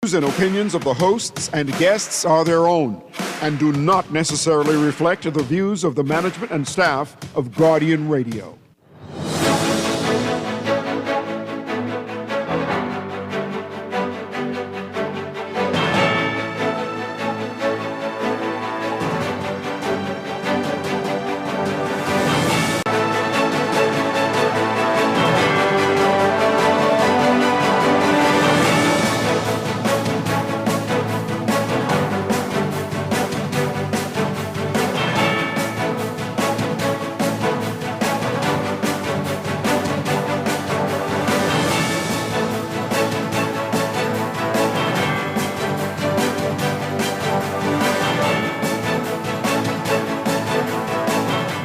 Views and opinions of the hosts and guests are their own and do not necessarily reflect the views of the management and staff of Guardian Radio.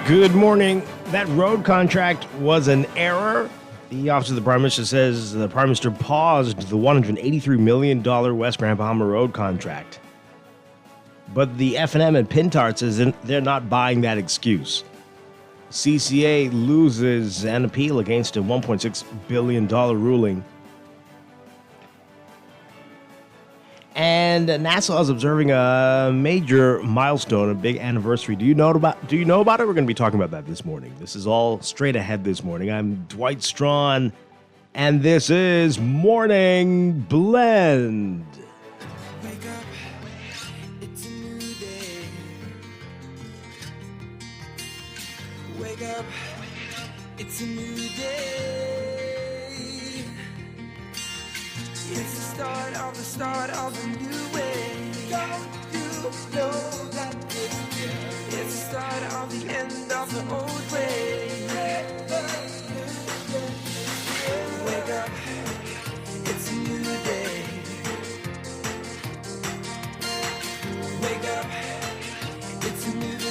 Good morning. That road contract was an error. The Office of the Prime Minister says the Prime Minister paused the $183 million West Grand Bahama road contract. But the F&M and Pintart says they're not buying that excuse. CCA loses an appeal against a $1.6 billion ruling. And Nassau is observing a major milestone, a big anniversary. Do you know about it? We're going to be talking about that this morning. This is all straight ahead this morning. I'm Dwight Strachan, and this is Morning Blend. Wake up, it's a new day. Wake up, it's a new day. It's the start of a new way. Don't you know that it's the start of the end of the old way. Wake up, it's a new day. Wake up, it's a new day.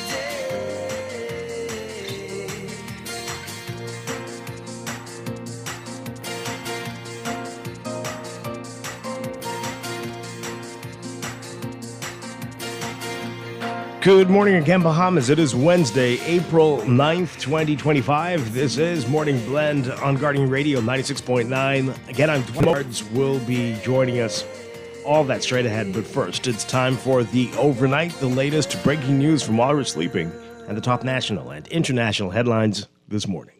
Good morning again, Bahamas. It is Wednesday, April 9th, 2025. This is Morning Blend on Guardian Radio 96.9. Again, I'm Dwight. Will be joining us. All that straight ahead. But first, it's time for the overnight, the latest breaking news from while we're sleeping, and the top national and international headlines this morning.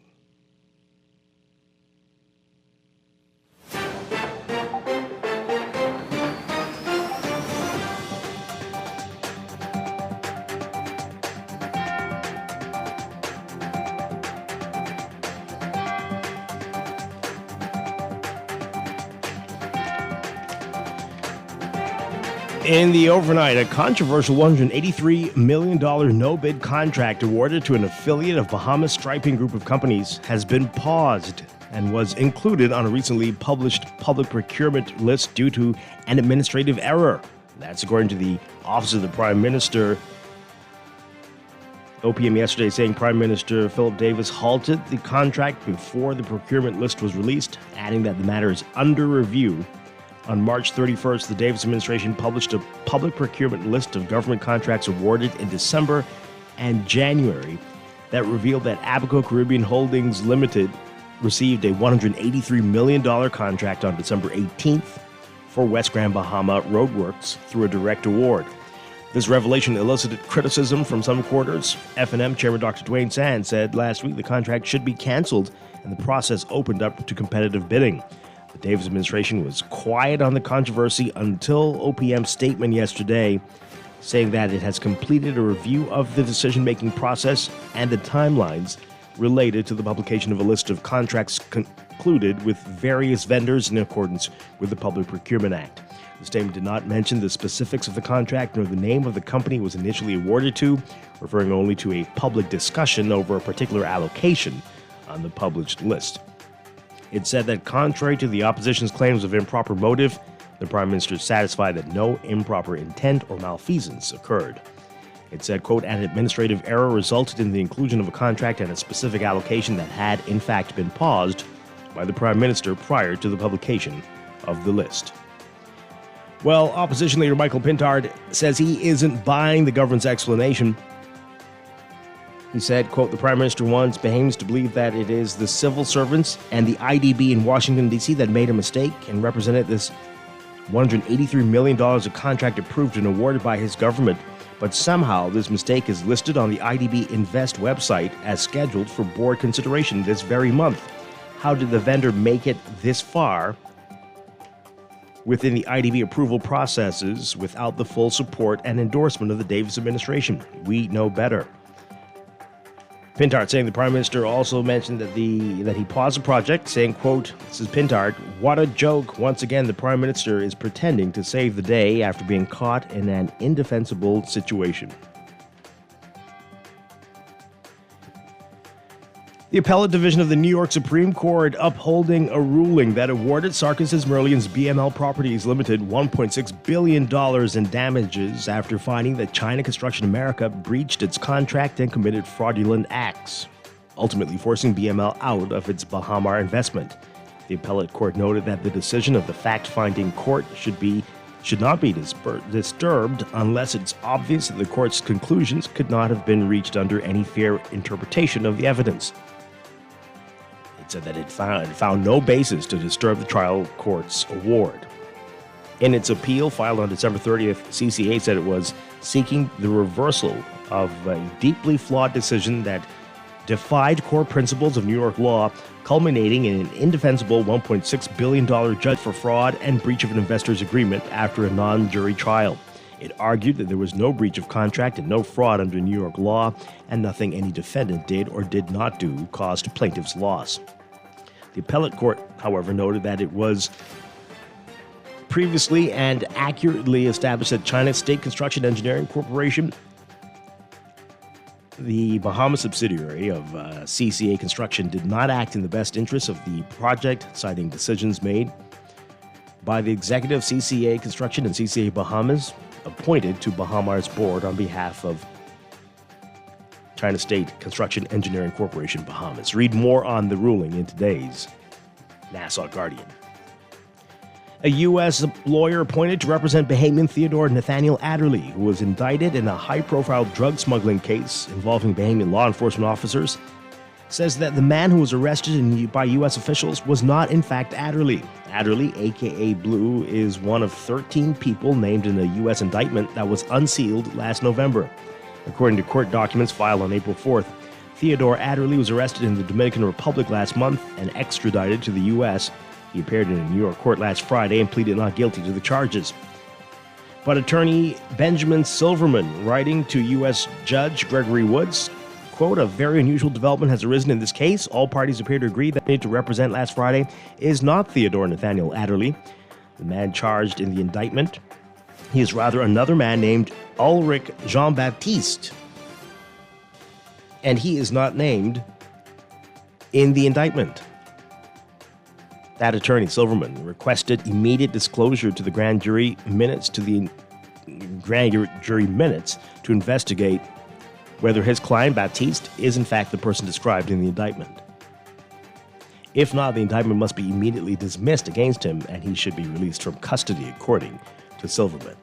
In the overnight, a controversial $183 million no-bid contract awarded to an affiliate of Bahamas Striping Group of companies has been paused and was included on a recently published public procurement list due to an administrative error. That's according to the Office of the Prime Minister. OPM yesterday saying Prime Minister Philip Davis halted the contract before the procurement list was released, adding that the matter is under review. On March 31st, the Davis administration published a public procurement list of government contracts awarded in December and January that revealed that Abaco Caribbean Holdings Limited received a $183 million contract on December 18th for West Grand Bahama roadworks through a direct award. This revelation elicited criticism from some quarters. F&M Chairman Dr. Dwayne Sand said last week the contract should be canceled and the process opened up to competitive bidding. The Davis administration was quiet on the controversy until OPM's statement yesterday, saying that it has completed a review of the decision-making process and the timelines related to the publication of a list of contracts concluded with various vendors in accordance with the Public Procurement Act. The statement did not mention the specifics of the contract nor the name of the company it was initially awarded to, referring only to a public discussion over a particular allocation on the published list. It said that contrary to the opposition's claims of improper motive, the Prime Minister is satisfied that no improper intent or malfeasance occurred. It said, quote, an administrative error resulted in the inclusion of a contract and a specific allocation that had, in fact, been paused by the Prime Minister prior to the publication of the list. Well, opposition leader Michael Pintart says he isn't buying the government's explanation. He said, quote, the Prime Minister wants Bahamians to believe that it is the civil servants and the IDB in Washington, D.C. that made a mistake and represented this $183 million of contract approved and awarded by his government, but somehow this mistake is listed on the IDB Invest website as scheduled for board consideration this very month. How did the vendor make it this far within the IDB approval processes without the full support and endorsement of the Davis administration? We know better. Pintard saying the Prime Minister also mentioned that he paused the project, saying, quote, this is Pintard, what a joke. Once again, the Prime Minister is pretending to save the day after being caught in an indefensible situation. The Appellate Division of the New York Supreme Court upholding a ruling that awarded Sarkis's Merlions BML Properties Limited $1.6 billion in damages after finding that China Construction America breached its contract and committed fraudulent acts, ultimately forcing BML out of its Bahamar investment. The appellate court noted that the decision of the fact-finding court should not be disturbed unless it's obvious that the court's conclusions could not have been reached under any fair interpretation of the evidence. It said that it found no basis to disturb the trial court's award. In its appeal filed on December 30th, CCA said it was seeking the reversal of a deeply flawed decision that defied core principles of New York law, culminating in an indefensible $1.6 billion judgment for fraud and breach of an investor's agreement after a non-jury trial. It argued that there was no breach of contract and no fraud under New York law, and nothing any defendant did or did not do caused plaintiff's loss. The appellate court, however, noted that it was previously and accurately established that China's State Construction Engineering Corporation, the Bahamas subsidiary of CCA Construction, did not act in the best interests of the project, citing decisions made by the executive CCA Construction and CCA Bahamas, appointed to Bahamar's board on behalf of China State Construction Engineering Corporation, Bahamas. Read more on the ruling in today's Nassau Guardian. A U.S. lawyer appointed to represent Bahamian Theodore Nathaniel Adderley, who was indicted in a high-profile drug smuggling case involving Bahamian law enforcement officers, says that the man who was arrested by U.S. officials was not, in fact, Adderley. Adderley, a.k.a. Blue, is one of 13 people named in a U.S. indictment that was unsealed last November. According to court documents filed on April 4th, Theodore Adderley was arrested in the Dominican Republic last month and extradited to the U.S. He appeared in a New York court last Friday and pleaded not guilty to the charges. But attorney Benjamin Silverman, writing to U.S. Judge Gregory Woods, quote, a very unusual development has arisen in this case. All parties appear to agree that the man to represent last Friday is not Theodore Nathaniel Adderley, the man charged in the indictment. He is rather another man named Ulrich Jean-Baptiste, and he is not named in the indictment. That attorney, Silverman, requested immediate disclosure to the grand jury minutes to investigate whether his client, Baptiste, is in fact the person described in the indictment. If not, the indictment must be immediately dismissed against him, and he should be released from custody, according to Silverman.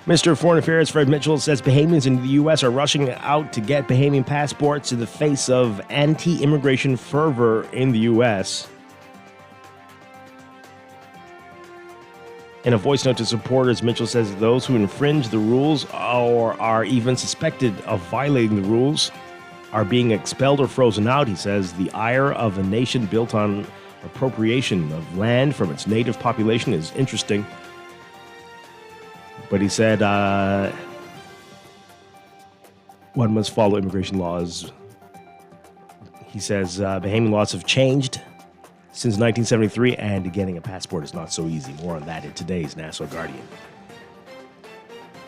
Mr. Foreign Affairs Fred Mitchell says Bahamians in the U.S. are rushing out to get Bahamian passports in the face of anti-immigration fervor in the U.S. In a voice note to supporters, Mitchell says those who infringe the rules or are even suspected of violating the rules are being expelled or frozen out. He says the ire of a nation built on appropriation of land from its native population is interesting. But he said one must follow immigration laws. He says Bahamian laws have changed since 1973, and getting a passport is not so easy. More on that in today's Nassau Guardian.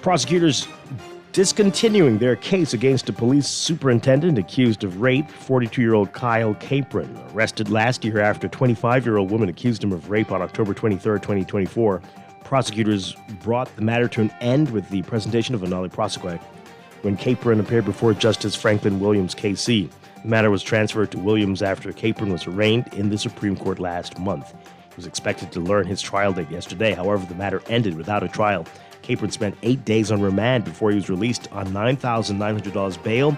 Prosecutors discontinuing their case against a police superintendent accused of rape, 42-year-old Kyle Capron, arrested last year after a 25-year-old woman accused him of rape on October 23, 2024. Prosecutors brought the matter to an end with the presentation of a nolle prosequi when Capron appeared before Justice Franklin Williams, KC. The matter was transferred to Williams after Capron was arraigned in the Supreme Court last month. He was expected to learn his trial date yesterday. However, the matter ended without a trial. Capron spent 8 days on remand before he was released on $9,900 bail.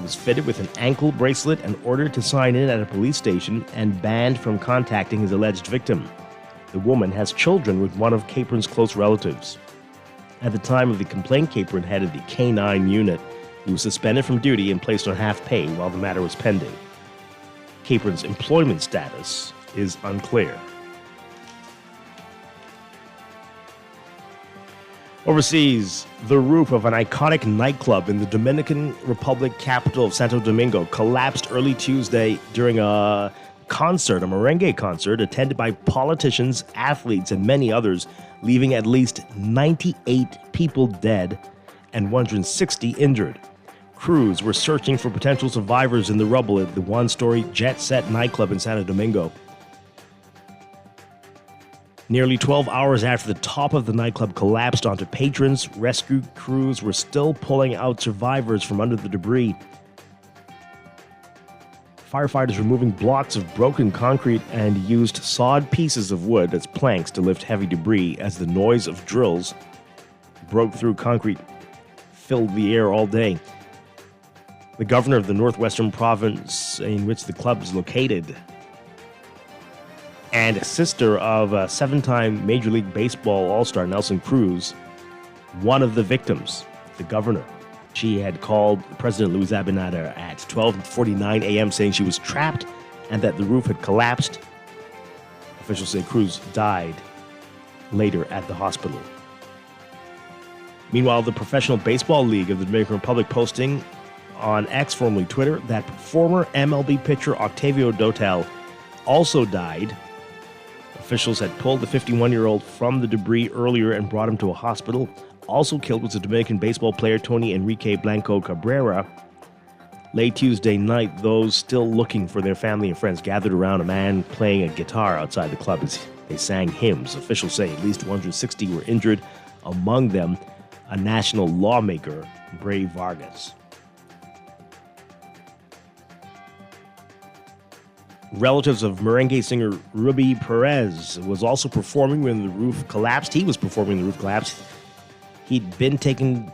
He was fitted with an ankle bracelet and ordered to sign in at a police station and banned from contacting his alleged victim. The woman has children with one of Capron's close relatives. At the time of the complaint, Capron headed the K-9 unit. He was suspended from duty and placed on half pay while the matter was pending. Capron's employment status is unclear. Overseas, the roof of an iconic nightclub in the Dominican Republic capital of Santo Domingo collapsed early Tuesday during a merengue concert attended by politicians, athletes, and many others, leaving at least 98 people dead and 160 injured. Crews were searching for potential survivors in the rubble at the one-story jet-set nightclub in Santo Domingo. Nearly 12 hours after the top of the nightclub collapsed onto patrons, rescue crews were still pulling out survivors from under the debris. Firefighters were moving blocks of broken concrete and used sawed pieces of wood as planks to lift heavy debris as the noise of drills broke through concrete filled the air all day. The governor of the northwestern province in which the club is located, and sister of seven-time Major League Baseball All-Star Nelson Cruz, one of the victims, the governor. She had called President Luis Abinader at 12:49 a.m. saying she was trapped and that the roof had collapsed. Officials say Cruz died later at the hospital. Meanwhile, the Professional Baseball League of the Dominican Republic posting on X, formerly Twitter, that former MLB pitcher Octavio Dotel also died. Officials had pulled the 51-year-old from the debris earlier and brought him to a hospital. Also killed was the Dominican baseball player Tony Enrique Blanco Cabrera. Late Tuesday night, those still looking for their family and friends gathered around a man playing a guitar outside the club as they sang hymns. Officials say at least 160 were injured, among them a national lawmaker, Bray Vargas. Relatives of merengue singer Ruby Perez was also performing when the roof collapsed. He was performing when the roof collapsed. He'd been taken...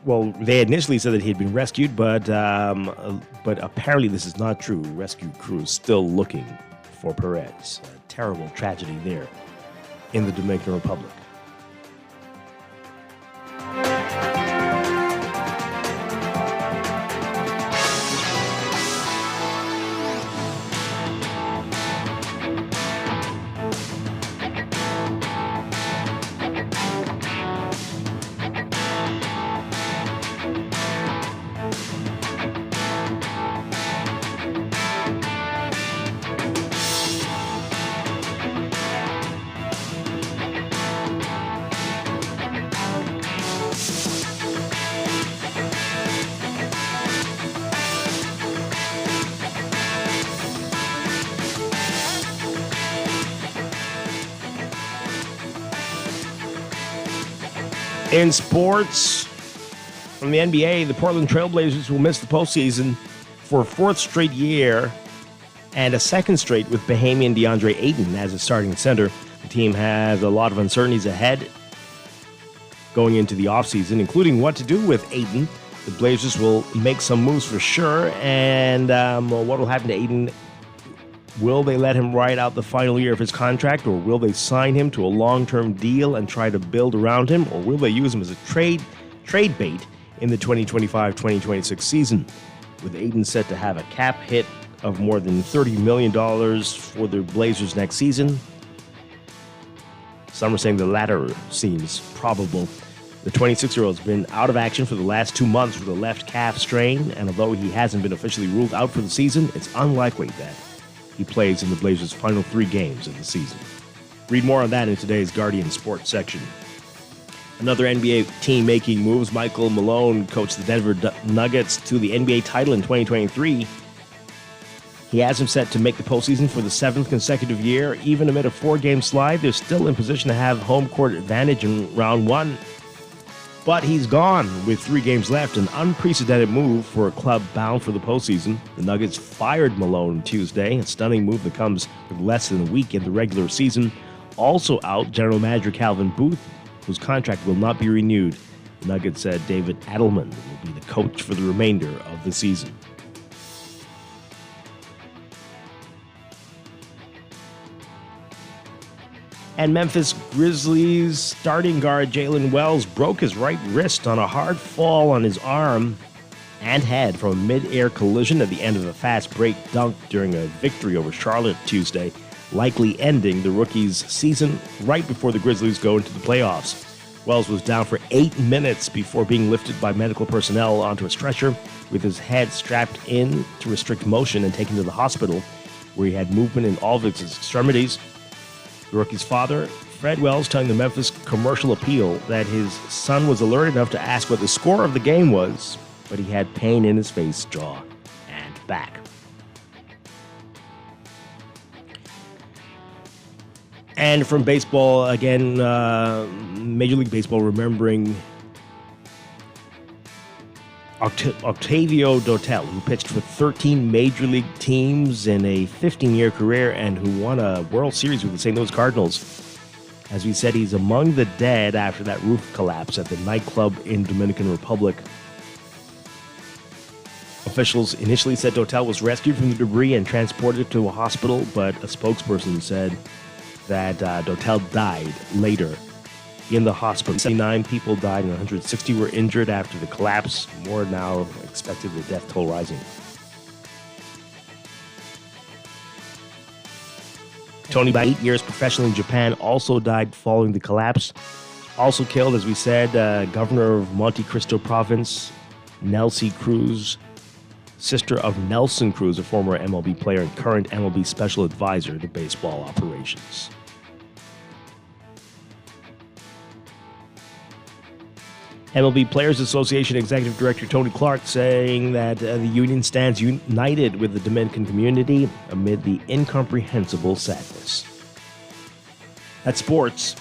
Well, they initially said that he had been rescued, but apparently this is not true. Rescue crews still looking for Perez. A terrible tragedy there in the Dominican Republic. In sports, from the NBA, the Portland Trail Blazers will miss the postseason for a fourth straight year and a second straight with Bahamian DeAndre Ayton as a starting center. The team has a lot of uncertainties ahead going into the offseason, including what to do with Ayton. The Blazers will make some moves for sure, and what will happen to Ayton? Will they let him ride out the final year of his contract, or will they sign him to a long-term deal and try to build around him, or will they use him as a trade bait in the 2025-2026 season? With Ayton set to have a cap hit of more than $30 million for the Blazers next season, some are saying the latter seems probable. The 26-year-old has been out of action for the last 2 months with a left calf strain, and although he hasn't been officially ruled out for the season, it's unlikely that he plays in the Blazers' final 3 games of the season. Read more on that in today's Guardian Sports section. Another NBA team making moves. Michael Malone coached the Denver Nuggets to the NBA title in 2023. He has him set to make the postseason for the 7th consecutive year. Even amid a 4-game slide, they're still in position to have home court advantage in round 1. But he's gone with 3 games left, an unprecedented move for a club bound for the postseason. The Nuggets fired Malone Tuesday, a stunning move that comes with less than a week in the regular season. Also out, general manager Calvin Booth, whose contract will not be renewed Nuggets said David Adelman will be the coach for the remainder of the season. And Memphis Grizzlies starting guard Jalen Wells broke his right wrist on a hard fall on his arm and head from a mid-air collision at the end of a fast break dunk during a victory over Charlotte Tuesday, likely ending the rookie's season right before the Grizzlies go into the playoffs. Wells was down for 8 minutes before being lifted by medical personnel onto a stretcher with his head strapped in to restrict motion and taken to the hospital, where he had movement in all of his extremities. The rookie's father, Fred Wells, telling the Memphis Commercial Appeal that his son was alert enough to ask what the score of the game was, but he had pain in his face, jaw, and back. And from baseball, again, Major League Baseball remembering Octavio Dotel, who pitched for 13 Major League teams in a 15-year career and who won a World Series with the St. Louis Cardinals. As we said, he's among the dead after that roof collapse at the nightclub in Dominican Republic. Officials initially said Dotel was rescued from the debris and transported to a hospital, but a spokesperson said that Dotel died later in the hospital. 79 people died and 160 were injured after the collapse. More now expected, the death toll rising. Tony, by 8 years professionally in Japan, also died following the collapse. Also killed, as we said, Governor of Monte Cristo Province, Nelsie Cruz, sister of Nelson Cruz, a former MLB player and current MLB special advisor to baseball operations. MLB Players Association Executive Director Tony Clark saying that the union stands united with the Dominican community amid the incomprehensible sadness. That's sports,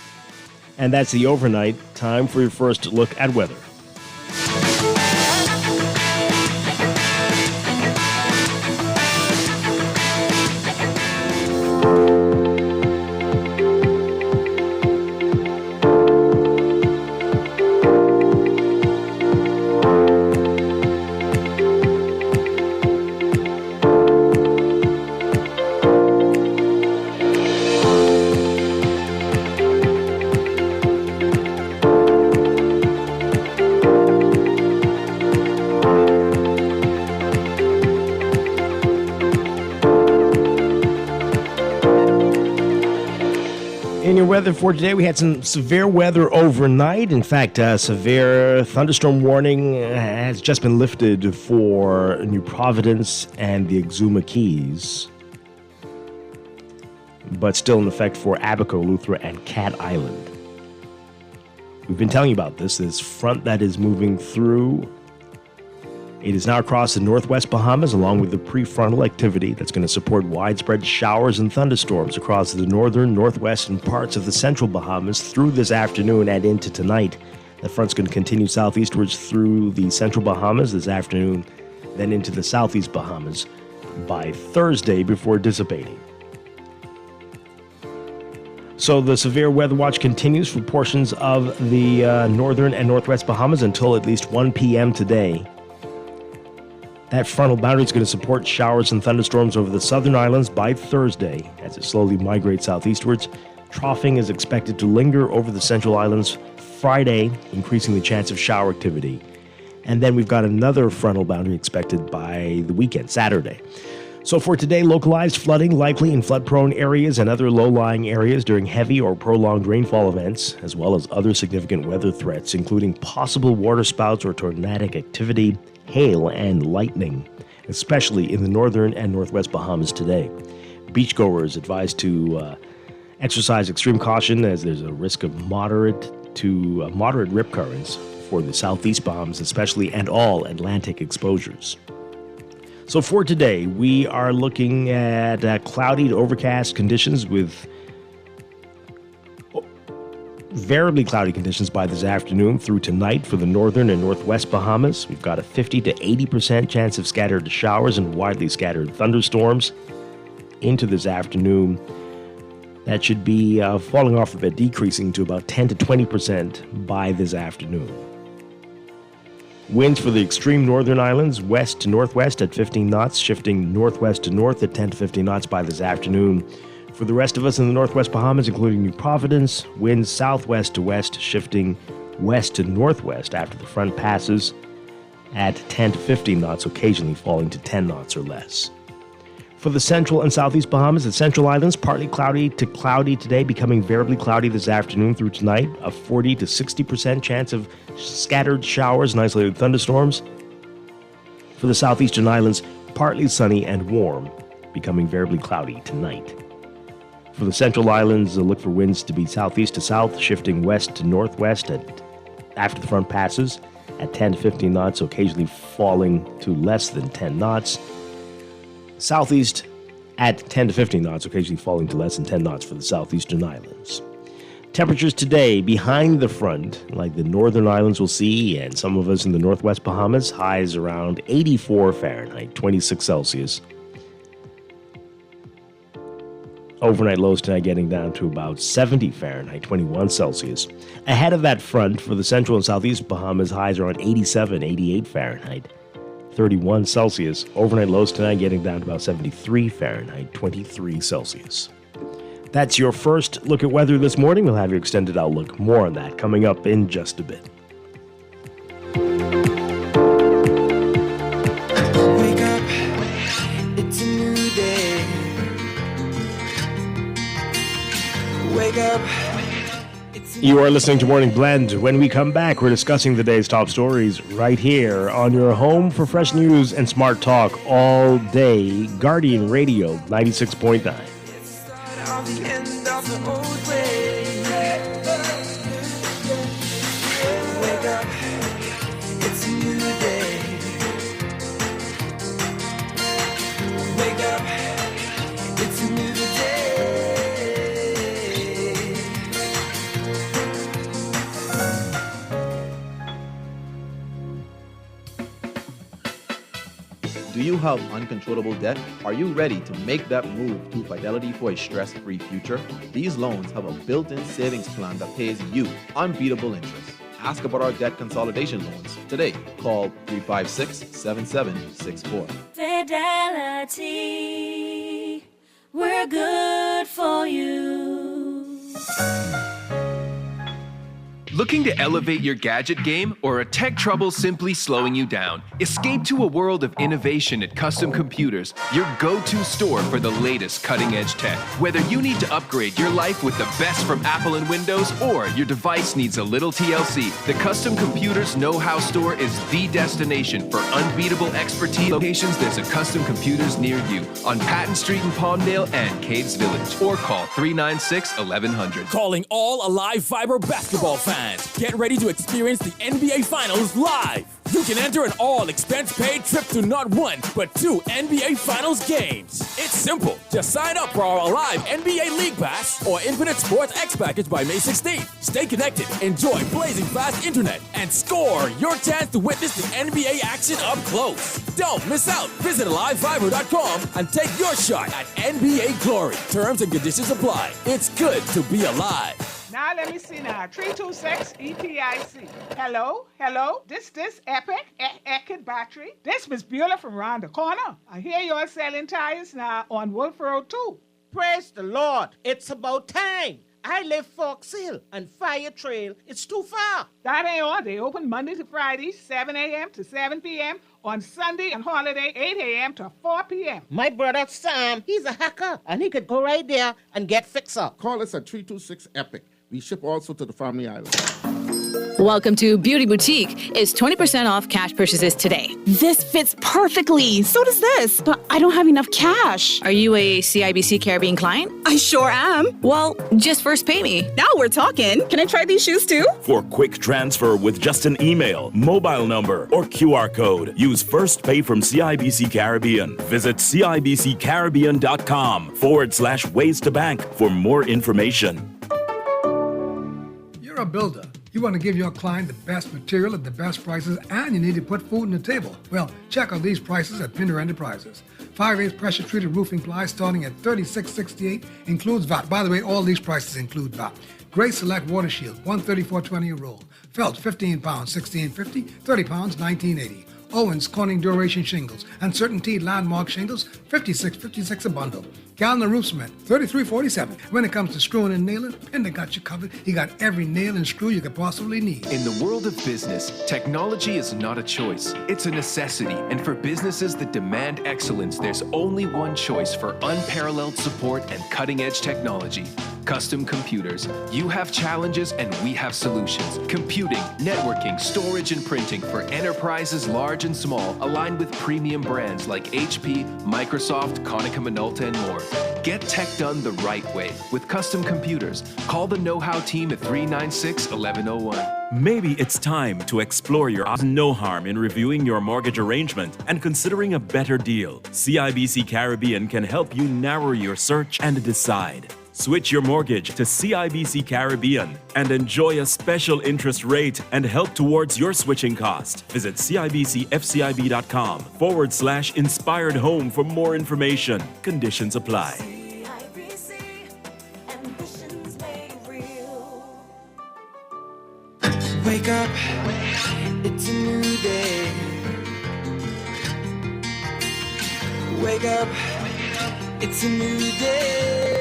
and that's the overnight. Time for your first look at weather. Weather for today, we had some severe weather overnight. In fact, a severe thunderstorm warning has just been lifted for New Providence and the Exuma Keys, but still in effect for Abaco, Eleuthera, and Cat Island. We've been telling you about this front that is moving through. It is now across the northwest Bahamas, along with the prefrontal activity that's going to support widespread showers and thunderstorms across the northern, northwest, and parts of the central Bahamas through this afternoon and into tonight. The front's going to continue southeastwards through the central Bahamas this afternoon, then into the southeast Bahamas by Thursday before dissipating. So the severe weather watch continues for portions of the northern and northwest Bahamas until at least 1 p.m. today. That frontal boundary is going to support showers and thunderstorms over the southern islands by Thursday as it slowly migrates southeastwards. Troughing is expected to linger over the central islands Friday, increasing the chance of shower activity. And then we've got another frontal boundary expected by the weekend, Saturday. So for today, localized flooding likely in flood-prone areas and other low-lying areas during heavy or prolonged rainfall events, as well as other significant weather threats, including possible waterspouts or tornadic activity, hail, and lightning, especially in the northern and northwest Bahamas today. Beachgoers advised to exercise extreme caution as there's a risk of moderate rip currents for the southeast Bahamas especially, and all Atlantic exposures. So for today, we are looking at cloudy to overcast conditions with variably cloudy conditions by this afternoon through tonight for the northern and northwest Bahamas. We've got a 50 to 80% chance of scattered showers and widely scattered thunderstorms into this afternoon. That should be falling off a bit, decreasing to about 10 to 20% by this afternoon. Winds for the extreme northern islands, west to northwest at 15 knots, shifting northwest to north at 10 to 15 knots by this afternoon. For the rest of us in the northwest Bahamas, including New Providence, winds southwest to west, shifting west to northwest after the front passes at 10 to 15 knots, occasionally falling to 10 knots or less. For the central and southeast Bahamas, the central islands, partly cloudy to cloudy today, becoming variably cloudy this afternoon through tonight. A 40 to 60% chance of scattered showers and isolated thunderstorms. For the southeastern islands, partly sunny and warm, becoming variably cloudy tonight. For the central islands, look for winds to be southeast to south, shifting west to northwest after the front passes at 10 to 15 knots, occasionally falling to less than 10 knots. Southeast at 10 to 15 knots, occasionally falling to less than 10 knots for the southeastern islands. Temperatures today behind the front, like the northern islands will see, and some of us in the northwest Bahamas, highs around 84 Fahrenheit, 26 Celsius. Overnight lows tonight getting down to about 70 Fahrenheit, 21 Celsius. Ahead of that front, for the central and southeast Bahamas, highs are around 87, 88 Fahrenheit, 31 Celsius. Overnight lows tonight getting down to about 73 Fahrenheit, 23 Celsius. That's your first look at weather this morning. We'll have your extended outlook. More on that coming up in just a bit. Wake up, it's a new day. Wake up. You are listening to Morning Blend. When we come back, we're discussing the day's top stories right here on your home for fresh news and smart talk all day. Guardian Radio 96.9. The end of the old way. Wake up, it's a new day. Wake up, it's a new day. Do you have uncontrollable debt? Are you ready to make that move to Fidelity for a stress-free future? These loans have a built-in savings plan that pays you unbeatable interest. Ask about our debt consolidation loans today. Call 356-7764. Fidelity, we're good for you. Looking to elevate your gadget game, or are tech troubles simply slowing you down? Escape to a world of innovation at Custom Computers, your go-to store for the latest cutting-edge tech. Whether you need to upgrade your life with the best from Apple and Windows, or your device needs a little TLC, the Custom Computers Know-How Store is the destination for unbeatable expertise. Locations, there's a Custom Computers near you on Patton Street in Palmdale and Caves Village, or call 396-1100. Calling all Alive Fiber basketball fans. Get ready to experience the NBA Finals live. You can enter an all-expense-paid trip to not one, but two NBA Finals games. It's simple. Just sign up for our Alive NBA League Pass or Infinite Sports X package by May 16th. Stay connected, enjoy blazing fast internet, and score your chance to witness the NBA action up close. Don't miss out. Visit AliveFiber.com and take your shot at NBA glory. Terms and conditions apply. It's good to be alive. Now let me see now. 326 EPIC. Hello? This Epic battery. This Miss Beulah from round the corner. I hear you're selling tires now on Wolf Road too. Praise the Lord. It's about time. I live Fox Hill and Fire Trail. It's too far. That ain't all. They open Monday to Friday, 7 a.m. to 7 p.m. On Sunday and holiday, 8 a.m. to 4 p.m. My brother Sam, he's a hacker, and he could go right there and get fixed up. Call us at 326 EPIC. We ship also to the Family Island. Welcome to Beauty Boutique. It's 20% off cash purchases today. This fits perfectly. So does this, but I don't have enough cash. Are you a CIBC Caribbean client? I sure am. Well, just first pay me. Now we're talking. Can I try these shoes too? For quick transfer with just an email, mobile number, or QR code, use First Pay from CIBC Caribbean. Visit CIBCCaribbean.com/ways to bank for more information. You're a builder. You want to give your client the best material at the best prices, and you need to put food on the table. Well, check out these prices at Pinder Enterprises. 5/8 pressure-treated roofing ply starting at $36.68, includes VAT. By the way, all these prices include VAT. Great Select Water Shield, $134.20 a roll. Felt, 15 pounds, $16.50, 30 pounds, $19.80. Owens Corning Duration Shingles and Certainty Landmark Shingles, $56.56 a bundle. Gallon Roof Cement, $33.47. When it comes to screwing and nailing, Pender got you covered. He got every nail and screw you could possibly need. In the world of business, technology is not a choice. It's a necessity. And for businesses that demand excellence, there's only one choice for unparalleled support and cutting-edge technology. Custom Computers. You have challenges and we have solutions. Computing, networking, storage, and printing for enterprises large and small, aligned with premium brands like HP, Microsoft, Konica Minolta, and more. Get tech done the right way with Custom Computers. Call the know-how team at 396-1101. Maybe it's time to explore your options. No harm in reviewing your mortgage arrangement and considering a better deal. CIBC Caribbean can help you narrow your search and decide. Switch your mortgage to CIBC Caribbean and enjoy a special interest rate and help towards your switching cost. Visit CIBCFCIB.com/inspired home for more information. Conditions apply. Wake up, it's a new day. Wake up, it's a new day.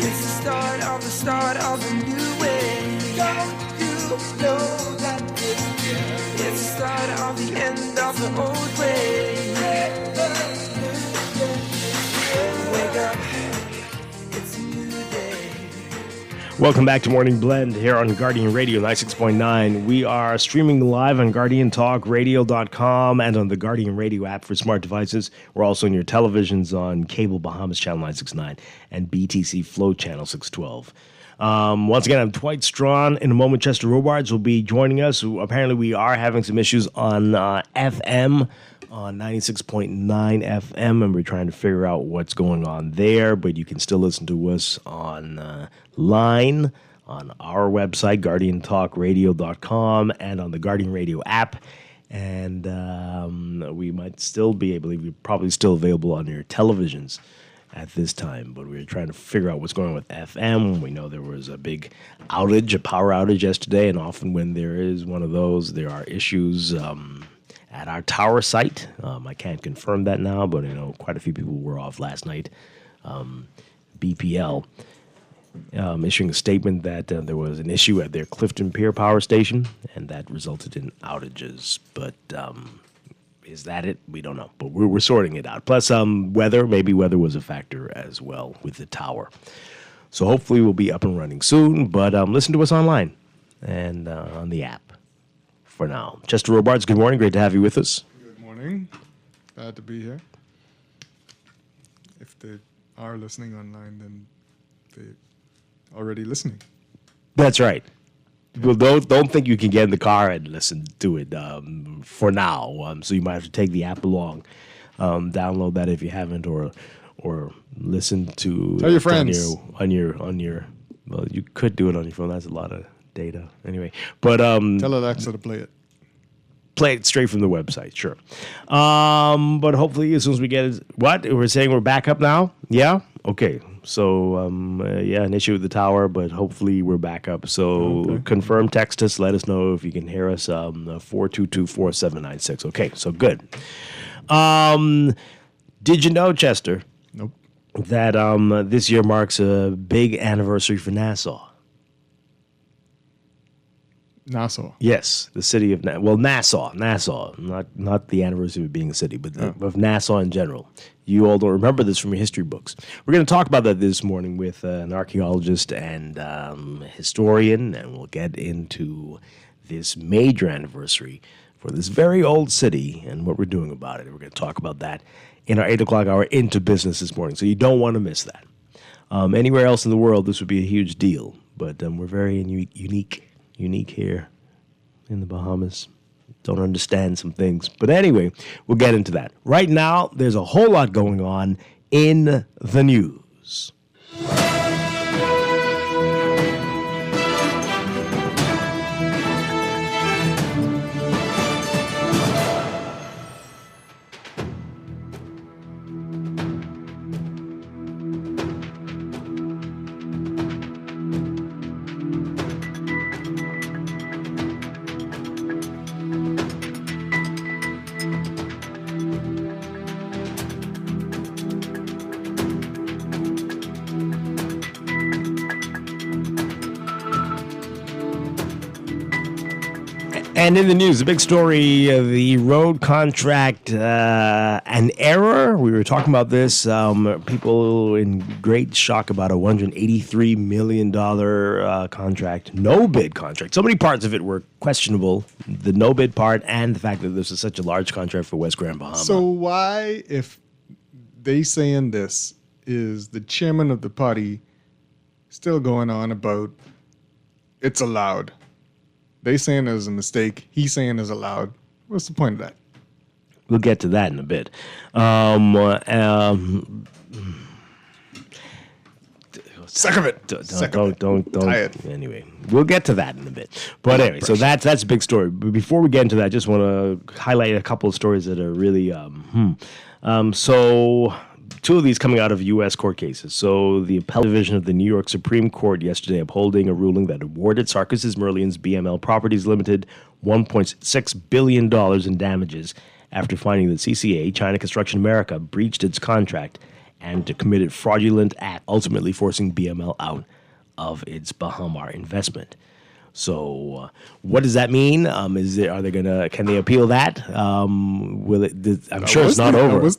It's the start of a new way. Don't you know that it's the start of the end of the old way? Wake up, it's a new day. Welcome back to Morning Blend here on Guardian Radio 96.9. We are streaming live on GuardianTalkRadio.com and on the Guardian Radio app for smart devices. We're also on your televisions on Cable Bahamas Channel 969 and BTC Flow Channel 612. Once again, I'm Dwight Strachan. In a moment, Chester Robards will be joining us. Apparently, we are having some issues on FM, on 96.9 FM, and we're trying to figure out what's going on there. But you can still listen to us on line on our website, GuardianTalkRadio.com, and on the Guardian Radio app. And we might still be able, we're probably still available on your televisions at this time, but we're trying to figure out what's going on with FM. We know there was a big outage, a power outage yesterday, and often when there is one of those, there are issues at our tower site. I can't confirm that now, but I know quite a few people were off last night. BPL issuing a statement that there was an issue at their Clifton Pier power station, and that resulted in outages. But is that it? We don't know, but we're sorting it out. Plus, maybe weather was a factor as well with the tower. So hopefully we'll be up and running soon, but listen to us online and on the app for now. Chester Robards, good morning. Great to have you with us. Good morning. Glad to be here. If they are listening online, then they're already listening. That's right. Well, don't think you can get in the car and listen to it for now. So you might have to take the app along, download that if you haven't, or listen to. Tell your friends on your. Well, you could do it on your phone. That's a lot of data anyway. But tell Alexa to play it. Play it straight from the website, sure. But hopefully, as soon as we get it, what we're saying, we're back up now. Yeah. Okay. So, an issue with the tower, but hopefully we're back up. So, confirm, text us, let us know if you can hear us, 422-4796. Okay, so good. Did you know, Chester? Nope. That this year marks a big anniversary for Nassau. Nassau. Yes, the city of Nassau, not the anniversary of being a city, but of Nassau in general. You all don't remember this from your history books. We're going to talk about that this morning with an archaeologist and historian, and we'll get into this major anniversary for this very old city and what we're doing about it. We're going to talk about that in our 8 o'clock hour Into Business this morning, so you don't want to miss that. Anywhere else in the world, this would be a huge deal, but we're very unique here in the Bahamas. Don't understand some things. But anyway, we'll get into that. Right now, there's a whole lot going on in the news. And in the news, a big story, the road contract, an error. We were talking about this. People in great shock about a $183 million contract, no-bid contract. So many parts of it were questionable, the no-bid part and the fact that this is such a large contract for West Grand Bahama. So why, if they saying this, is the chairman of the party still going on about it's allowed? They saying it was a mistake. He's saying it's allowed. What's the point of that? We'll get to that in a bit. Sick of it. Don't. Anyway, we'll get to that in a bit. But anyway, so that's a big story. But before we get into that, I just want to highlight a couple of stories that are really So two of these coming out of U.S. court cases. So the appellate division of the New York Supreme Court yesterday upholding a ruling that awarded Sarkis's Merlions BML Properties Limited $1.6 billion in damages after finding that CCA, China Construction America, breached its contract and committed fraudulent act, ultimately forcing BML out of its Bahamar investment. So, what does that mean? Can they appeal that? Will it? I'm sure it's not over. Is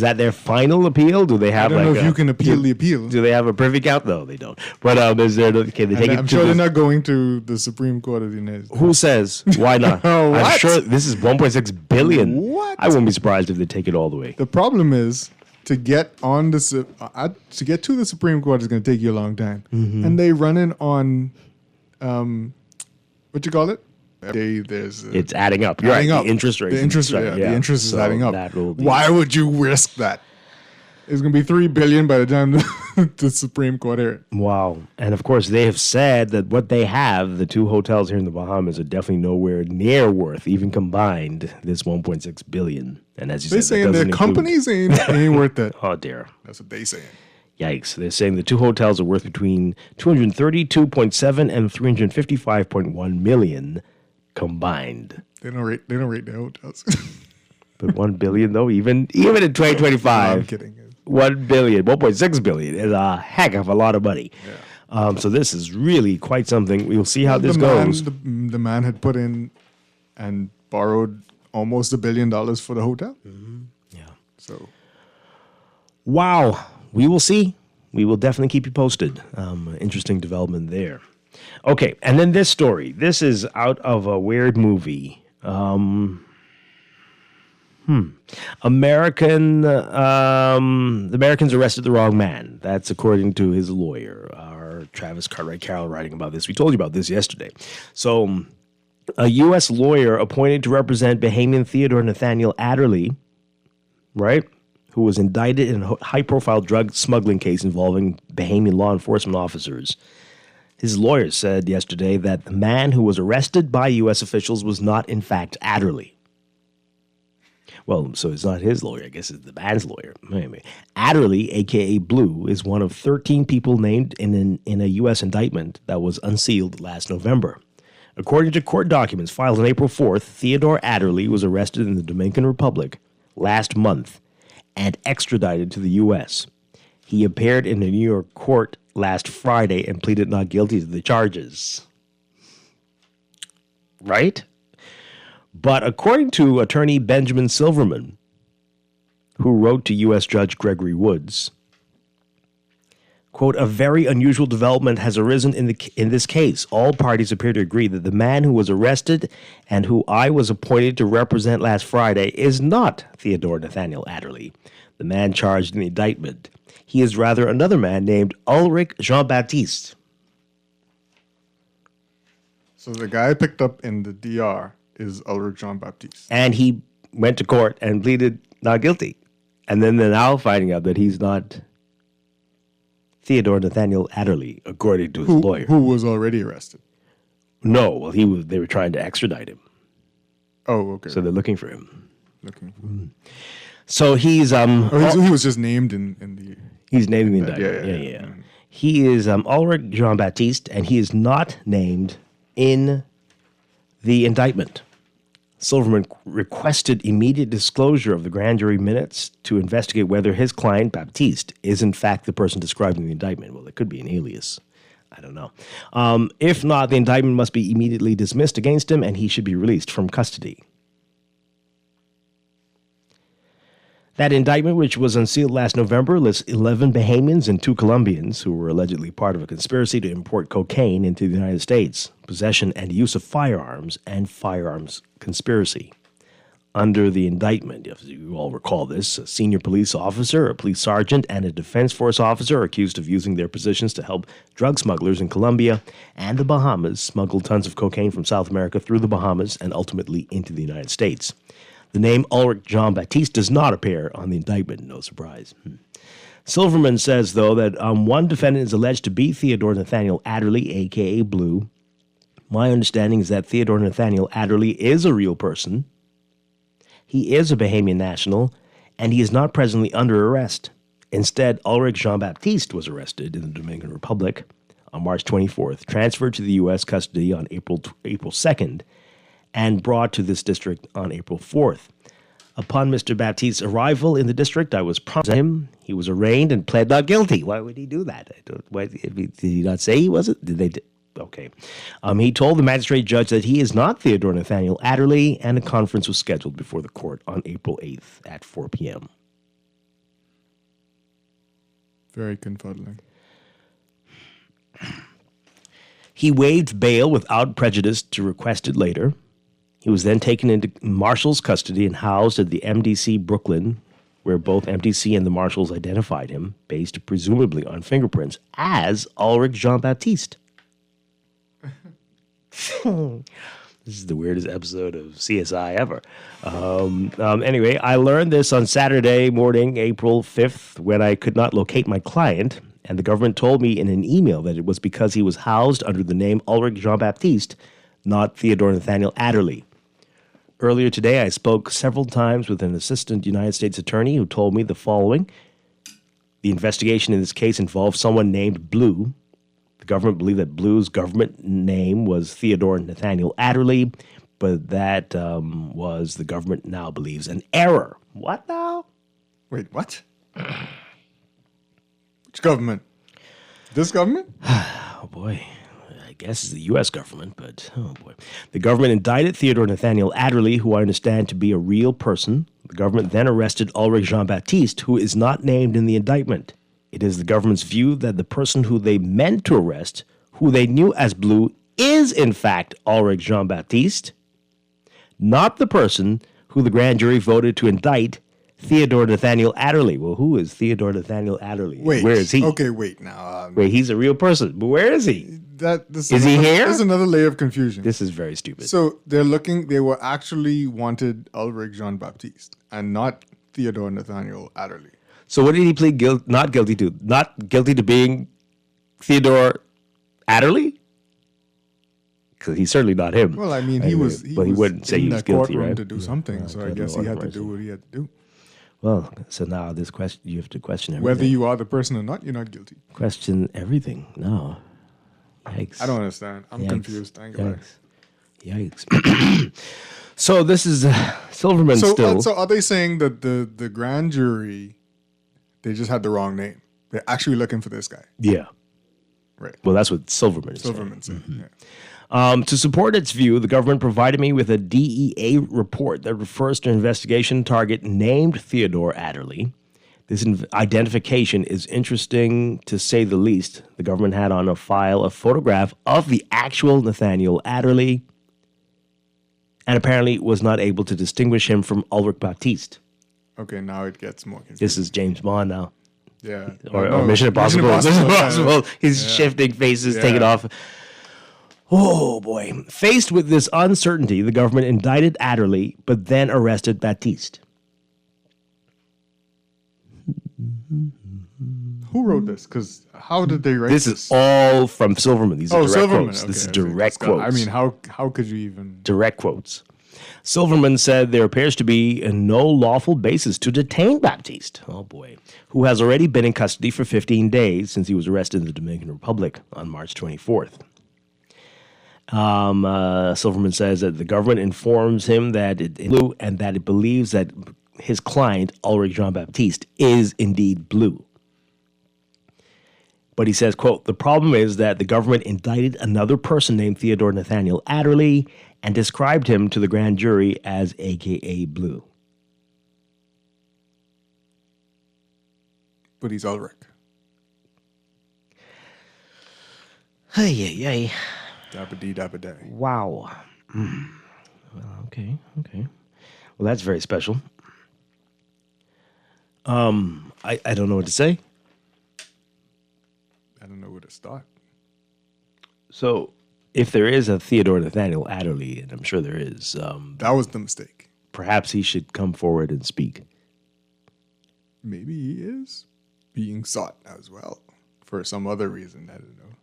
that their final appeal? Do they have? I don't know if you can appeal the appeal. Do they have a privy count? No, they don't. But is there? Can they take it? I'm sure they're not going to the Supreme Court of the United States. Who says? Why not? I'm sure this is $1.6 billion. What? I wouldn't be surprised if they take it all the way. The problem is to get on the to get to the Supreme Court is going to take you a long time, and they running on. What you call it? It's adding up. You're adding right. up. The interest rate. The interest is adding up. Why would you risk that? It's going to be $3 billion by the time the Supreme Court hears it. Wow. And of course, they have said that what they have, the two hotels here in the Bahamas, are definitely nowhere near worth, even combined, this $1.6 billion. And as you they're said, saying their companies ain't worth it. Oh dear. That's what they saying. Yikes. They're saying the two hotels are worth between $232.7 and $355.1 million combined. They don't rate their hotels. But $1 billion though, even in 2025. No, I'm kidding. $1.6 billion is a heck of a lot of money. Yeah. So this is really quite something. We'll see how this goes. The man had put in and borrowed almost $1 billion for the hotel. Mm-hmm. Yeah. So. Wow. We will see. We will definitely keep you posted. Interesting development there. Okay, and then this story. This is out of a weird movie. The Americans arrested the wrong man. That's according to his lawyer, our Travis Cartwright Carroll, writing about this. We told you about this yesterday. So, a U.S. lawyer appointed to represent Bahamian Theodore Nathaniel Adderley, right, who was indicted in a high-profile drug smuggling case involving Bahamian law enforcement officers. His lawyer said yesterday that the man who was arrested by U.S. officials was not, in fact, Adderley. Well, so it's not his lawyer. I guess it's the man's lawyer. Anyway, Adderley, a.k.a. Blue, is one of 13 people named in a U.S. indictment that was unsealed last November. According to court documents filed on April 4th, Theodore Adderley was arrested in the Dominican Republic last month and extradited to the U.S. He appeared in a New York court last Friday and pleaded not guilty to the charges. Right? But according to attorney Benjamin Silverman, who wrote to U.S. Judge Gregory Woods, quote, a very unusual development has arisen in this case. All parties appear to agree that the man who was arrested and who I was appointed to represent last Friday is not Theodore Nathaniel Adderley, the man charged in the indictment. He is rather another man named Ulrich Jean-Baptiste. So the guy picked up in the DR is Ulrich Jean-Baptiste. And he went to court and pleaded not guilty. And then they're now finding out that he's not Theodore Nathaniel Adderley, according to his lawyer. Who was already arrested? No, well, they were trying to extradite him. Oh, okay. So they're looking for him. So he's he was just named in the. He's named in the indictment. Yeah. He is Ulrich Jean-Baptiste, and he is not named in the indictment. Silverman requested immediate disclosure of the grand jury minutes to investigate whether his client, Baptiste, is in fact the person described in the indictment. Well, it could be an alias. I don't know. If not, the indictment must be immediately dismissed against him and he should be released from custody. That indictment, which was unsealed last November, lists 11 Bahamians and 2 Colombians who were allegedly part of a conspiracy to import cocaine into the United States, possession and use of firearms, and firearms conspiracy. Under the indictment, if you all recall this, a senior police officer, a police sergeant, and a defense force officer are accused of using their positions to help drug smugglers in Colombia and the Bahamas smuggle tons of cocaine from South America through the Bahamas and ultimately into the United States. The name Ulrich Jean-Baptiste does not appear on the indictment, no surprise. Silverman says, though, that one defendant is alleged to be Theodore Nathaniel Adderley, a.k.a. Blue. My understanding is that Theodore Nathaniel Adderley is a real person. He is a Bahamian national, and he is not presently under arrest. Instead, Ulrich Jean-Baptiste was arrested in the Dominican Republic on March 24th, transferred to the U.S. custody on April 2nd, and brought to this district on April 4th. Upon Mr. Baptiste's arrival in the district, I was prompted him. He was arraigned and pled not guilty. Why would he do that? Did he not say he wasn't? Did they? Okay. He told the magistrate judge that he is not Theodore Nathaniel Adderley, and a conference was scheduled before the court on April 8th at 4 p.m. Very confuddling. He waived bail without prejudice to request it later. He was then taken into Marshall's custody and housed at the MDC Brooklyn, where both MDC and the Marshals identified him, based presumably on fingerprints, as Ulrich Jean-Baptiste. This is the weirdest episode of CSI ever. Anyway, I learned this on Saturday morning, April 5th, when I could not locate my client, and the government told me in an email that it was because he was housed under the name Ulrich Jean-Baptiste, not Theodore Nathaniel Adderley. Earlier today, I spoke several times with an assistant United States attorney who told me the following. The investigation in this case involved someone named Blue. The government believed that Blue's government name was Theodore Nathaniel Adderley, but that was, the government now believes, an error. What now? Wait, what? Which government? This government? Oh, boy. I guess it's the U.S. government, but oh, boy. The government indicted Theodore Nathaniel Adderley, who I understand to be a real person. The government then arrested Ulrich Jean-Baptiste, who is not named in the indictment. It is the government's view that the person who they meant to arrest, who they knew as Blue, is in fact Ulrich Jean-Baptiste, not the person who the grand jury voted to indict, Theodore Nathaniel Adderley. Well, who is Theodore Nathaniel Adderley? Wait. Where is he? Okay, wait now. Wait, he's a real person, but where is he? Is he here? There's another layer of confusion. This is very stupid. So they were actually wanted Ulrich Jean-Baptiste and not Theodore Nathaniel Adderley. So what did he plead not guilty to? Not guilty to being Theodore Adderley? Because he's certainly not him. Well, I mean, he was he wouldn't say he was guilty, right? To do something, so I guess he had to do what he had to do. Well, so now this question, you have to question everything. Whether you are the person or not, you're not guilty. Question everything. No. Yikes. I don't understand. I'm confused. Yikes. So this is Silverman still. So are they saying that the grand jury, they just had the wrong name? They're actually looking for this guy. Yeah. Right. Well, that's what Silverman is saying. Mm-hmm. Yeah. To support its view, the government provided me with a DEA report that refers to an investigation target named Theodore Adderley. This identification is interesting, to say the least. The government had on a file a photograph of the actual Nathaniel Adderley and apparently was not able to distinguish him from Ulrich Baptiste. Okay, now it gets more confusing. This is James Bond now. Yeah. Or Mission Impossible. Mission Impossible. He's shifting faces, taking off. Oh, boy. Faced with this uncertainty, the government indicted Adderley, but then arrested Baptiste. Who wrote this? Because how did they write this? This is all from Silverman. These are direct quotes. Okay, this is direct quotes. I mean, how could you even... Direct quotes. Silverman said there appears to be no lawful basis to detain Baptiste, oh boy, who has already been in custody for 15 days since he was arrested in the Dominican Republic on March 24th. Silverman says that the government informs him that it believes that his client, Ulrich Jean-Baptiste, is indeed Blue. But he says, quote, the problem is that the government indicted another person named Theodore Nathaniel Adderley and described him to the grand jury as AKA Blue. But he's Ulrich. Hey. Dabba-dee, dabba-day. Wow. Well, okay. Well, that's very special. I don't know what to say. I don't know where to start. So, if there is a Theodore Nathaniel Adderley, and I'm sure there is, that was the mistake. Perhaps he should come forward and speak. Maybe he is being sought as well for some other reason. I don't know.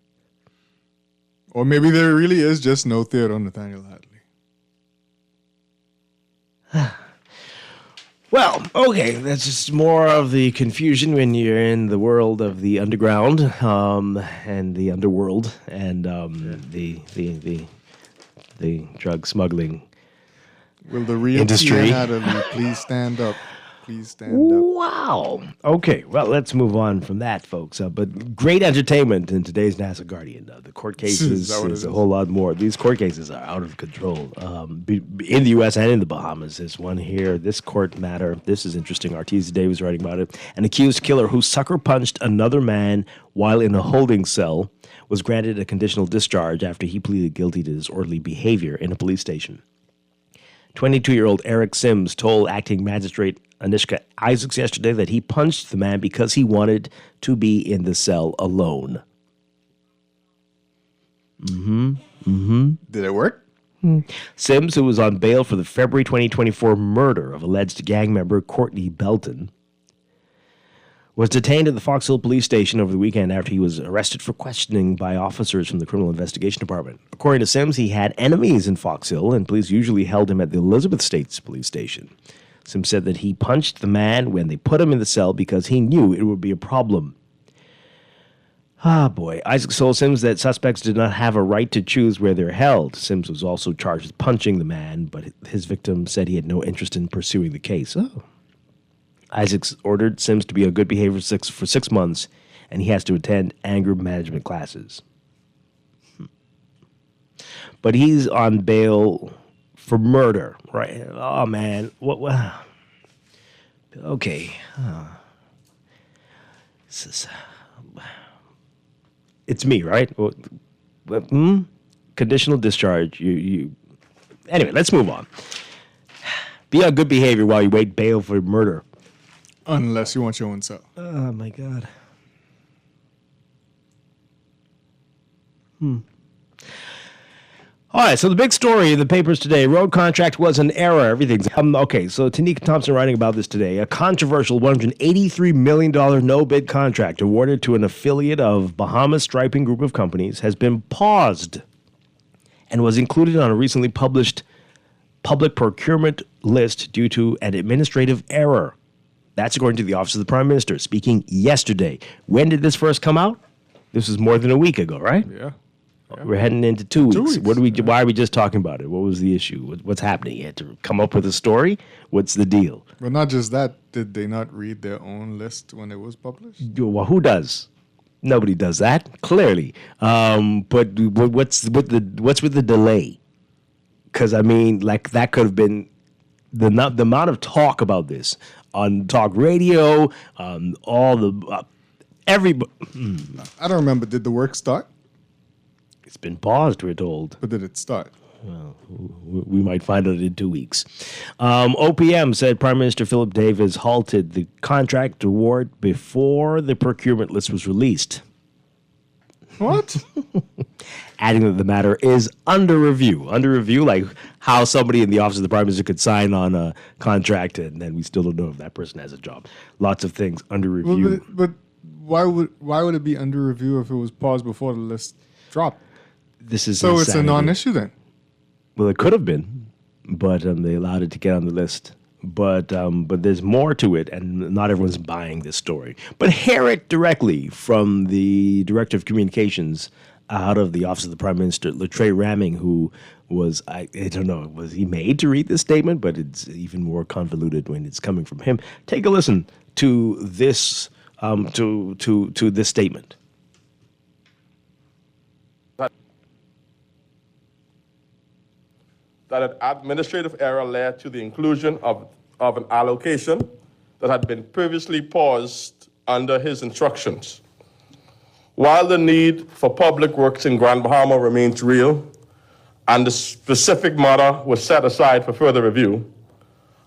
Or maybe there really is just no Theodore Nathaniel Adderley. Well, okay, that's just more of the confusion when you're in the world of the underground and the underworld and the drug smuggling Will the real industry. Tia Adderley please stand up? Please stand up. Wow. Okay, well, let's move on from that, folks. But great entertainment in today's Nassau Guardian. The court cases is a whole lot more. These court cases are out of control in the U.S. and in the Bahamas. There's one here. This court matter. This is interesting. Artesia Day was writing about it. An accused killer who sucker punched another man while in a holding cell was granted a conditional discharge after he pleaded guilty to disorderly behavior in a police station. 22-year-old Eric Sims told acting magistrate Anishka Isaacs yesterday that he punched the man because he wanted to be in the cell alone. Did it work? Sims, who was on bail for the February 2024 murder of alleged gang member Courtney Belton, was detained at the Fox Hill police station over the weekend after he was arrested for questioning by officers from the Criminal Investigation Department. According to Sims, he had enemies in Fox Hill, and police usually held him at the Elizabeth States police station. Sims said that he punched the man when they put him in the cell because he knew it would be a problem. Ah, boy. Isaac told Sims that suspects did not have a right to choose where they're held. Sims was also charged with punching the man, but his victim said he had no interest in pursuing the case. Oh. Isaacs ordered Sims to be on good behavior for 6 months, and he has to attend anger management classes. But he's on bail for murder, right? Oh, man. What? Okay. It's me, right? Conditional discharge. Anyway, let's move on. Be on good behavior while you wait bail for murder. Unless you want your own cell. Oh, my God. All right, so the big story in the papers today, road contract was an error. Everything's... okay, so Tanika Thompson writing about this today. A controversial $183 million no-bid contract awarded to an affiliate of Bahamas Striping Group of Companies has been paused and was included on a recently published public procurement list due to an administrative error. That's according to the Office of the Prime Minister, speaking yesterday. When did this first come out? This was more than a week ago, right? Yeah. We're heading into 2 weeks. Why are we just talking about it? What was the issue? What's happening? You had to come up with a story? What's the deal? Well, not just that. Did they not read their own list when it was published? Well, who does? Nobody does that, clearly. But what's with the delay? Because, I mean, like, that could have been the amount of talk about this on talk radio, all the everybody. I don't remember. Did the work start? It's been paused, we're told. But did it start? Well, we might find out in 2 weeks. OPM said Prime Minister Philip Davis halted the contract award before the procurement list was released. What? Adding that the matter is under review. Under review, like how somebody in the Office of the Prime Minister could sign on a contract and then we still don't know if that person has a job. Lots of things under review. Well, but why would it be under review if it was paused before the list dropped? This is so insanity. It's a non-issue then? Well, it could have been, but they allowed it to get on the list. But there's more to it, and not everyone's buying this story. But hear it directly from the Director of Communications out of the Office of the Prime Minister, Latrey Ramming, who was, I don't know, was he made to read this statement? But it's even more convoluted when it's coming from him. Take a listen to this, to this statement. that an administrative error led to the inclusion of an allocation that had been previously paused under his instructions. While the need for public works in Grand Bahama remains real, and the specific matter was set aside for further review,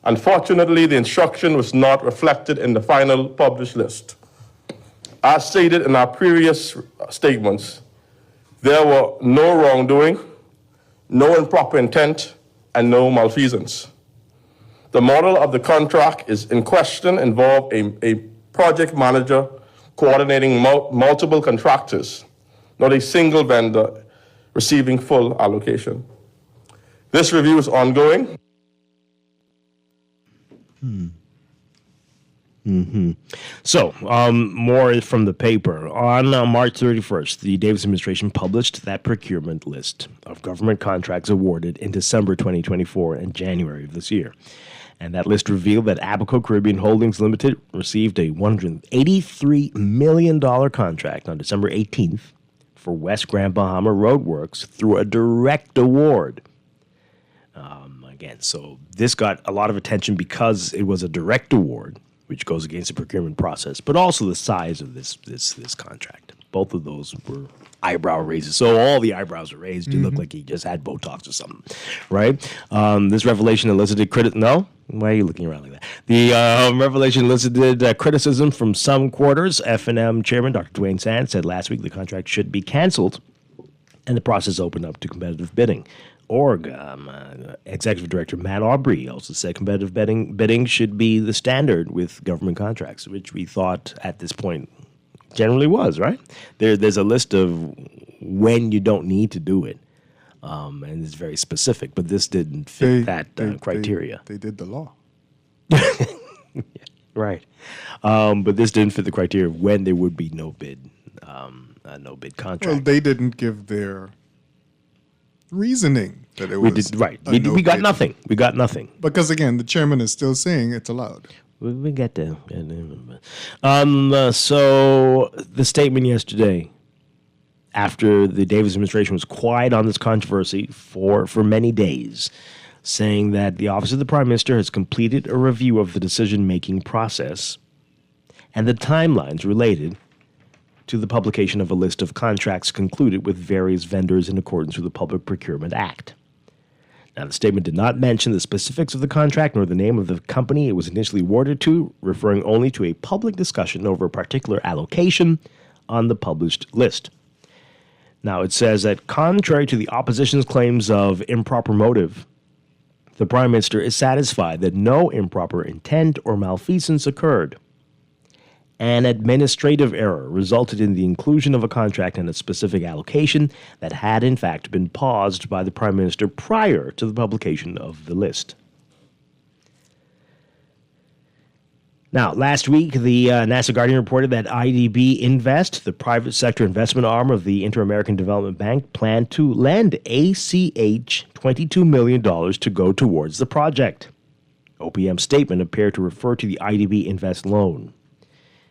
unfortunately, the instruction was not reflected in the final published list. As stated in our previous statements, there were no wrongdoing, no improper intent, and no malfeasance. The model of the contract is in question involved a project manager coordinating multiple contractors, not a single vendor receiving full allocation. This review is ongoing. So, more from the paper. On March 31st, the Davis administration published that procurement list of government contracts awarded in December 2024 and January of this year. And that list revealed that Abaco Caribbean Holdings Limited received a $183 million contract on December 18th for West Grand Bahama Roadworks through a direct award. Again, so this got a lot of attention because it was a direct award, which goes against the procurement process, but also the size of this contract. Both of those were eyebrow raises. So all the eyebrows were raised. You look like he just had Botox or something, right? This revelation elicited No? Why are you looking around like that? The revelation elicited criticism from some quarters. F&M chairman Dr. Dwight said last week the contract should be canceled and the process opened up to competitive bidding. Org Executive Director Matt Aubrey also said competitive bidding should be the standard with government contracts, which we thought at this point generally was, right? There's a list of when you don't need to do it, and it's very specific, but this didn't fit that criteria. They did the law. Yeah, right. But this didn't fit the criteria of when there would be no bid contract. Well, they didn't give their reasoning that it was. We got nothing. We got nothing. Because again, the chairman is still saying it's allowed. We get there. So the statement yesterday, after the Davis administration was quiet on this controversy for many days, saying that the Office of the Prime Minister has completed a review of the decision-making process and the timelines related to the publication of a list of contracts concluded with various vendors in accordance with the Public Procurement Act. Now, the statement did not mention the specifics of the contract nor the name of the company it was initially awarded to, referring only to a public discussion over a particular allocation on the published list. Now, it says that contrary to the opposition's claims of improper motive, the Prime Minister is satisfied that no improper intent or malfeasance occurred. An administrative error resulted in the inclusion of a contract and a specific allocation that had, in fact, been paused by the Prime Minister prior to the publication of the list. Now, last week, the Nassau Guardian reported that IDB Invest, the private sector investment arm of the Inter-American Development Bank, planned to lend ACH $22 million to go towards the project. OPM's statement appeared to refer to the IDB Invest loan.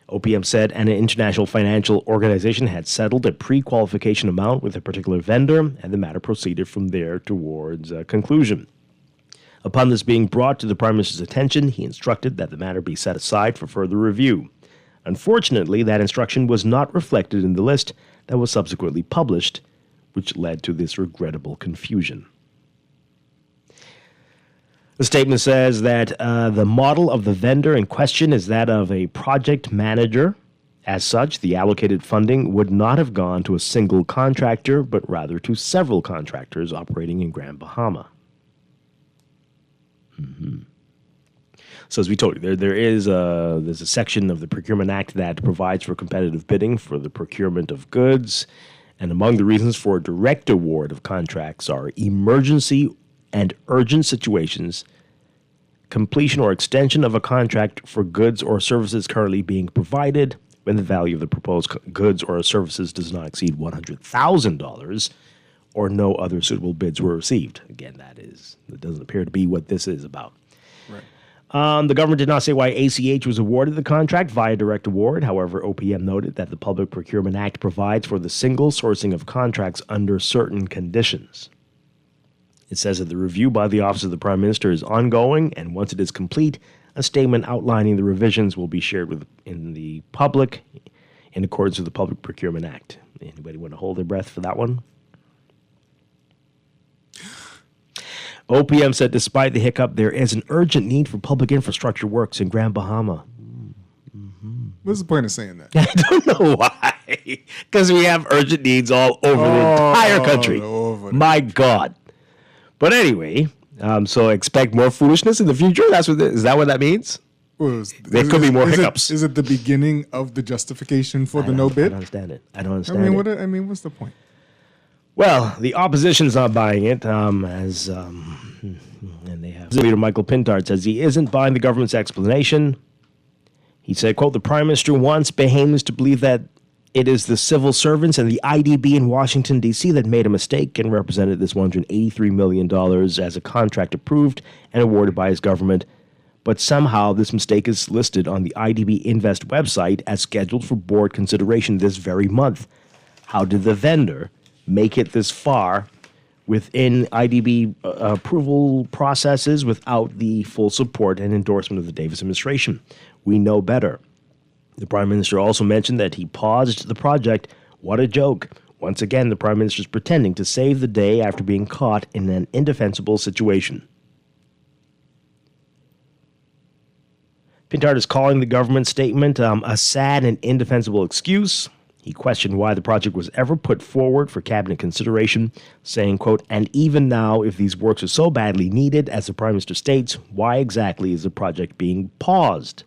OPM said an international financial organization had settled a pre-qualification amount with a particular vendor, and the matter proceeded from there towards a conclusion. Upon this being brought to the Prime Minister's attention, he instructed that the matter be set aside for further review. Unfortunately, that instruction was not reflected in the list that was subsequently published, which led to this regrettable confusion. The statement says that the model of the vendor in question is that of a project manager. As such, the allocated funding would not have gone to a single contractor, but rather to several contractors operating in Grand Bahama. So as we told you, there's a section of the Procurement Act that provides for competitive bidding for the procurement of goods. And among the reasons for a direct award of contracts are emergency and urgent situations, completion or extension of a contract for goods or services currently being provided when the value of the proposed goods or services does not exceed $100,000 or no other suitable bids were received. Again, that doesn't appear to be what this is about. Right. The government did not say why ACH was awarded the contract via direct award. However, OPM noted that the Public Procurement Act provides for the single sourcing of contracts under certain conditions. It says that the review by the Office of the Prime Minister is ongoing, and once it is complete, a statement outlining the revisions will be shared in the public in accordance with the Public Procurement Act. Anybody want to hold their breath for that one? OPM said despite the hiccup, there is an urgent need for public infrastructure works in Grand Bahama. What's the point of saying that? I don't know why. Because we have urgent needs all over the entire country. My God. But anyway, so expect more foolishness in the future? Is that what that means? Well, there could be more hiccups. Is it the beginning of the justification for the no bid? I don't understand it. I don't understand it. What's the point? Well, the opposition's not buying it, and they have. Leader Michael Pintard says he isn't buying the government's explanation. He said, quote, the Prime Minister wants Bahamians to believe that it is the civil servants and the IDB in Washington, D.C. that made a mistake and represented this $183 million as a contract approved and awarded by his government. But somehow this mistake is listed on the IDB Invest website as scheduled for board consideration this very month. How did the vendor make it this far within IDB approval processes without the full support and endorsement of the Davis administration? We know better. The Prime Minister also mentioned that he paused the project. What a joke. Once again, the Prime Minister is pretending to save the day after being caught in an indefensible situation. Pintard is calling the government statement a sad and indefensible excuse. He questioned why the project was ever put forward for cabinet consideration, saying, quote, and even now, if these works are so badly needed, as the Prime Minister states, why exactly is the project being paused?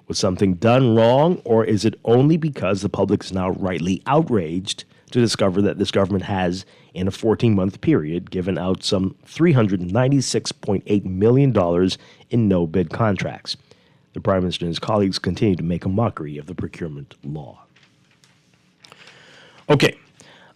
Was something done wrong, or is it only because the public is now rightly outraged to discover that this government has, in a 14-month period, given out some $396.8 million in no-bid contracts? The Prime Minister and his colleagues continue to make a mockery of the procurement law. Okay,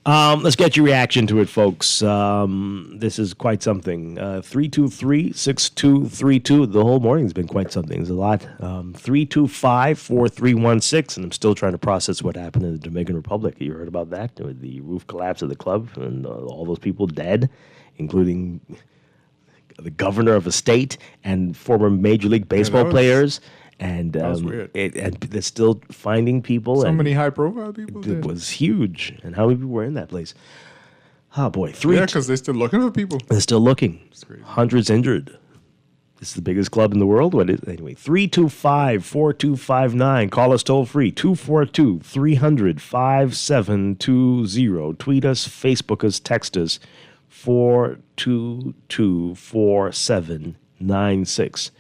let's get your reaction to it, folks. This is quite something. 323-6232. The whole morning's been quite something. It's a lot. 325-4316, and I'm still trying to process what happened in the Dominican Republic. You heard about that? With the roof collapse of the club and all those people dead, including the governor of a state and former Major League Baseball players. And and they're still finding people. So many high-profile people. It was huge. And how many people were in that place? Oh, boy. Because they're still looking for people. They're still looking. Hundreds injured. This is the biggest club in the world. What is it? Anyway, 325-4259. Call us toll-free. 242-300-5720. Tweet us, Facebook us, text us. 422-4796.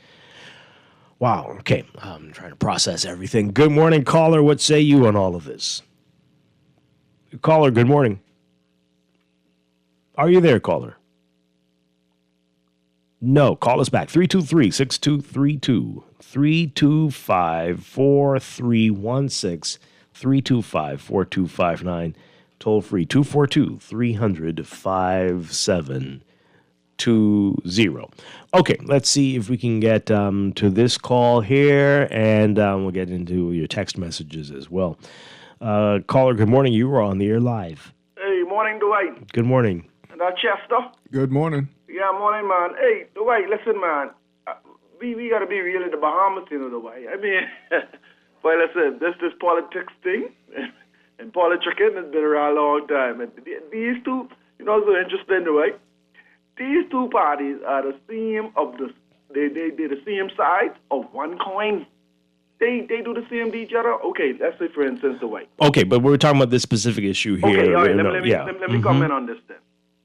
Wow, okay. I'm trying to process everything. Good morning, caller. What say you on all of this? Caller, good morning. Are you there, caller? No, call us back. 323-6232. 325-4316. 325-4259. Toll free 242-300-5720. Okay, let's see if we can get to this call here, and we'll get into your text messages as well. Caller, good morning. You are on the air live. Hey, morning, Dwight. Good morning. And Chester. Good morning. Yeah, morning, man. Hey, Dwight, listen, man. We got to be real in the Bahamas, you know, Dwight. I mean, well, listen, this politics thing and politicking has been around a long time. And these two, you know, so interesting, Dwight. These two parties are the same they're the same side of one coin. They do the same to each other. Okay, let's say for instance the white. Okay, but we're talking about this specific issue here. Okay, all right. Let me comment on this then.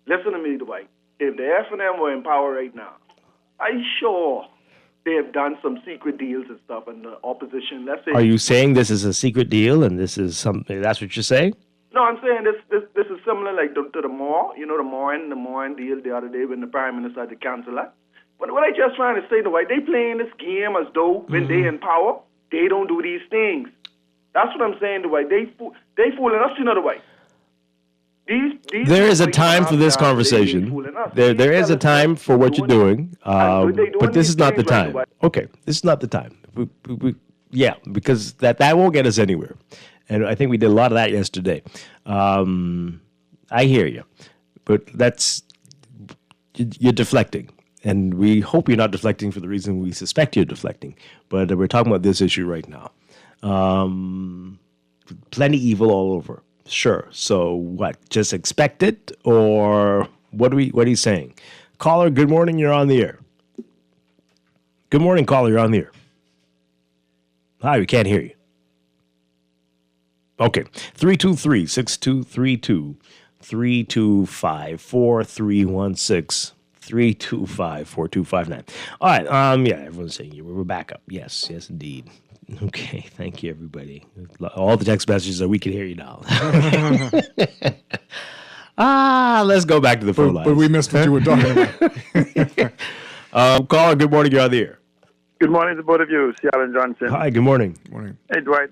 Listen to me, Dwight. If the F&M were in power right now, I'm sure they have done some secret deals and stuff, and the opposition. Let's say. Are you saying this is a secret deal, and this is something? That's what you're saying? No, I'm saying this is similar like to the Moore, you know, the Moore deal the other day when the Prime Minister had to cancel that. But what I just trying to say, Dwight, they playing this game as though when they in power, they don't do these things. That's what I'm saying, Dwight. They fooling us, you know, Dwight. There is a time for this conversation. There is a time for what you're doing, but this is not the time. Okay, this is not the time. Yeah, because that won't get us anywhere. And I think we did a lot of that yesterday. I hear you. But you're deflecting. And we hope you're not deflecting for the reason we suspect you're deflecting. But we're talking about this issue right now. Plenty evil all over. Sure. So what? Just expect it? Or what are you saying? Caller, good morning. You're on the air. Good morning, caller. You're on the air. Hi, we can't hear you. Okay. 323-6232. 325-4316. 325-4259. All right. Yeah, everyone's saying we're back up. Yes, indeed. Okay, thank you, everybody. All the text messages that we can hear you now. Let's go back to the phone lines. But we missed what you were talking about. Caller, good morning. You're on the air. Good morning to both of you, Alan Johnson. Hi, good morning. Morning. Hey, Dwight,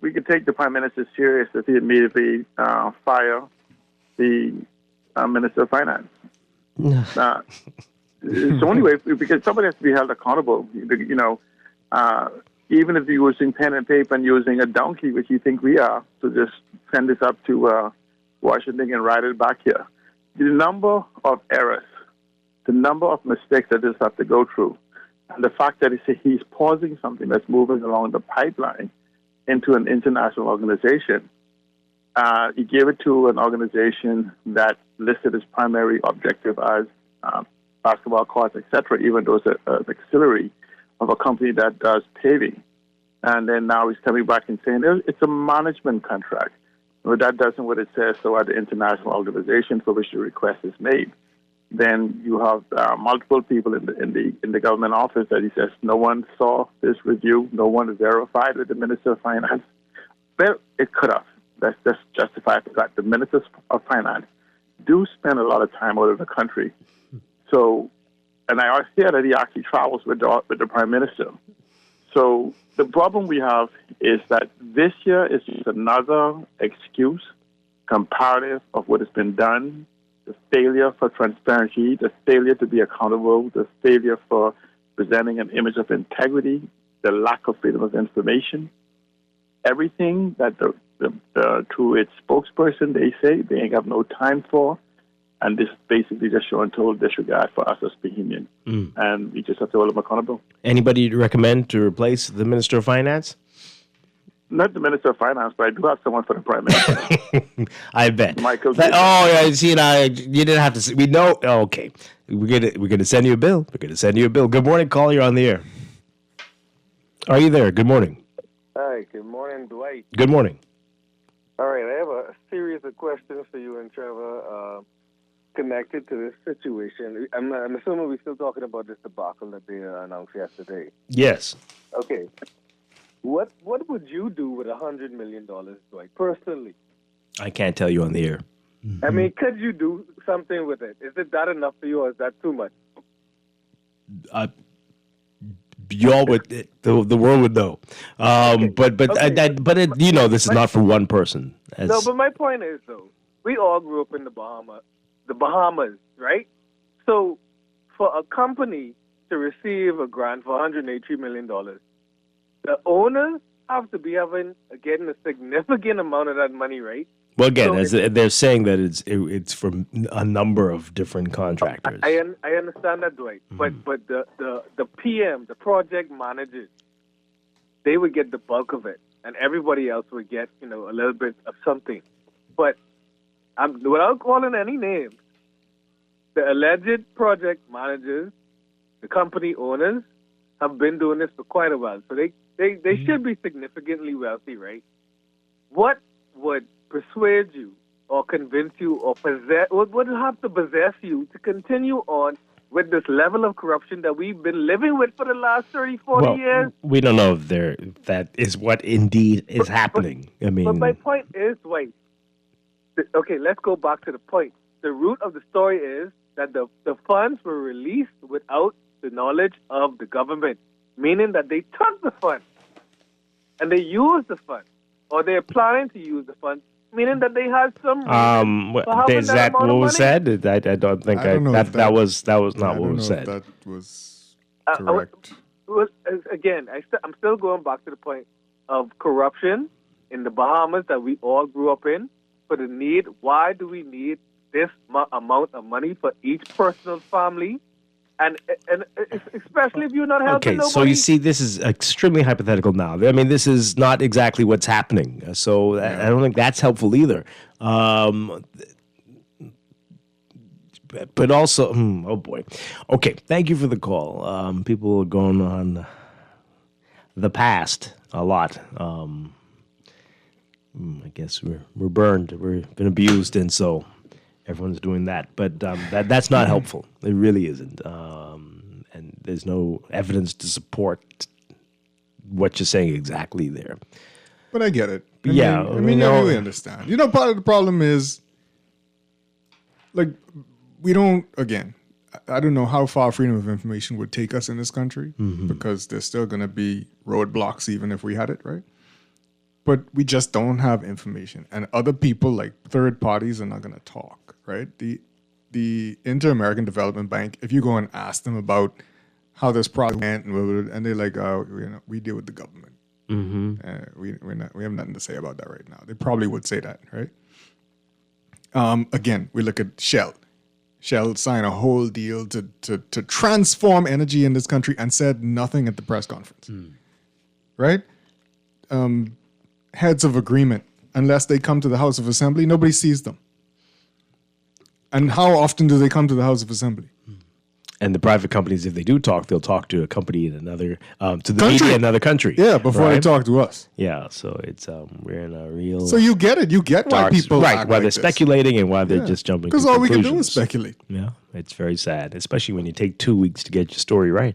we could take the Prime Minister serious if he immediately fire the Minister of Finance. It's the only way, because somebody has to be held accountable. You know, even if you're using pen and paper and using a donkey, which you think we are, to just send this up to Washington and write it back here. The number of errors, the number of mistakes that this have to go through, and the fact that he's pausing something that's moving along the pipeline into an international organization. He gave it to an organization that listed its primary objective as basketball courts, etc., even though it's an auxiliary of a company that does paving. And then now he's coming back and saying it's a management contract. But that doesn't what it says. So at the international organization for which the request is made, then you have multiple people in the government office that he says no one saw this review, no one verified with the Minister of Finance. Well, it could have. That's just justified the fact the Ministers of Finance do spend a lot of time out of the country. So, and I hear that he actually travels with the Prime Minister. So the problem we have is that this year is just another excuse, comparative of what has been done, the failure for transparency, the failure to be accountable, the failure for presenting an image of integrity, the lack of freedom of information. Everything that through its spokesperson, they say they ain't got no time for, and this basically just showing total disregard for us as Bahamian. And we just have to hold them accountable. Anybody you'd recommend to replace the Minister of Finance? Not the Minister of Finance, but I do have someone for the Prime Minister. I bet. Michael. Yeah, see, you didn't have to. We know. Oh, okay, we're gonna send you a bill. We're gonna send you a bill. Good morning, caller. You're on the air. Are you there? Good morning. Hi. Good morning, Dwight. Good morning. All right, I have a series of questions for you and Trevor connected to this situation. I'm assuming we're still talking about this debacle that they announced yesterday. Yes. Okay. What would you do with $100 million, Dwight, personally? I can't tell you on the air. I mean, could you do something with it? Is it that enough for you, or is that too much? Y'all would, the world would know. But you know, this is not for one person. No, but my point is, though, we all grew up in the Bahamas, right? So for a company to receive a grant for $183 million, the owners have to be getting a significant amount of that money, right? Well, again, so they're saying that it's from a number of different contractors. I understand that, Dwight. But the PM, the project managers, they would get the bulk of it, and everybody else would get a little bit of something. But without calling any names, the alleged project managers, the company owners, have been doing this for quite a while, so they should be significantly wealthy, right? What would persuade you or convince you or would have to possess you to continue on with this level of corruption that we've been living with for the last 30, 40 years? We don't know if that is what indeed is happening. But my point is, wait. Okay, let's go back to the point. The root of the story is that the funds were released without the knowledge of the government, meaning that they took the funds and they used the funds, or they're planning to use the funds, meaning that they had some. Is that what was said? I don't think that was not what was said. That was correct. Again, I'm still going back to the point of corruption in the Bahamas that we all grew up in. For the need, why do we need this amount of money for each personal family, and especially if you're not helping Okay, nobody. so you see, this is extremely hypothetical now. I mean, this is not exactly what's happening. So I don't think that's helpful either. But also, oh boy. Okay, thank you for the call. People are going on the past a lot. I guess we're burned. We've been abused, and so everyone's doing that. But that's not helpful. It really isn't. And there's no evidence to support what you're saying exactly there. But I get it. I I really understand. Part of the problem is, like, we don't, again, I don't know how far freedom of information would take us in this country, because there's still going to be roadblocks even if we had it, right? But we just don't have information. And other people, like third parties, are not going to talk, right? The Inter-American Development Bank, if you go and ask them about how this project went, and they're like, we deal with the government. We have nothing to say about that right now. They probably would say that, right? Again, we look at Shell. Shell signed a whole deal to transform energy in this country and said nothing at the press conference, right? Heads of agreement, unless they come to the House of Assembly, nobody sees them. And how often do they come to the House of Assembly? And the private companies, if they do talk, they'll talk to a company in another, to the media in another country. Yeah, before they talk to us. Yeah, so it's we're in a real. So you get it. You get why people act why like they're this. speculating and why they're just jumping. Because to all we can do conclusions. is speculate. Yeah, it's very sad, especially when you take 2 weeks to get your story right.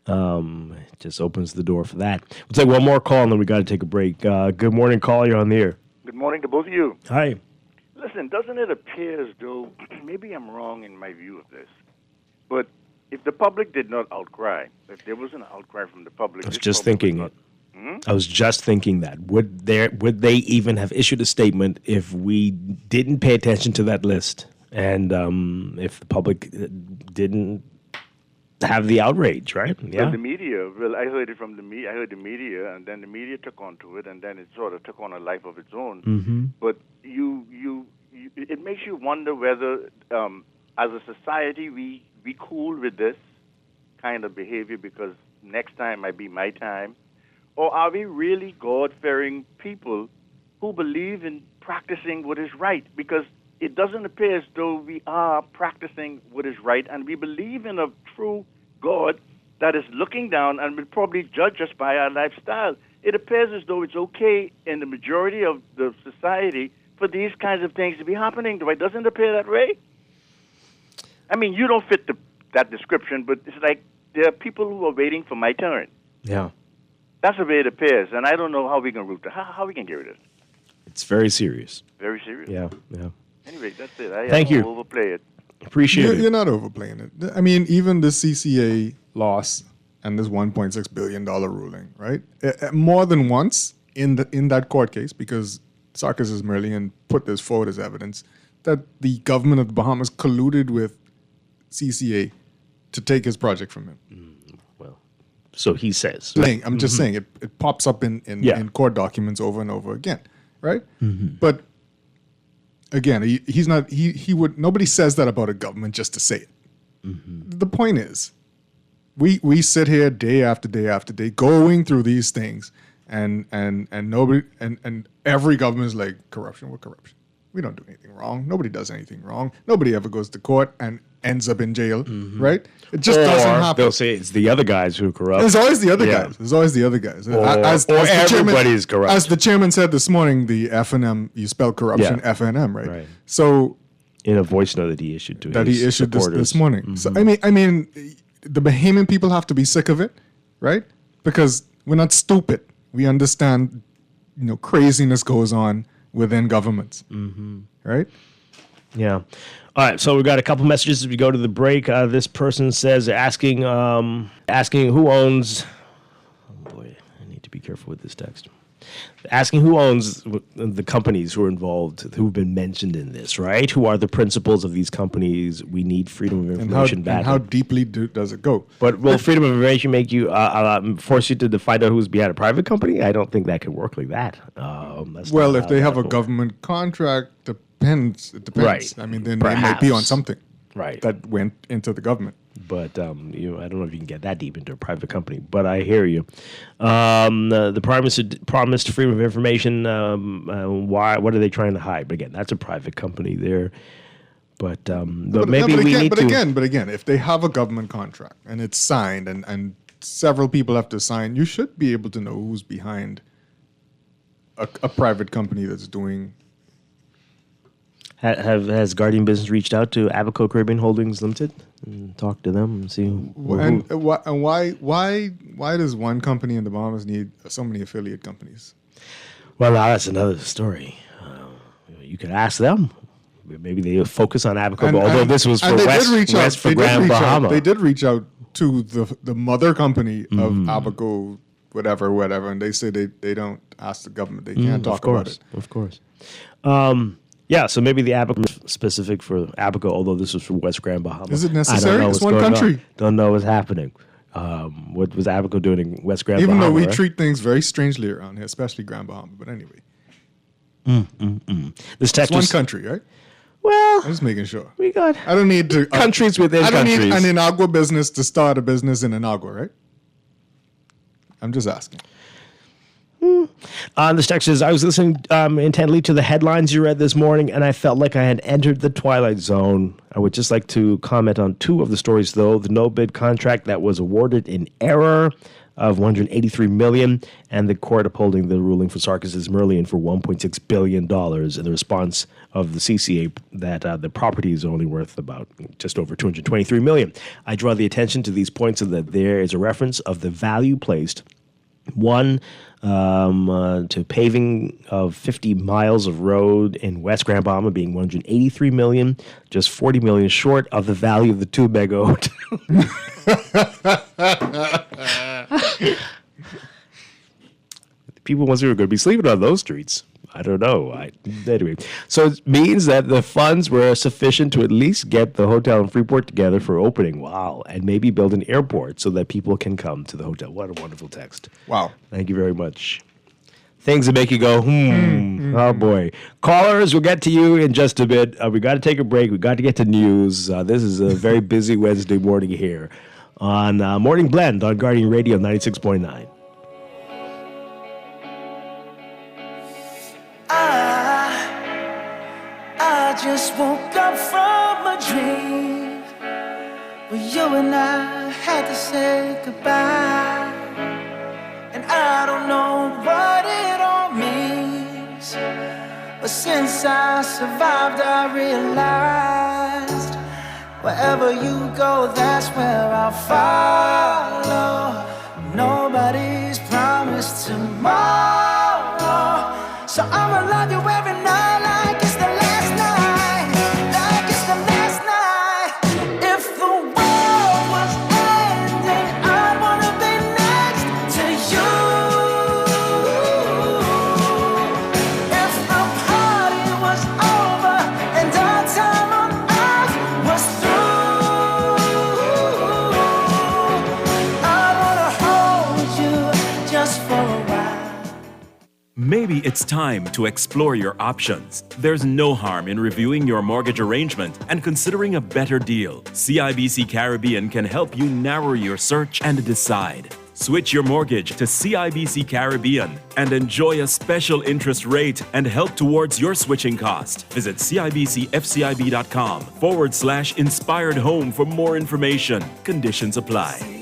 It just opens the door for that. We'll take one more call and then we got to take a break. Good morning, call. You're on the air. Good morning to both of you. Hi. Listen, doesn't it appear as though, maybe I'm wrong in my view of this, but if the public did not outcry, if there was an outcry from the public... I was just thinking it. I was just thinking that. Would they even have issued a statement if we didn't pay attention to that list and if the public didn't have the outrage, right? Well, the media, I heard it from the media. I heard the media, and then the media took onto it, and then it sort of took on a life of its own. But it makes you wonder whether, as a society, we cool with this kind of behavior because next time might be my time, or are we really God-fearing people who believe in practicing what is right? Because it doesn't appear as though we are practicing what is right, and we believe in a true God that is looking down and will probably judge us by our lifestyle. It appears as though it's okay in the majority of the society for these kinds of things to be happening. Dwight, doesn't it appear that way? I mean, you don't fit that description, but it's like there are people who are waiting for my turn. Yeah. That's the way it appears, and I don't know how we can root it. How we can get rid of it. It's very serious. Very serious. Yeah. Anyway, that's it. Thank you. I won't overplay it. Appreciate it. You're not overplaying it. I mean, even the CCA loss and this $1.6 billion ruling, right? More than once in that court case, because Sarkis is Merlian put this forward as evidence, that the government of the Bahamas colluded with CCA to take his project from him. So he says. I'm just saying it pops up in court documents over and over again, right? But again, nobody says that about a government just to say it. The point is, we sit here day after day after day going through these things and nobody and every government is like, corruption, what corruption? We don't do anything wrong. Nobody does anything wrong. Nobody ever goes to court and ends up in jail, right? It just doesn't happen. They'll say it's the other guys who are corrupt. There's always the other guys. There's always the other guys. Or everybody's corrupt. As the chairman said this morning, the FNM, you spell corruption FNM, right? So in a voice note that he issued to that his he issued supporters. this morning. So I mean, the Bahamian people have to be sick of it, right? Because we're not stupid. We understand, craziness goes on within governments, right? Yeah. All right, so we've got a couple messages as we go to the break. This person says, asking who owns... Oh, boy, I need to be careful with this text. Asking who owns the companies who are involved, who've been mentioned in this, right? Who are the principals of these companies? We need freedom of information back. And how deeply does it go? But will freedom of information make you force you to find out who's behind a private company? I don't think that could work like that. Well, if they have a government contract to depends. It depends. Right. I mean, then they might be on Perhaps. something. Right. That went into the government. But I don't know if you can get that deep into a private company. But I hear you. The Prime Minister promised freedom of information. What are they trying to hide? But again, that's a private company there. But maybe we need to. But again, if they have a government contract and it's signed and several people have to sign, you should be able to know who's behind a private company that's doing. Has Guardian Business reached out to Abaco Caribbean Holdings Limited and talked to them and see Why does one company in the Bahamas need so many affiliate companies? Well, now that's another story. You could ask them. Maybe they focus on Abaco, although this was for West for Grand Bahama. They did reach out to the mother company of Abaco, whatever, and they say they don't ask the government. They can't talk about it. Of course. Yeah, so maybe the Abaco is specific for Abaco, although this was for West Grand Bahama. Is it necessary? It's one country. Don't know what's happening. What was Abaco doing in West Grand Even Bahama? Even though we treat things very strangely around here, especially Grand Bahama. But anyway. This text it's one country, right? Well, I'm just making sure. We got I don't need to countries within countries. I don't need an Inagua business to start a business in Inagua, right? I'm just asking. This text says, I was listening intently to the headlines you read this morning, and I felt like I had entered the twilight zone. I would just like to comment on two of the stories, though. The no-bid contract that was awarded in error of $183 million, and the court upholding the ruling for Sarkis's Merlion for $1.6 billion, and the response of the CCA that the property is only worth about just over $223 million. I draw the attention to these points so that there is a reference of the value placed, one, to paving of 50 miles of road in West Grand Bahama being $183 million, just $40 million short of the value of the 2-mega hotel. People once we were going to be sleeping on those streets. I don't know. Anyway, so it means that the funds were sufficient to at least get the hotel in Freeport together for opening. Wow. And maybe build an airport so that people can come to the hotel. What a wonderful text. Wow. Thank you very much. Things that make you go, oh boy. Callers, we'll get to you in just a bit. We got to take a break. We got to get to news. This is a very busy Wednesday morning here on Morning Blend on Guardian Radio 96.9. I just woke up from a dream where you and I had to say goodbye, and I don't know what it all means, but since I survived I realized wherever you go, that's where I'll follow. Nobody's promised tomorrow, so I'ma love you every night like it's the last night, like it's the last night. If the world was ending, I'd wanna be next to you. If the party was over and our time on earth was through, I wanna hold you just for a while. Maybe it's time to explore your options. There's no harm in reviewing your mortgage arrangement and considering a better deal. CIBC Caribbean can help you narrow your search and decide. Switch your mortgage to CIBC Caribbean and enjoy a special interest rate and help towards your switching cost. Visit CIBCFCIB.com/inspired home for more information. Conditions apply.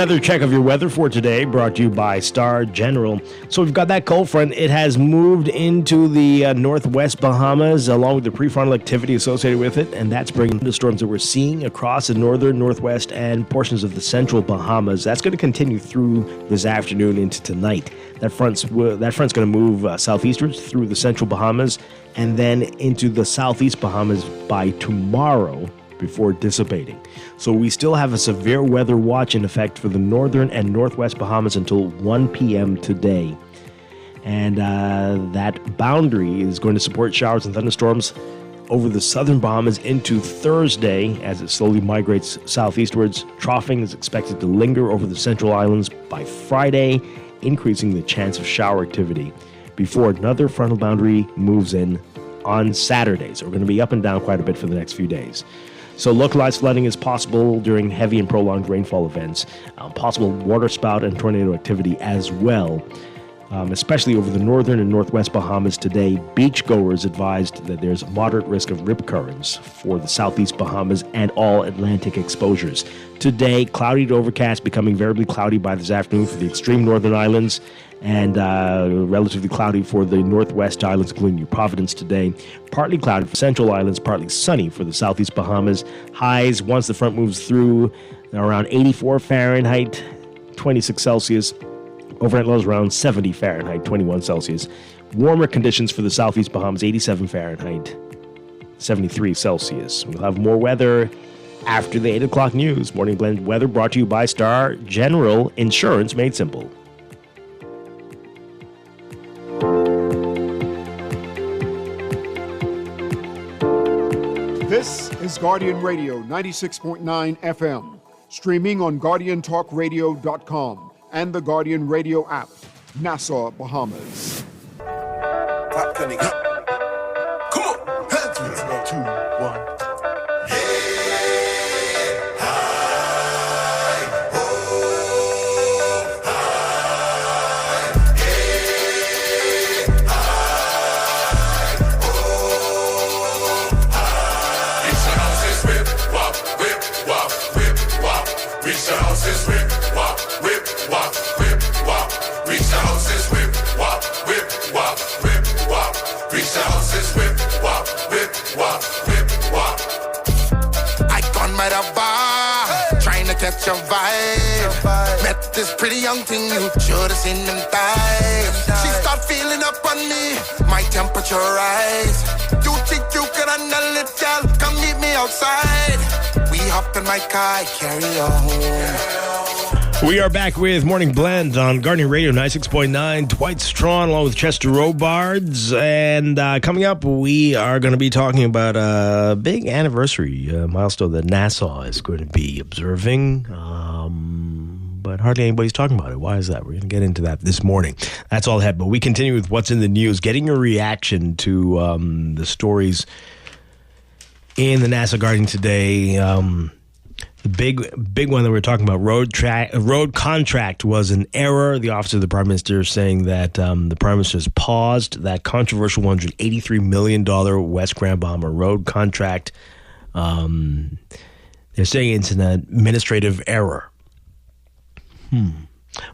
Another check of your weather for today brought to you by Star General. So we've got that cold front. It has moved into the northwest Bahamas along with the prefrontal activity associated with it, and that's bringing the storms that we're seeing across the northern, northwest, and portions of the central Bahamas. That's going to continue through this afternoon into tonight. That front's going to move southeastwards through the central Bahamas and then into the southeast Bahamas by tomorrow before dissipating. So we still have a severe weather watch in effect for the northern and northwest Bahamas until 1 p.m. today. And that boundary is going to support showers and thunderstorms over the southern Bahamas into Thursday as it slowly migrates southeastwards. Troughing is expected to linger over the central islands by Friday, increasing the chance of shower activity before another frontal boundary moves in on Saturday. So we're going to be up and down quite a bit for the next few days. So localized flooding is possible during heavy and prolonged rainfall events. Possible waterspout and tornado activity as well, especially over the northern and northwest Bahamas today. Beachgoers advised that there's moderate risk of rip currents for the southeast Bahamas and all Atlantic exposures. Today, cloudy to overcast, becoming variably cloudy by this afternoon for the extreme northern islands, and relatively cloudy for the northwest islands, including New Providence today. Partly cloudy for central islands, partly sunny for the southeast Bahamas. Highs, once the front moves through, around 84 Fahrenheit, 26 Celsius. Overnight lows around 70 Fahrenheit, 21 Celsius. Warmer conditions for the southeast Bahamas, 87 Fahrenheit, 73 Celsius. We'll have more weather after the 8 o'clock news. Morning Blend weather brought to you by Star General Insurance Made Simple. This is Guardian Radio 96.9 FM, streaming on GuardianTalkRadio.com and the Guardian Radio app, Nassau, Bahamas. Come on, 3, 2, 1. Catch your vibe. Met this pretty young thing, you should've seen them thighs. She start feeling up on me, my temperature rise. You think you can handle it, girl? Come meet me outside. We hop in my car, carry on. We are back with Morning Blend on Guardian Radio 96.9. Dwight Strachan along with Chester Robards. And coming up, we are going to be talking about a big anniversary milestone that Nassau is going to be observing. But hardly anybody's talking about it. Why is that? We're going to get into that this morning. That's all ahead. But we continue with what's in the news, getting your reaction to the stories in the Nassau Guardian today. The big one that we're talking about, road contract was an error. The Office of the Prime Minister saying that the Prime Minister has paused that controversial $183 million West Grand Bahama road contract. They're saying it's an administrative error.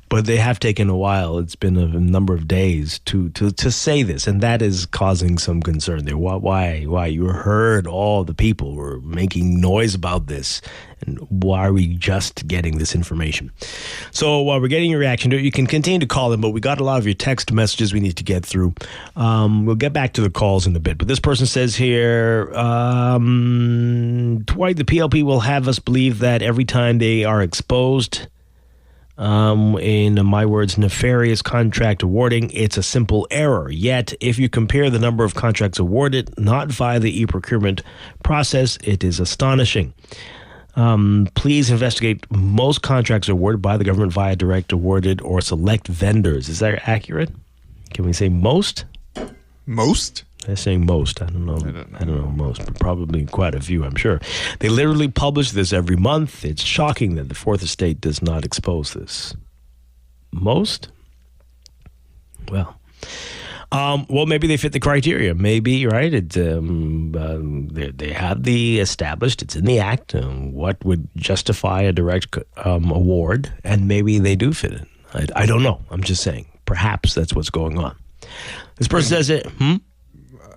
But they have taken a while. It's been a number of days to say this, and that is causing some concern there. Why? You heard all the people were making noise about this, and why are we just getting this information? So while we're getting your reaction to it, you can continue to call in, but we got a lot of your text messages we need to get through. We'll get back to the calls in a bit, but this person says here, Dwight, the PLP will have us believe that every time they are exposed, in my words, nefarious contract awarding, it's a simple error. Yet, if you compare the number of contracts awarded, not via the e-procurement process, it is astonishing. Please investigate most contracts awarded by the government via direct awarded or select vendors. Is that accurate? Can we say most? Most? They're saying most. I don't know most, but probably quite a few, I'm sure. They literally publish this every month. It's shocking that the Fourth Estate does not expose this. Most? Well. Well, maybe they fit the criteria. Maybe, right? They have the established. It's in the act. What would justify a direct award? And maybe they do fit it. I don't know. I'm just saying. Perhaps that's what's going on. This person says it.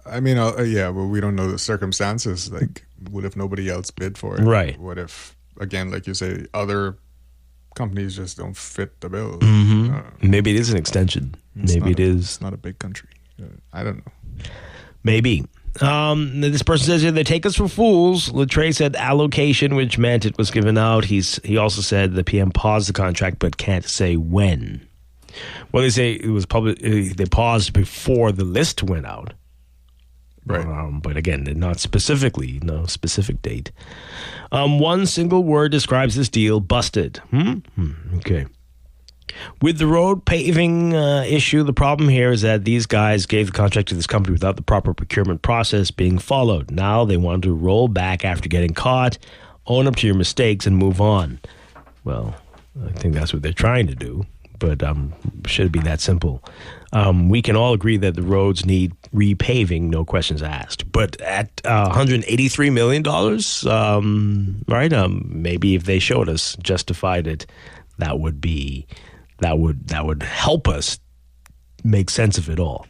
I mean, yeah, but we don't know the circumstances. Like, what if nobody else bid for it? Right. What if, again, like you say, other companies just don't fit the bill? Maybe it is an extension. Maybe it is. It's not a big country. I don't know. Maybe. This person says here, they take us for fools. Latre said allocation, which meant it was given out. He also said the PM paused the contract, but can't say when. Well, they say it was public. They paused before the list went out. Right. But again, not specifically, no specific date. One single word describes this deal: busted. Okay. With the road paving issue, the problem here is that these guys gave the contract to this company without the proper procurement process being followed. Now they want to roll back after getting caught, own up to your mistakes, and move on. Well, I think that's what they're trying to do, but should it be that simple? We can all agree that the roads need repaving, no questions asked. But at $183 million, right? Maybe if they showed us, justified it, that would help us make sense of it all.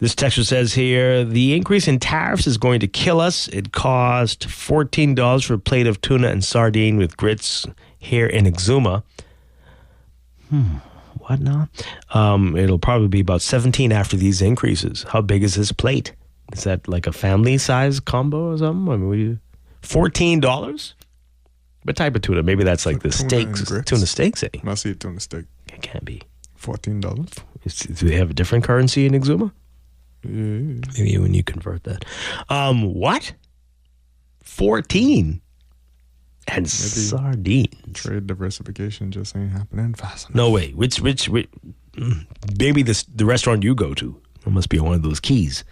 This texture says here, the increase in tariffs is going to kill us. It cost $14 for a plate of tuna and sardine with grits here in Exuma. What now? It'll probably be about 17 after these increases. How big is this plate? Is that like a family size combo or something? I mean, $14? What type of tuna? Maybe that's like the steaks. Tuna steaks, eh? Must eat tuna steak. It can't be. $14. Do they have a different currency in Exuma? Maybe when you convert that. What? 14? And maybe sardines. Trade diversification just ain't happening fast enough. No way. Which maybe the restaurant you go to. It must be on one of those keys.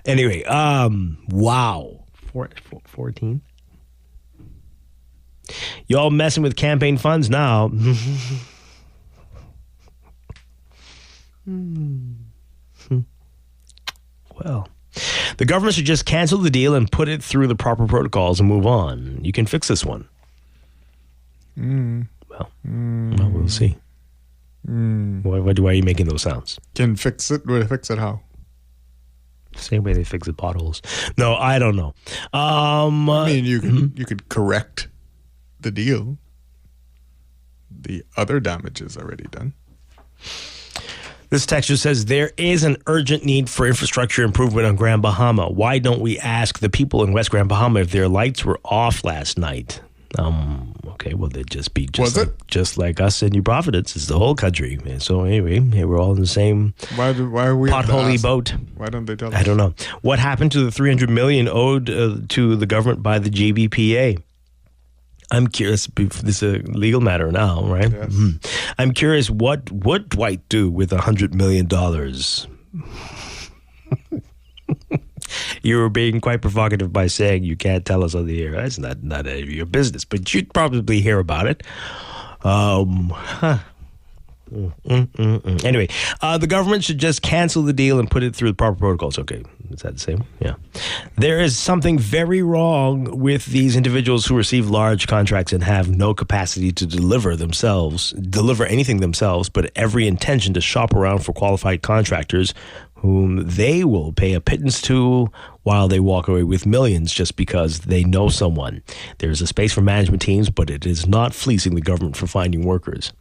Anyway, wow. 14? Y'all messing with campaign funds now. Well, the government should just cancel the deal and put it through the proper protocols and move on. You can fix this one. Well, we'll see. Why are you making those sounds? Can fix it? Will they fix it how? Same way they fix the potholes. No, I don't know. I mean, you could correct the deal. The other damage is already done. This texture says, there is an urgent need for infrastructure improvement on Grand Bahama. Why don't we ask the people in West Grand Bahama if their lights were off last night? Okay, well, they'd just be just like us in New Providence. It's the whole country. And so anyway, we're all in the same why are we potholy boat. Why don't they tell us? I don't know. What happened to the $300 million owed to the government by the GBPA? I'm curious. This is a legal matter now, right? Yes. I'm curious, what would Dwight do with $100 million? You were being quite provocative by saying you can't tell us on the air. That's not any of your business, but you'd probably hear about it. Anyway, the government should just cancel the deal and put it through the proper protocols. Okay, is that the same? Yeah. There is something very wrong with these individuals who receive large contracts and have no capacity to deliver anything themselves, but every intention to shop around for qualified contractors whom they will pay a pittance to while they walk away with millions just because they know someone. There's a space for management teams, but it is not fleecing the government for finding workers.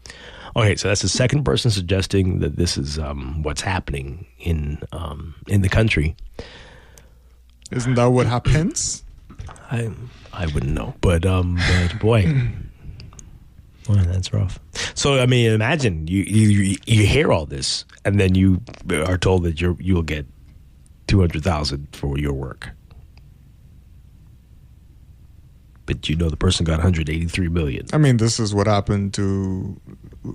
Okay, so that's the second person suggesting that this is what's happening in the country. Isn't that what happens? I wouldn't know, but boy, that's rough. So I mean, imagine you hear all this, and then you are told that you'll get $200,000 for your work. But the person got $183 million. I mean, this is what happened to.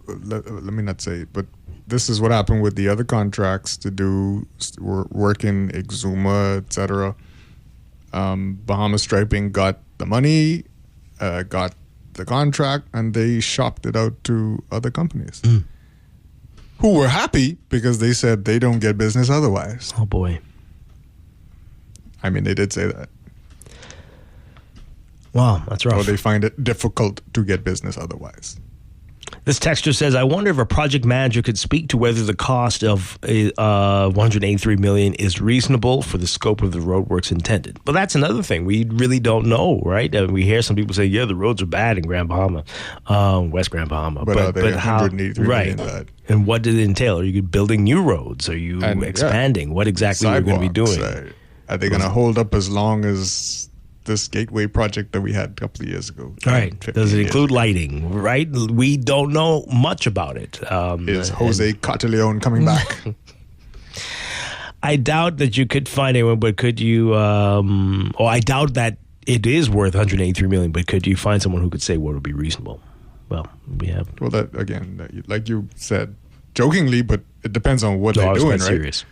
Let me not say it, but this is what happened with the other contracts to do work in Exuma, etc. Bahama Striping got the money, got the contract, and they shopped it out to other companies. who were happy because they said they don't get business otherwise. Oh, boy. I mean, they did say that. Wow, that's rough. Or they find it difficult to get business otherwise. This texter says, I wonder if a project manager could speak to whether the cost of $183 million is reasonable for the scope of the roadworks intended. But that's another thing. We really don't know, right? We hear some people say, yeah, the roads are bad in Grand Bahama, West Grand Bahama. But are they $183 million bad? And what did it entail? Are you building new roads? Are you expanding? What exactly are you going to be doing? Are they going to hold up as long as this gateway project that we had a couple of years ago? Right. Does it include lighting? Right. We don't know much about it. Is Jose Carteleon coming back? I doubt that you could find anyone, but could you? I doubt that it is worth $183 million, but could you find someone who could say what would be reasonable? Well, we have. Well, that again, like you said, jokingly, but it depends on what they're doing, right? Serious.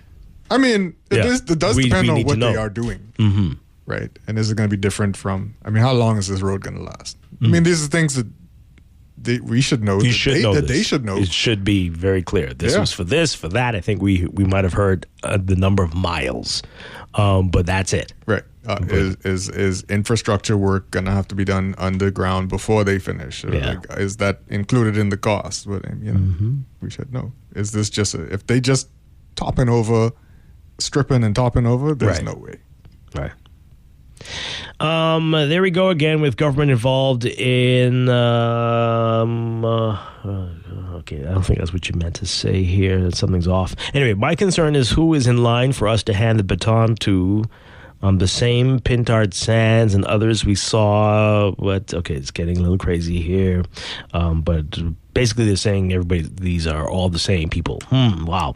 I mean, it does depend on what they are doing. Mm-hmm. Right. And is it going to be different from, I mean, how long is this road going to last? I mean, these are things that we should know. You should know that they should know. It should be very clear. This was for this, for that. I think we might have heard the number of miles, but that's it. Right. Is infrastructure work going to have to be done underground before they finish? Or is that included in the cost? But, we should know. Is this just, if they just stripping and topping over, there's no way. Right. There we go again with government involved in. Okay, I don't think that's what you meant to say here. Something's off. Anyway, my concern is who is in line for us to hand the baton to. The same Pintard Sands and others we saw. But okay, it's getting a little crazy here. But basically, they're saying these are all the same people. Wow.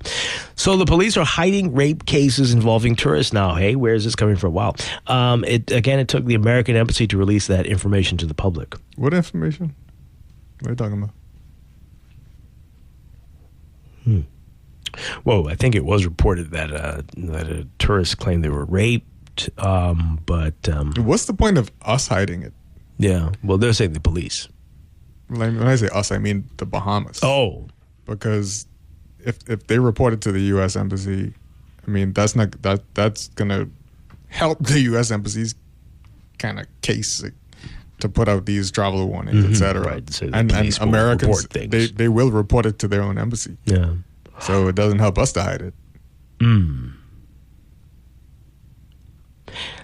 So the police are hiding rape cases involving tourists now. Hey, where is this coming from? Wow. It took the American embassy to release that information to the public. What information? What are you talking about? Well, I think it was reported that a tourist claimed they were raped. But what's the point of us hiding it? Yeah. Well, they're saying the police. When I say us, I mean the Bahamas. Oh, because if they report it to the U.S. Embassy, I mean that's gonna help the U.S. Embassy's kind of case to put out these travel warnings, etc. Right. So and Americans they will report it to their own embassy. Yeah. So it doesn't help us to hide it.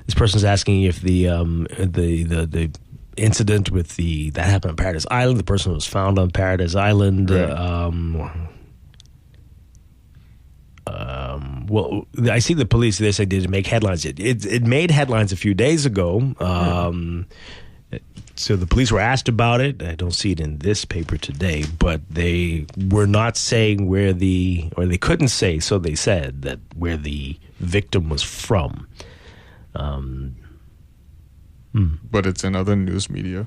This person's asking if the incident with that happened on Paradise Island. The person was found on Paradise Island. Right. Well, I see the police. They said did make headlines. It made headlines a few days ago. So the police were asked about it. I don't see it in this paper today, but they were not saying or they couldn't say. So they said that where the victim was from. But it's in other news media.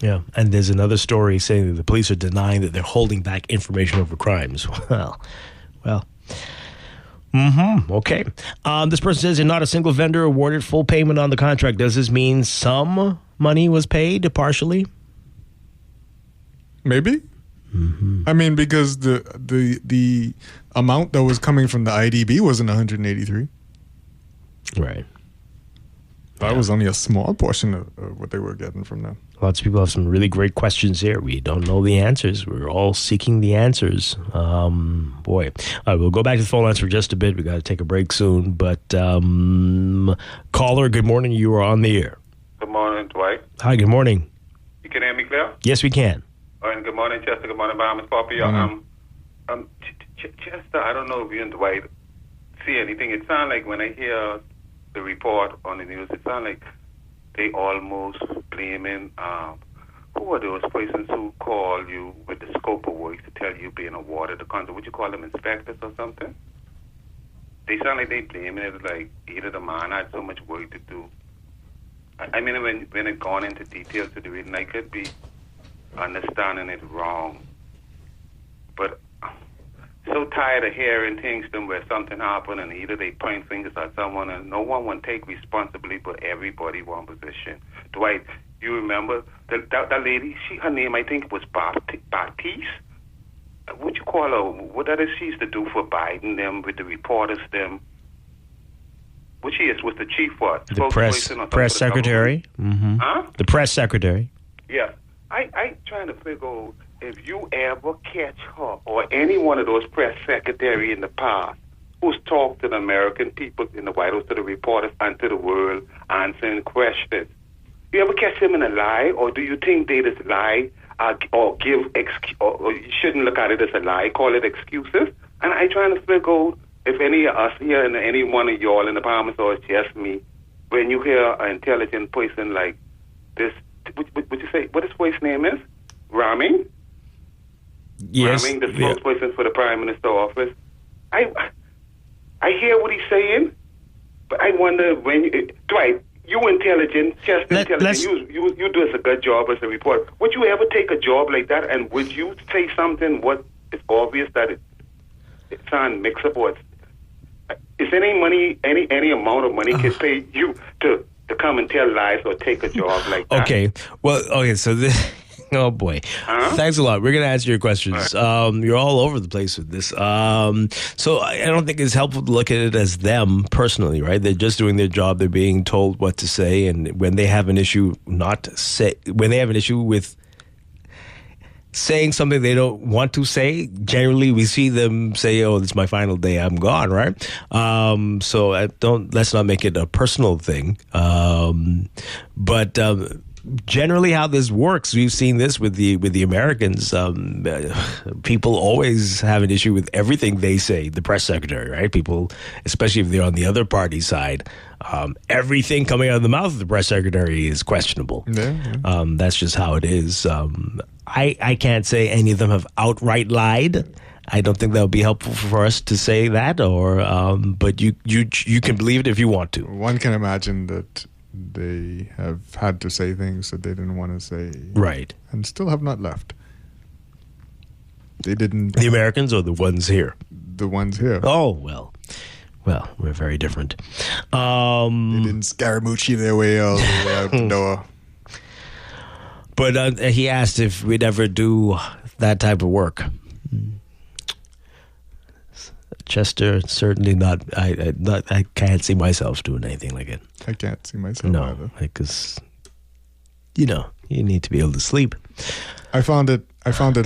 Yeah, and there's another story saying that the police are denying that they're holding back information over crimes. Well. Okay. This person says, not a single vendor awarded full payment on the contract. Does this mean some money was paid partially? Maybe. I mean, because the amount that was coming from the IDB wasn't 183. Right. That was only a small portion of what they were getting from them. Lots of people have some really great questions here. We don't know the answers. We're all seeking the answers. Boy. We'll go back to the phone lines for just a bit. We got to take a break soon. But caller, good morning. You are on the air. Good morning, Dwight. Hi, good morning. You can hear me clear? Yes, we can. And good morning, Chester. Good morning, Bahamas Poppy. Chester, I don't know if you and Dwight see anything. It sounds like when I hear the report on the news, it sounds like they almost blaming who are those persons who call you with the scope of work to tell you being awarded the contract? Would you call them inspectors or something? They sound like they blaming it like either the man had so much work to do. I mean, when it gone into details to the reading, I could be understanding it wrong, but so tired of hearing things where something happened and either they point fingers at someone and no one will take responsibility, but everybody want position. Dwight, You remember that lady? Her name, I think, was Baptiste. What you call her? What that is she used to do for Biden, them, with the reporters, them? What she is, was the chief what? The press secretary. Mm-hmm. Huh? The press secretary. Yeah. I trying to figure out if you ever catch her or any one of those press secretary in the past who's talked to the American people in the White House, to the reporters, and to the world, answering questions. You ever catch them in a lie, or do you think they just lie or give or you shouldn't look at it as a lie, call it excuses? And I trying to figure out if any of us here and any one of y'all in the Bahamas, or it's just me, when you hear an intelligent person like this, what you say? What his voice name is? Raming? Yes. Raming, the spokesperson for the Prime Minister office. I hear what he's saying, but I wonder Dwight, you intelligent, just intelligent. You do us a good job as a reporter. Would you ever take a job like that, and would you say something what is obvious that it's on mix-up, or is any money, any amount of money can pay you to come and tell lies or take a job like that? Okay. Well, okay, so this... Oh, boy. Thanks a lot. We're going to answer your questions. You're all over the place with this. So I don't think it's helpful to look at it as them personally, right? They're just doing their job. They're being told what to say. And when they have an issue with saying something they don't want to say, generally we see them say, "Oh, it's my final day. I'm gone." Right? So let's not make it a personal thing. But generally, how this works, we've seen this with the Americans. People always have an issue with everything they say. The press secretary, right? People, especially if they're on the other party side, everything coming out of the mouth of the press secretary is questionable. Yeah. That's just how it is. I can't say any of them have outright lied. I don't think that would be helpful for us to say that, but you can believe it if you want to. One can imagine that they have had to say things that they didn't want to say. Right. And still have not left. They didn't... The Americans or the ones here? The ones here. Oh, well, we're very different. They didn't Scaramucci their way all the way out the door. But he asked if we'd ever do that type of work. Chester, certainly not. I can't see myself doing anything like it. I can't see myself either. Because you need to be able to sleep. I found it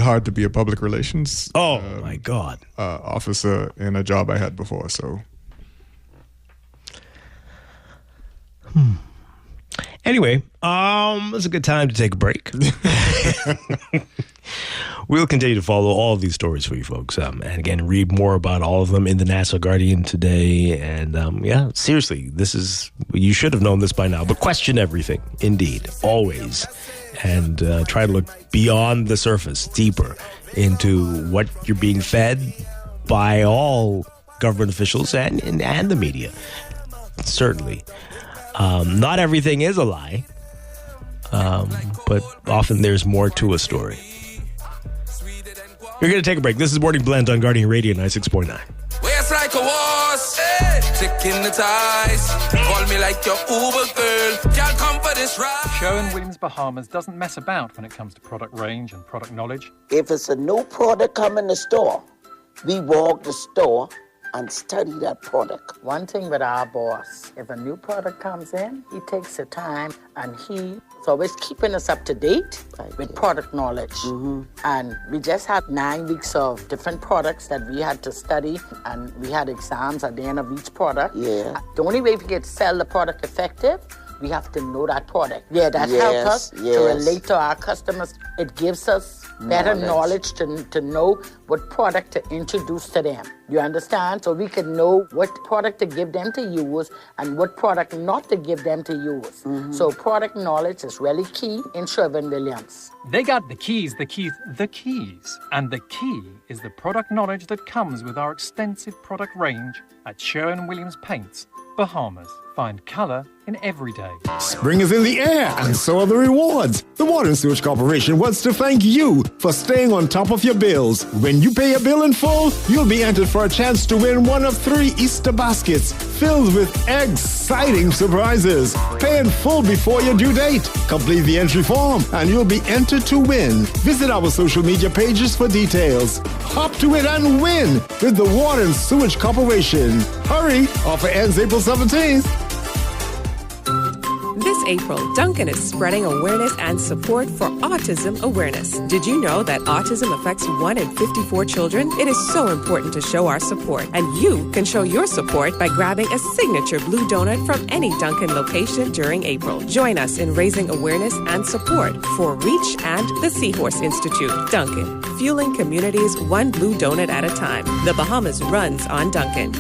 hard to be a public relations. Oh my God, officer in a job I had before. So. Anyway, it's a good time to take a break. We'll continue to follow all of these stories for you folks. And again, read more about all of them in the Nassau Guardian today. And seriously, you should have known this by now, but question everything, indeed, always. And try to look beyond the surface, deeper into what you're being fed by all government officials and the media. Certainly. Not everything is a lie, but often there's more to a story. We're going to take a break. This is Morning Blend on Guardian Radio 96.9. Waist like a horse, ticking the ties. Call me like your Uber girl. Can't come for this ride. Sherwin-Williams Bahamas doesn't mess about when it comes to product range and product knowledge. If it's a new product come in the store, we walk the store and study that product. One thing with our boss, if a new product comes in, he takes the time and he's always keeping us up to date with product knowledge. Mm-hmm. And we just had 9 weeks of different products that we had to study, and we had exams at the end of each product. Yeah. The only way we can sell the product effective, we have to know that product. Yeah, that helps us to relate to our customers. It gives us better knowledge to know what product to introduce to them. You understand? So we can know what product to give them to use and what product not to give them to use. Mm-hmm. So product knowledge is really key in Sherwin-Williams. They got the keys. And the key is the product knowledge that comes with our extensive product range at Sherwin-Williams Paints, Bahamas. Find colour in every day. Spring is in the air, and so are the rewards. The Water and Sewage Corporation wants to thank you for staying on top of your bills. When you pay your bill in full, you'll be entered for a chance to win one of 3 Easter baskets filled with exciting surprises. Pay in full before your due date. Complete the entry form, and you'll be entered to win. Visit our social media pages for details. Hop to it and win with the Water and Sewage Corporation. Hurry! Offer ends April 17th. This April, Dunkin' is spreading awareness and support for autism awareness. Did you know that autism affects 1 in 54 children? It is so important to show our support, and you can show your support by grabbing a signature blue donut from any Dunkin' location during April. Join us in raising awareness and support for REACH and the Seahorse Institute. Dunkin', fueling communities 1 blue donut at a time. The Bahamas runs on Dunkin'.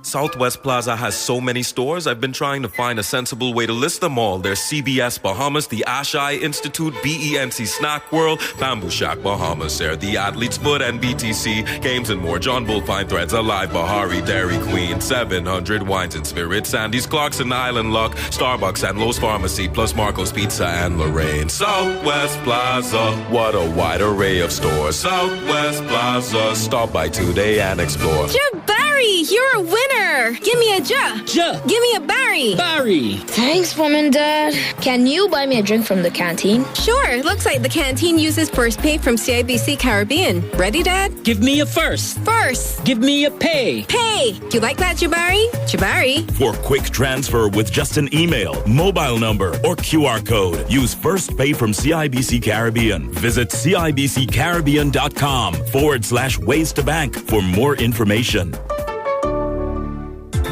Southwest Plaza has so many stores, I've been trying to find a sensible way to list them all. There's CBS Bahamas, the Ashai Institute, BENC Snack World, Bamboo Shack Bahamas, there, the Athlete's Foot, and BTC, Games and More, John Bull Fine Threads, Alive, Bahari, Dairy Queen, 700 Wines and Spirits, Sandy's, Clarkson, Island Luck, Starbucks, and Lowe's Pharmacy, plus Marco's Pizza and Lorraine. Southwest Plaza, what a wide array of stores. Southwest Plaza, stop by today and explore. Barry, you're a winner. Give me a Ja. Give me a Barry. Barry. Thanks, Mom and Dad. Can you buy me a drink from the canteen? Sure. Looks like the canteen uses first pay from CIBC Caribbean. Ready, Dad? Give me a first. First. Give me a pay. Pay. You like that, Jabari? Jabari. For quick transfer with just an email, mobile number, or QR code, use First Pay from CIBC Caribbean. Visit CIBCCaribbean.com/ways to bank for more information.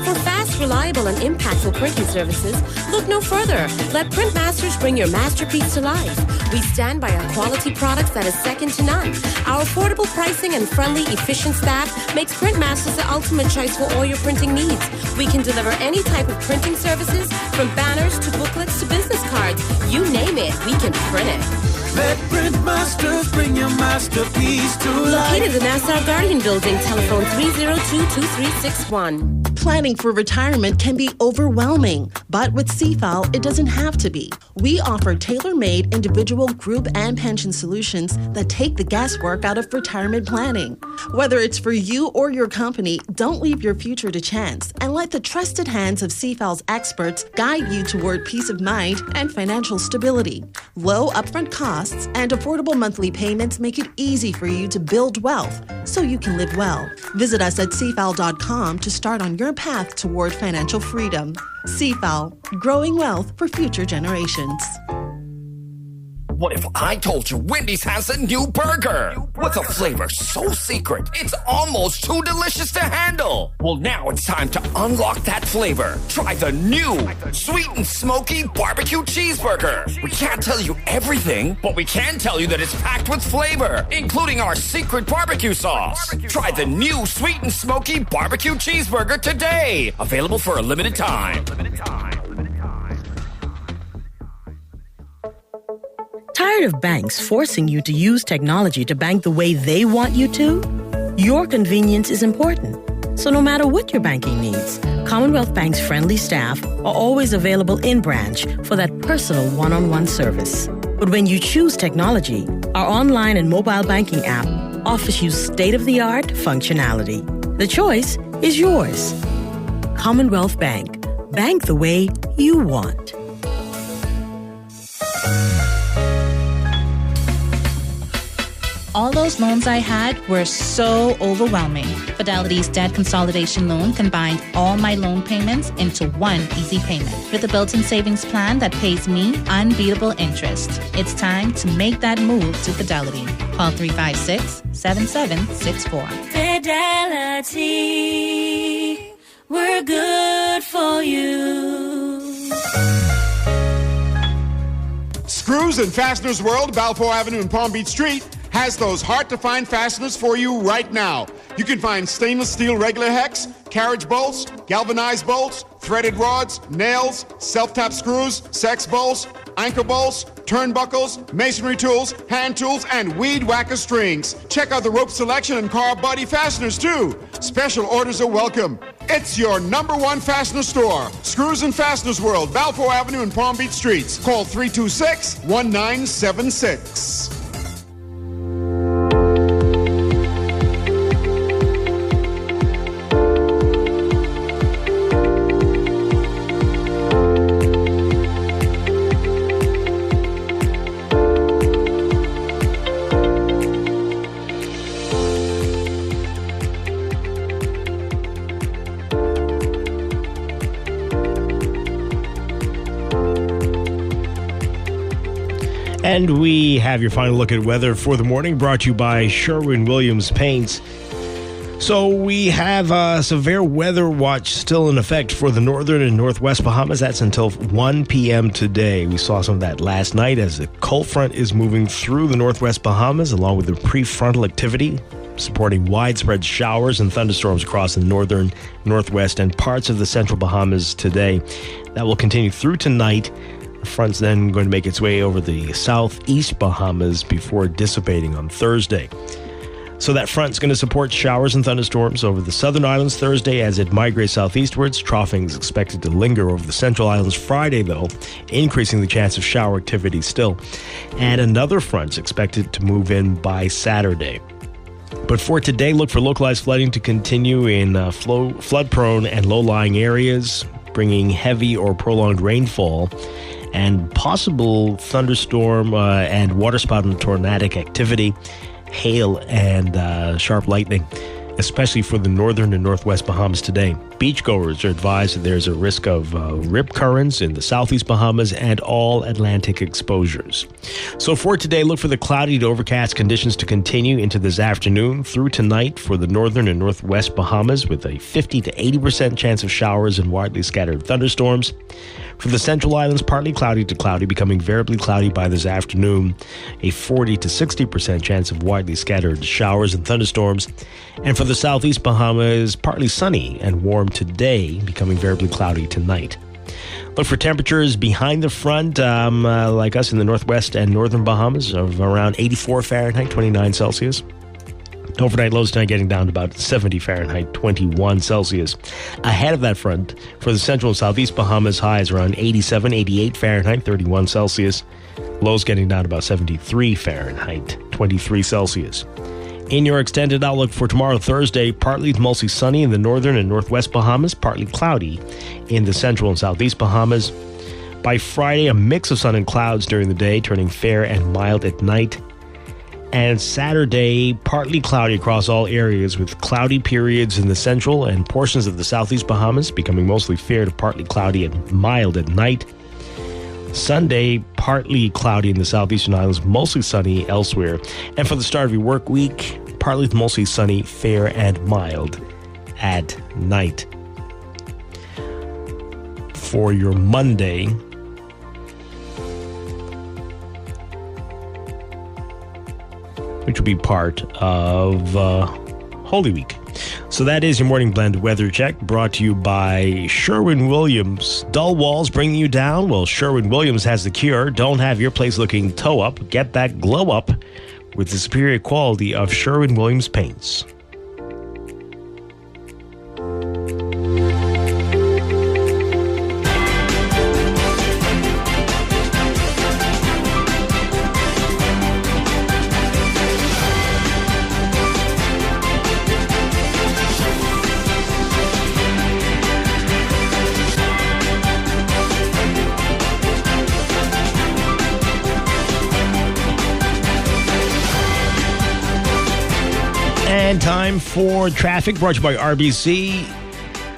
For fast, reliable, and impactful printing services, look no further. Let Printmasters bring your masterpiece to life. We stand by our quality products that is second to none. Our affordable pricing and friendly, efficient staff makes Printmasters the ultimate choice for all your printing needs. We can deliver any type of printing services, from banners to booklets to business cards. You name it, we can print it. Let Printmasters bring your masterpiece to life. Located in the Nassau Guardian Building, telephone 302-2361. Planning for retirement can be overwhelming, but with CFAL, it doesn't have to be. We offer tailor-made individual, group, and pension solutions that take the guesswork out of retirement planning. Whether it's for you or your company, don't leave your future to chance and let the trusted hands of CFAL's experts guide you toward peace of mind and financial stability. Low upfront costs and affordable monthly payments make it easy for you to build wealth so you can live well. Visit us at cfal.com to start on your path toward financial freedom. CFAL, growing wealth for future generations. What if I told you Wendy's has a new burger? With a flavor so secret, it's almost too delicious to handle. Well, now it's time to unlock that flavor. Try the new sweet and smoky barbecue cheeseburger. We can't tell you everything, but we can tell you that it's packed with flavor, including our secret barbecue sauce. Try the new sweet and smoky barbecue cheeseburger today. Available for a limited time. Tired of banks forcing you to use technology to bank the way they want you to? Your convenience is important. So no matter what your banking needs, Commonwealth Bank's friendly staff are always available in branch for that personal one-on-one service. But when you choose technology, our online and mobile banking app offers you state-of-the-art functionality. The choice is yours. Commonwealth Bank. Bank the way you want. All those loans I had were so overwhelming. Fidelity's debt consolidation loan combined all my loan payments into one easy payment with a built-in savings plan that pays me unbeatable interest. It's time to make that move to Fidelity. Call 356-7764. Fidelity, we're good for you. Screws and Fasteners World, Balfour Avenue and Palm Beach Street, has those hard-to-find fasteners for you right now. You can find stainless steel regular hex, carriage bolts, galvanized bolts, threaded rods, nails, self-tap screws, sex bolts, anchor bolts, turnbuckles, masonry tools, hand tools, and weed whacker strings. Check out the rope selection and car body fasteners, too. Special orders are welcome. It's your #1 fastener store. Screws and Fasteners World, Balfour Avenue and Palm Beach Streets. Call 326-1976. And we have your final look at weather for the morning, brought to you by Sherwin-Williams Paints. So we have a severe weather watch still in effect for the northern and northwest Bahamas. That's until 1 p.m. today. We saw some of that last night as the cold front is moving through the northwest Bahamas, along with the prefrontal activity, supporting widespread showers and thunderstorms across the northern, northwest, and parts of the central Bahamas today. That will continue through tonight. The front's then going to make its way over the southeast Bahamas before dissipating on Thursday. So that front's going to support showers and thunderstorms over the southern islands Thursday as it migrates southeastwards. Troughing is expected to linger over the central islands Friday, though, increasing the chance of shower activity still. And another front's expected to move in by Saturday. But for today, look for localized flooding to continue in flood-prone and low-lying areas, bringing heavy or prolonged rainfall and possible thunderstorm and waterspout and tornadic activity, hail and sharp lightning, especially for the northern and northwest Bahamas today. Beachgoers are advised that there's a risk of rip currents in the southeast Bahamas and all Atlantic exposures. So for today, look for the cloudy to overcast conditions to continue into this afternoon through tonight for the northern and northwest Bahamas, with a 50 to 80% chance of showers and widely scattered thunderstorms. For the central islands, partly cloudy to cloudy, becoming variably cloudy by this afternoon. A 40 to 60% chance of widely scattered showers and thunderstorms. And for the southeast Bahamas, partly sunny and warm today, becoming variably cloudy tonight. Look for temperatures behind the front, like us in the northwest and northern Bahamas, of around 84 Fahrenheit, 29 Celsius. Overnight lows tonight getting down to about 70 Fahrenheit, 21 Celsius. Ahead of that front, for the central and southeast Bahamas, highs around 87, 88 Fahrenheit, 31 Celsius. Lows getting down to about 73 Fahrenheit, 23 Celsius. In your extended outlook for tomorrow, Thursday, partly to mostly sunny in the northern and northwest Bahamas, partly cloudy in the central and southeast Bahamas. By Friday, a mix of sun and clouds during the day, turning fair and mild at night. And Saturday, partly cloudy across all areas, with cloudy periods in the central and portions of the southeast Bahamas, becoming mostly fair to partly cloudy and mild at night. Sunday, partly cloudy in the southeastern islands, mostly sunny elsewhere. And for the start of your work week, partly to mostly sunny, fair and mild at night. For your Monday, which will be part of Holy Week. So that is your morning blend weather check, brought to you by Sherwin-Williams. Dull walls bringing you down? Well, Sherwin-Williams has the cure. Don't have your place looking toe up. Get that glow up with the superior quality of Sherwin-Williams paints. And time for traffic, brought to you by RBC.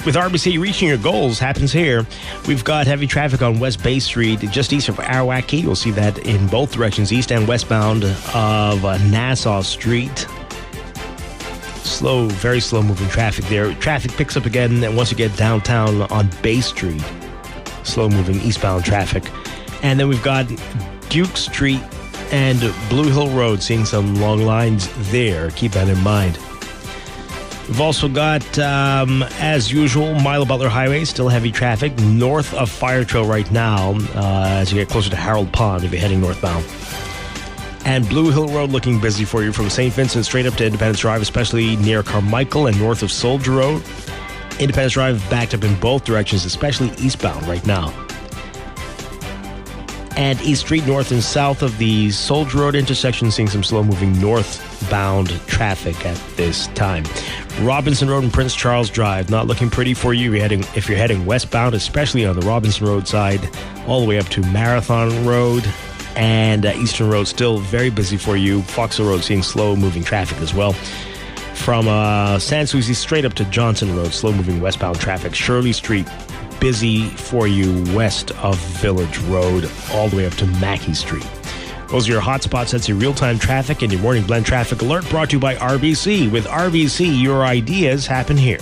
With RBC, reaching your goals happens here. We've got heavy traffic on West Bay Street, just east of Arawaki. You'll see that in both directions, east and westbound of Nassau Street. Slow, very slow moving traffic there. Traffic picks up again and once you get downtown on Bay Street. Slow moving eastbound traffic. And then we've got Duke Street and Blue Hill Road, seeing some long lines there. Keep that in mind. We've also got, as usual, Milo Butler Highway, still heavy traffic north of Fire Trail right now as you get closer to Harold Pond if you're heading northbound. And Blue Hill Road looking busy for you from St. Vincent straight up to Independence Drive, especially near Carmichael and north of Soldier Road. Independence Drive backed up in both directions, especially eastbound right now. And East Street north and south of the Soldier Road intersection, seeing some slow-moving northbound traffic at this time. Robinson Road and Prince Charles Drive, not looking pretty for you if you're heading westbound, especially on the Robinson Road side, all the way up to Marathon Road. And Eastern Road still very busy for you. Foxhill Road seeing slow-moving traffic as well. From San Souci straight up to Johnson Road, slow-moving westbound traffic. Shirley Street, busy for you west of Village Road, all the way up to Mackey Street. Those are your hot spots. That's your real-time traffic and your morning blend traffic alert brought to you by RBC. With RBC, your ideas happen here.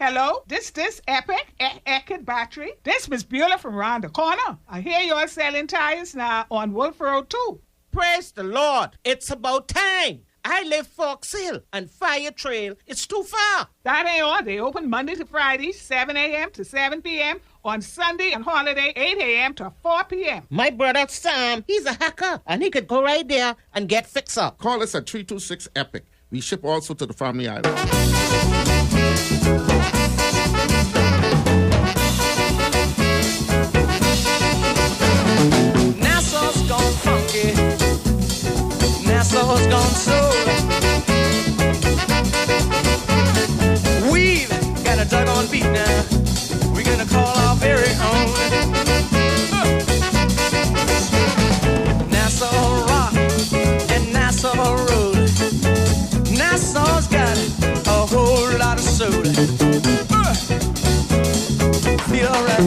Hello, this Epic Battery. This Miss Beulah from round the corner. I hear you're selling tires now on Wolf Road too. Praise the Lord. It's about time. I live Fox Hill and Fire Trail. It's too far. That ain't all. They open Monday to Friday, 7 a.m. to 7 p.m. On Sunday and holiday, 8 a.m. to 4 p.m. My brother Sam, he's a hacker, and he could go right there and get fixed up. Call us at 326 EPIC. We ship also to the Family Island. Nassau's gone funky. Nassau's gone soul. We've got a dug on beat now. We're gonna call our very own Nassau Rock and Nassau Road. Nassau's got a whole lot of soul. Feel right.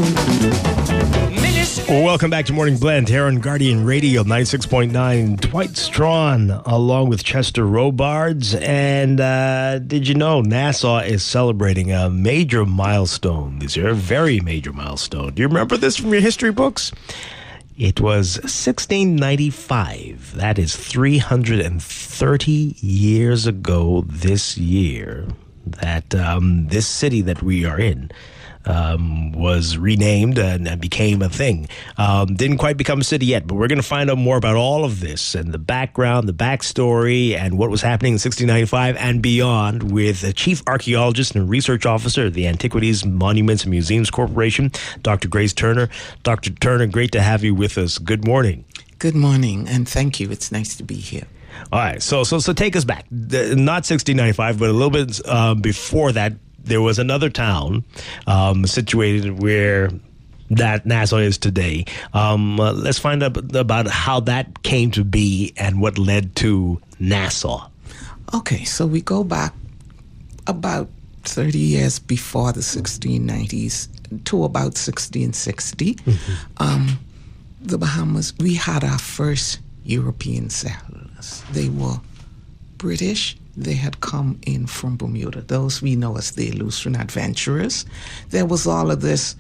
Well, welcome back to Morning Blend here on Guardian Radio 96.9. Dwight Strachan along with Chester Robards. And did you know Nassau is celebrating a major milestone this year? A very major milestone. Do you remember this from your history books? It was 1695. That is 330 years ago this year that this city that we are in was renamed and became a thing. Didn't quite become a city yet, but we're going to find out more about all of this and the background, the backstory, and what was happening in 1695 and beyond with a chief archaeologist and research officer of the Antiquities, Monuments, and Museums Corporation, Dr. Grace Turner. Dr. Turner, great to have you with us. Good morning. Good morning, and thank you. It's nice to be here. All right, so take us back. Not 1695, but a little bit before that. There was another town situated where that Nassau is today. Let's find out about how that came to be and what led to Nassau. Okay, so we go back about 30 years before the 1690s to about 1660. Mm-hmm. The Bahamas, we had our first European settlers. They were British. They had come in from Bermuda. Those we know as the Lutheran adventurers. There was all of this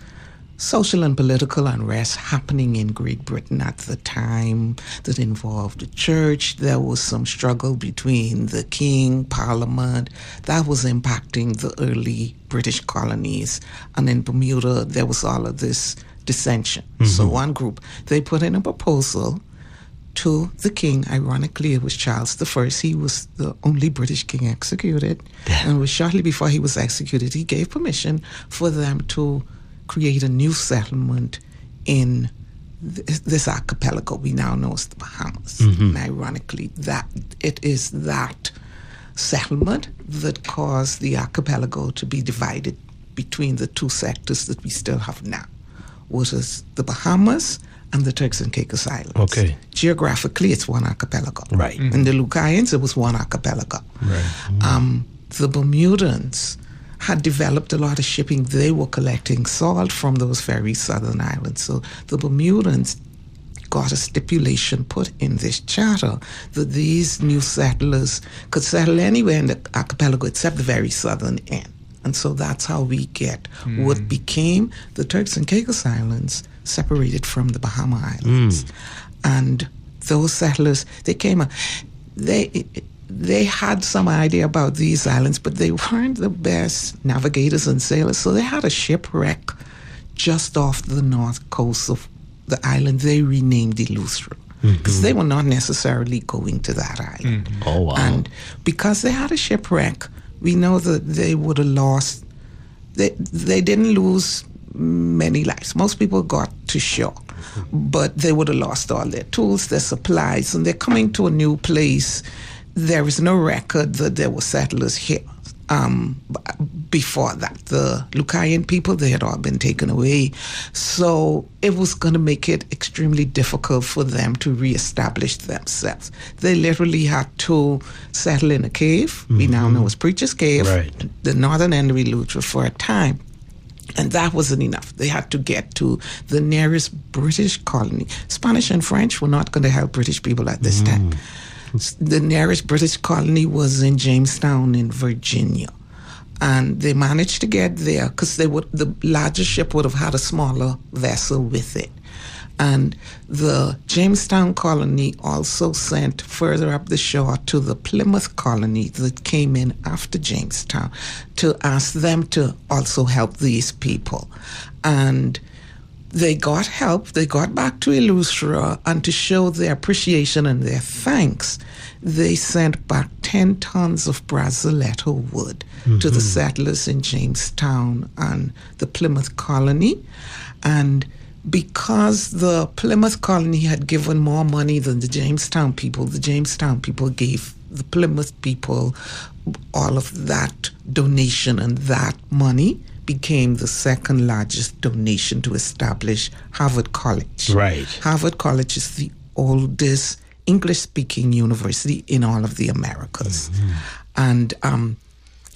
social and political unrest happening in Great Britain at the time that involved the church. There was some struggle between the king, parliament. That was impacting the early British colonies. And in Bermuda, there was all of this dissension. Mm-hmm. So one group, they put in a proposal to the king. Ironically, it was Charles I. He was the only British king executed. And it was shortly before he was executed, he gave permission for them to create a new settlement in this archipelago we now know as the Bahamas. Mm-hmm. And ironically, that it is that settlement that caused the archipelago to be divided between the two sectors that we still have now, which is the Bahamas and the Turks and Caicos Islands. Okay. Geographically, it's one archipelago. Right. In the Lucayans, it was one archipelago. Right. The Bermudans had developed a lot of shipping. They were collecting salt from those very southern islands. So the Bermudans got a stipulation put in this charter that these new settlers could settle anywhere in the archipelago except the very southern end. And so that's how we get what became the Turks and Caicos Islands, separated from the Bahama Islands. And those settlers, they came, they had some idea about these islands, but they weren't the best navigators and sailors. So they had a shipwreck just off the north coast of the island they renamed Eleuthera, because they were not necessarily going to that island. Oh, wow. And because they had a shipwreck, we know that they would have lost, they didn't lose many lives. Most people got to shore, but they would have lost all their tools, their supplies, and they're coming to a new place. There is no record that there were settlers here. Before that, the Lucayan people, they had all been taken away. So it was going to make it extremely difficult for them to reestablish themselves. They literally had to settle in a cave. We now know as Preacher's Cave, the northern end of Eleuthera, for a time. And that wasn't enough. They had to get to the nearest British colony. Spanish and French were not going to help British people at this time. The nearest British colony was in Jamestown in Virginia. And they managed to get there because the larger ship would have had a smaller vessel with it. And the Jamestown colony also sent further up the shore to the Plymouth colony that came in after Jamestown to ask them to also help these people. And they got help. They got back to Eleuthera, and to show their appreciation and their thanks, they sent back 10 tons of Braziletto wood to the settlers in Jamestown and the Plymouth colony. And because the Plymouth colony had given more money than the Jamestown people gave the Plymouth people all of that donation, and that money became the second largest donation to establish Harvard College. Right. Harvard College is the oldest English-speaking university in all of the Americas. And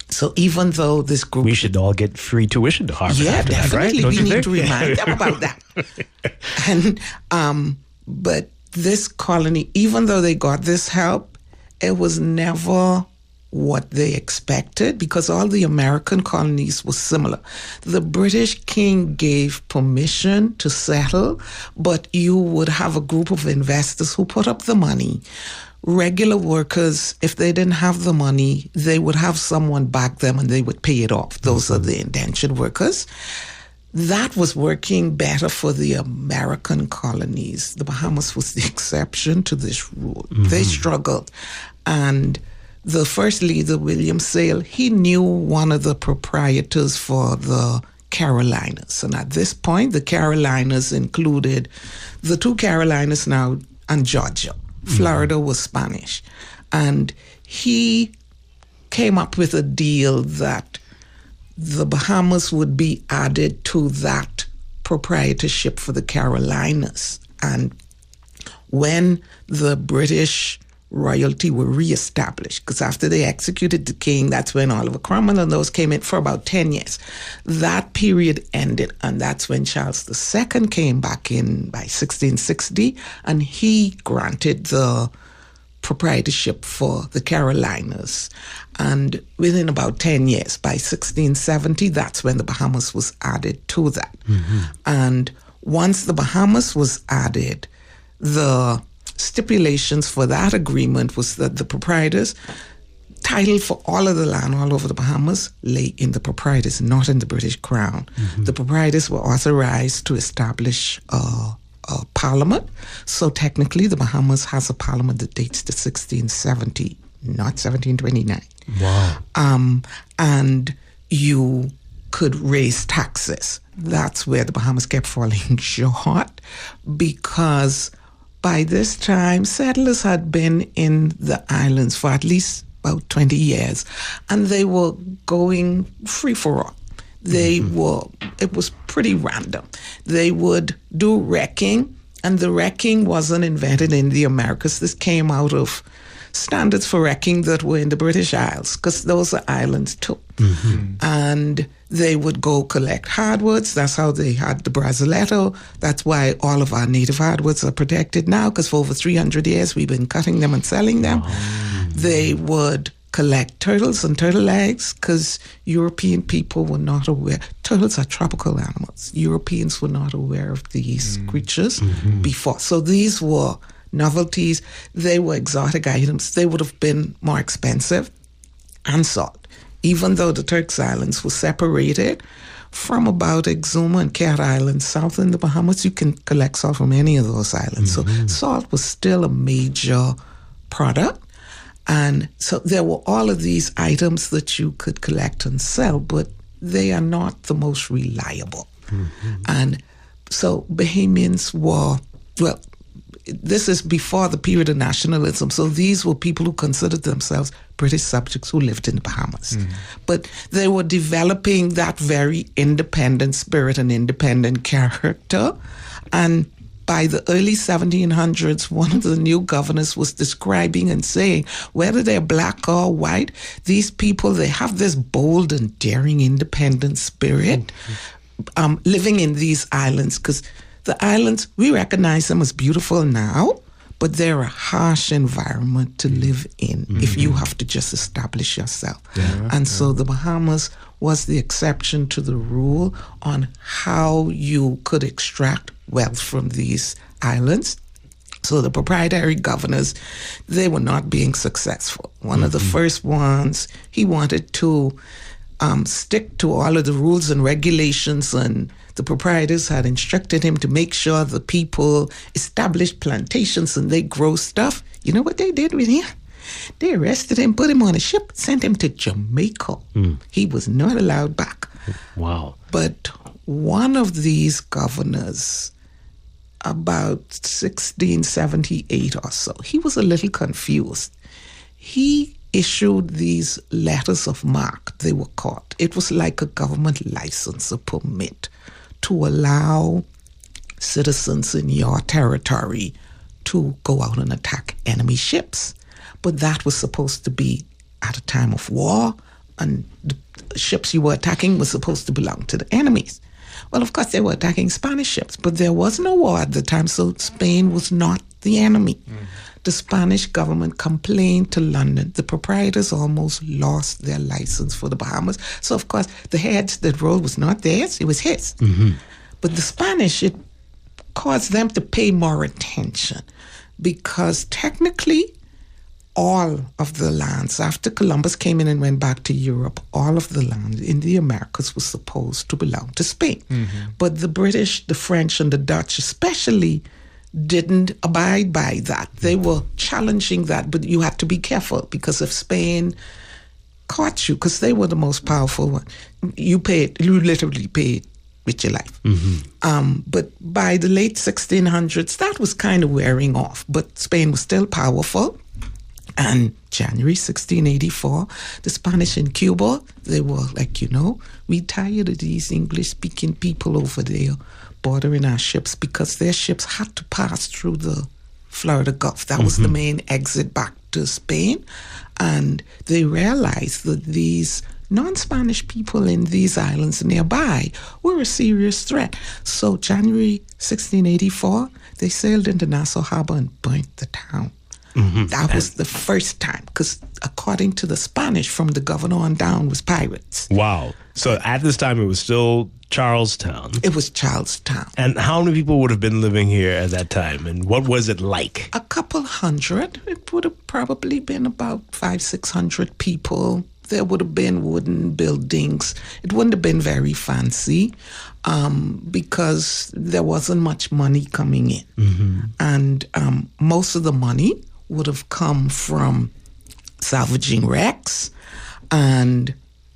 so even though this group... We should all get free tuition to Harvard. Yeah, after definitely. That, right? We need to remind them about that. And but this colony, even though they got this help, it was never what they expected, because all the American colonies were similar. The British king gave permission to settle, but you would have a group of investors who put up the money. Regular workers, if they didn't have the money, they would have someone back them and they would pay it off. Those are the indentured workers. That was working better for the American colonies. The Bahamas was the exception to this rule. They struggled. And the first leader, William Sale, he knew one of the proprietors for the Carolinas. And at this point, the Carolinas included the two Carolinas now and Georgia. Florida was Spanish. And he came up with a deal that the Bahamas would be added to that proprietorship for the Carolinas. And when the British royalty were reestablished, because after they executed the king, that's when Oliver Cromwell and those came in for about 10 years. That period ended, and that's when Charles II came back in by 1660, and he granted the proprietorship for the Carolinas. And within about 10 years, by 1670, that's when the Bahamas was added to that. And once the Bahamas was added, the stipulations for that agreement was that the proprietors, title for all of the land all over the Bahamas lay in the proprietors, not in the British Crown. The proprietors were authorized to establish a parliament. So technically, the Bahamas has a parliament that dates to 1670, not 1729. Wow. And you could raise taxes. That's where the Bahamas kept falling short, because by this time, settlers had been in the islands for at least about 20 years, and they were going free for all. It was pretty random. They would do wrecking, and the wrecking wasn't invented in the Americas. This came out of standards for wrecking that were in the British Isles, because those are islands too. And they would go collect hardwoods. That's how they had the Braziletto. That's why all of our native hardwoods are protected now, because for over 300 years we've been cutting them and selling them. They would collect turtles and turtle eggs, because European people were not aware. Turtles are tropical animals. Europeans were not aware of these creatures before. So these were novelties. They were exotic items. They would have been more expensive and sought. Even though the Turks Islands were separated from about Exuma and Cat Island, south in the Bahamas, you can collect salt from any of those islands. So salt was still a major product. And so there were all of these items that you could collect and sell, but they are not the most reliable. And so Bahamians were, well, this is before the period of nationalism. So these were people who considered themselves British subjects who lived in the Bahamas. But they were developing that very independent spirit and independent character. And by the early 1700s, one of the new governors was describing and saying, whether they're black or white, these people, they have this bold and daring independent spirit living in these islands, because the islands, we recognize them as beautiful now, but they're a harsh environment to live in if you have to just establish yourself. So the Bahamas was the exception to the rule on how you could extract wealth from these islands. So the proprietary governors, they were not being successful. One of the first ones, he wanted to stick to all of the rules and regulations, and the proprietors had instructed him to make sure the people established plantations and they grow stuff. You know what they did with him? They arrested him, put him on a ship, sent him to Jamaica. He was not allowed back. Wow. But one of these governors, about 1678 or so, he was a little confused. He issued these letters of marque, they were called. It was like a government license, a permit to allow citizens in your territory to go out and attack enemy ships. But that was supposed to be at a time of war, and the ships you were attacking were supposed to belong to the enemies. Well, of course, they were attacking Spanish ships, but there was no war at the time, so Spain was not the enemy. The Spanish government complained to London. The proprietors almost lost their license for the Bahamas. So, of course, the heads that role was not theirs, it was his. But the Spanish, it caused them to pay more attention, because technically all of the lands, after Columbus came in and went back to Europe, all of the land in the Americas was supposed to belong to Spain. But the British, the French, and the Dutch especially didn't abide by that. They were challenging that, but you had to be careful, because if Spain caught you, because they were the most powerful one, you literally paid with your life. But by the late 1600s, that was kind of wearing off, but Spain was still powerful. And January 1684, the Spanish in Cuba, they were like, we tired of these English-speaking people over there bordering our ships, because their ships had to pass through the Florida Gulf. That was the main exit back to Spain. And they realized that these non-Spanish people in these islands nearby were a serious threat. So January 1684, they sailed into Nassau Harbor and burnt the town. That was the first time, because according to the Spanish, from the governor on down, was pirates. Wow. So at this time, it was still Charlestown. It was Charlestown. And how many people would have been living here at that time? And what was it like? A couple hundred. It would have probably been about 500-600 people. There would have been wooden buildings. It wouldn't have been very fancy, because there wasn't much money coming in. And most of the money would have come from salvaging wrecks and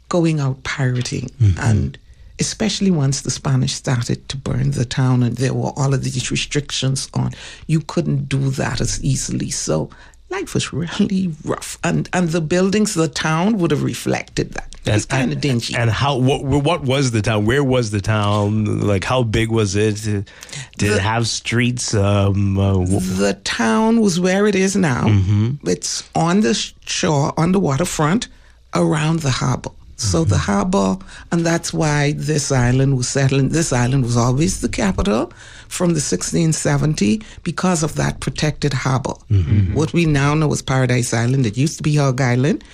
going out pirating. And especially once the Spanish started to burn the town, and there were all of these restrictions on, you couldn't do that as easily. So life was really rough. And the buildings, the town would have reflected that. It's kind of dingy. And what was the town? Where was the town? Like, how big was it? Did it have streets? The town was where it is now. Mm-hmm. It's on the shore, on the waterfront, around the harbor. So the harbor, and that's why this island was settled. This island was always the capital from the 1670 because of that protected harbor. Mm-hmm. What we now know as Paradise Island, it used to be Hog Island,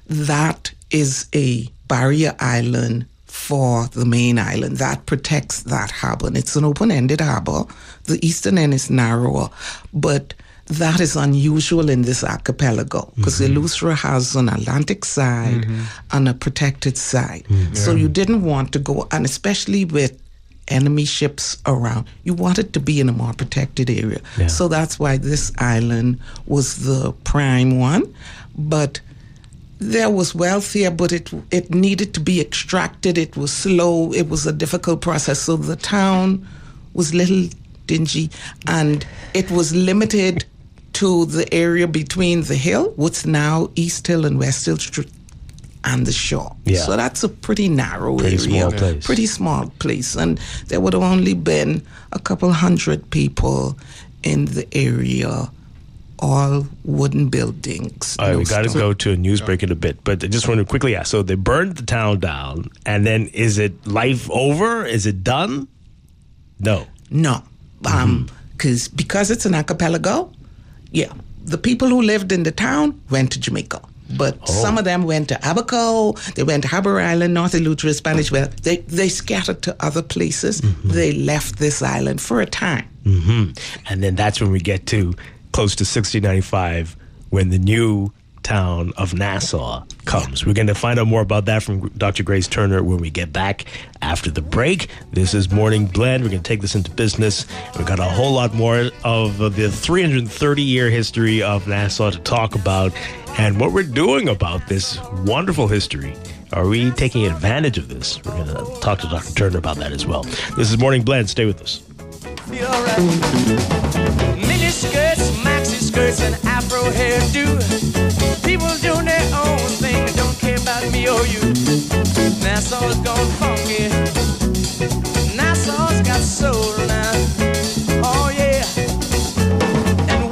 that is a barrier island for the main island. That protects that harbor. And it's an open-ended harbor. The eastern end is narrower, but that is unusual in this archipelago because Eleuthera has an Atlantic side and a protected side. Mm-hmm. So you didn't want to go, and especially with enemy ships around, you wanted to be in a more protected area. Yeah. So that's why this island was the prime one. But there was wealth here, but it needed to be extracted. It was slow. It was a difficult process. So the town was little dingy, and it was limited to the area between the hill, what's now East Hill and West Hill Street, and the shore. Yeah. So that's a pretty narrow area. Small place. Pretty small place. And there would have only been a couple hundred people in the area, all wooden buildings. All right, we got to go to a news break in a bit, but I just want to quickly ask, so they burned the town down, and then is it life over? Is it done? No. No. Because it's an archipelago, yeah, the people who lived in the town went to Jamaica. But some of them went to Abaco, they went to Harbour Island, North Eleuthera, Spanish Well. They scattered to other places. Mm-hmm. They left this island for a time. Mm-hmm. And then that's when we get to close to 1695, when the new town of Nassau comes. We're going to find out more about that from Dr. Grace Turner when we get back after the break. This is Morning Blend. We're going to take this into business. We've got a whole lot more of the 330-year history of Nassau to talk about and what we're doing about this wonderful history. Are we taking advantage of this? We're going to talk to Dr. Turner about that as well. This is Morning Blend. Stay with us. Mini skirts, maxi skirts, and afro hairdo. People doing their own thing, they don't care about me or you. Nassau's gone funky. Nassau's got soul now. Oh yeah. And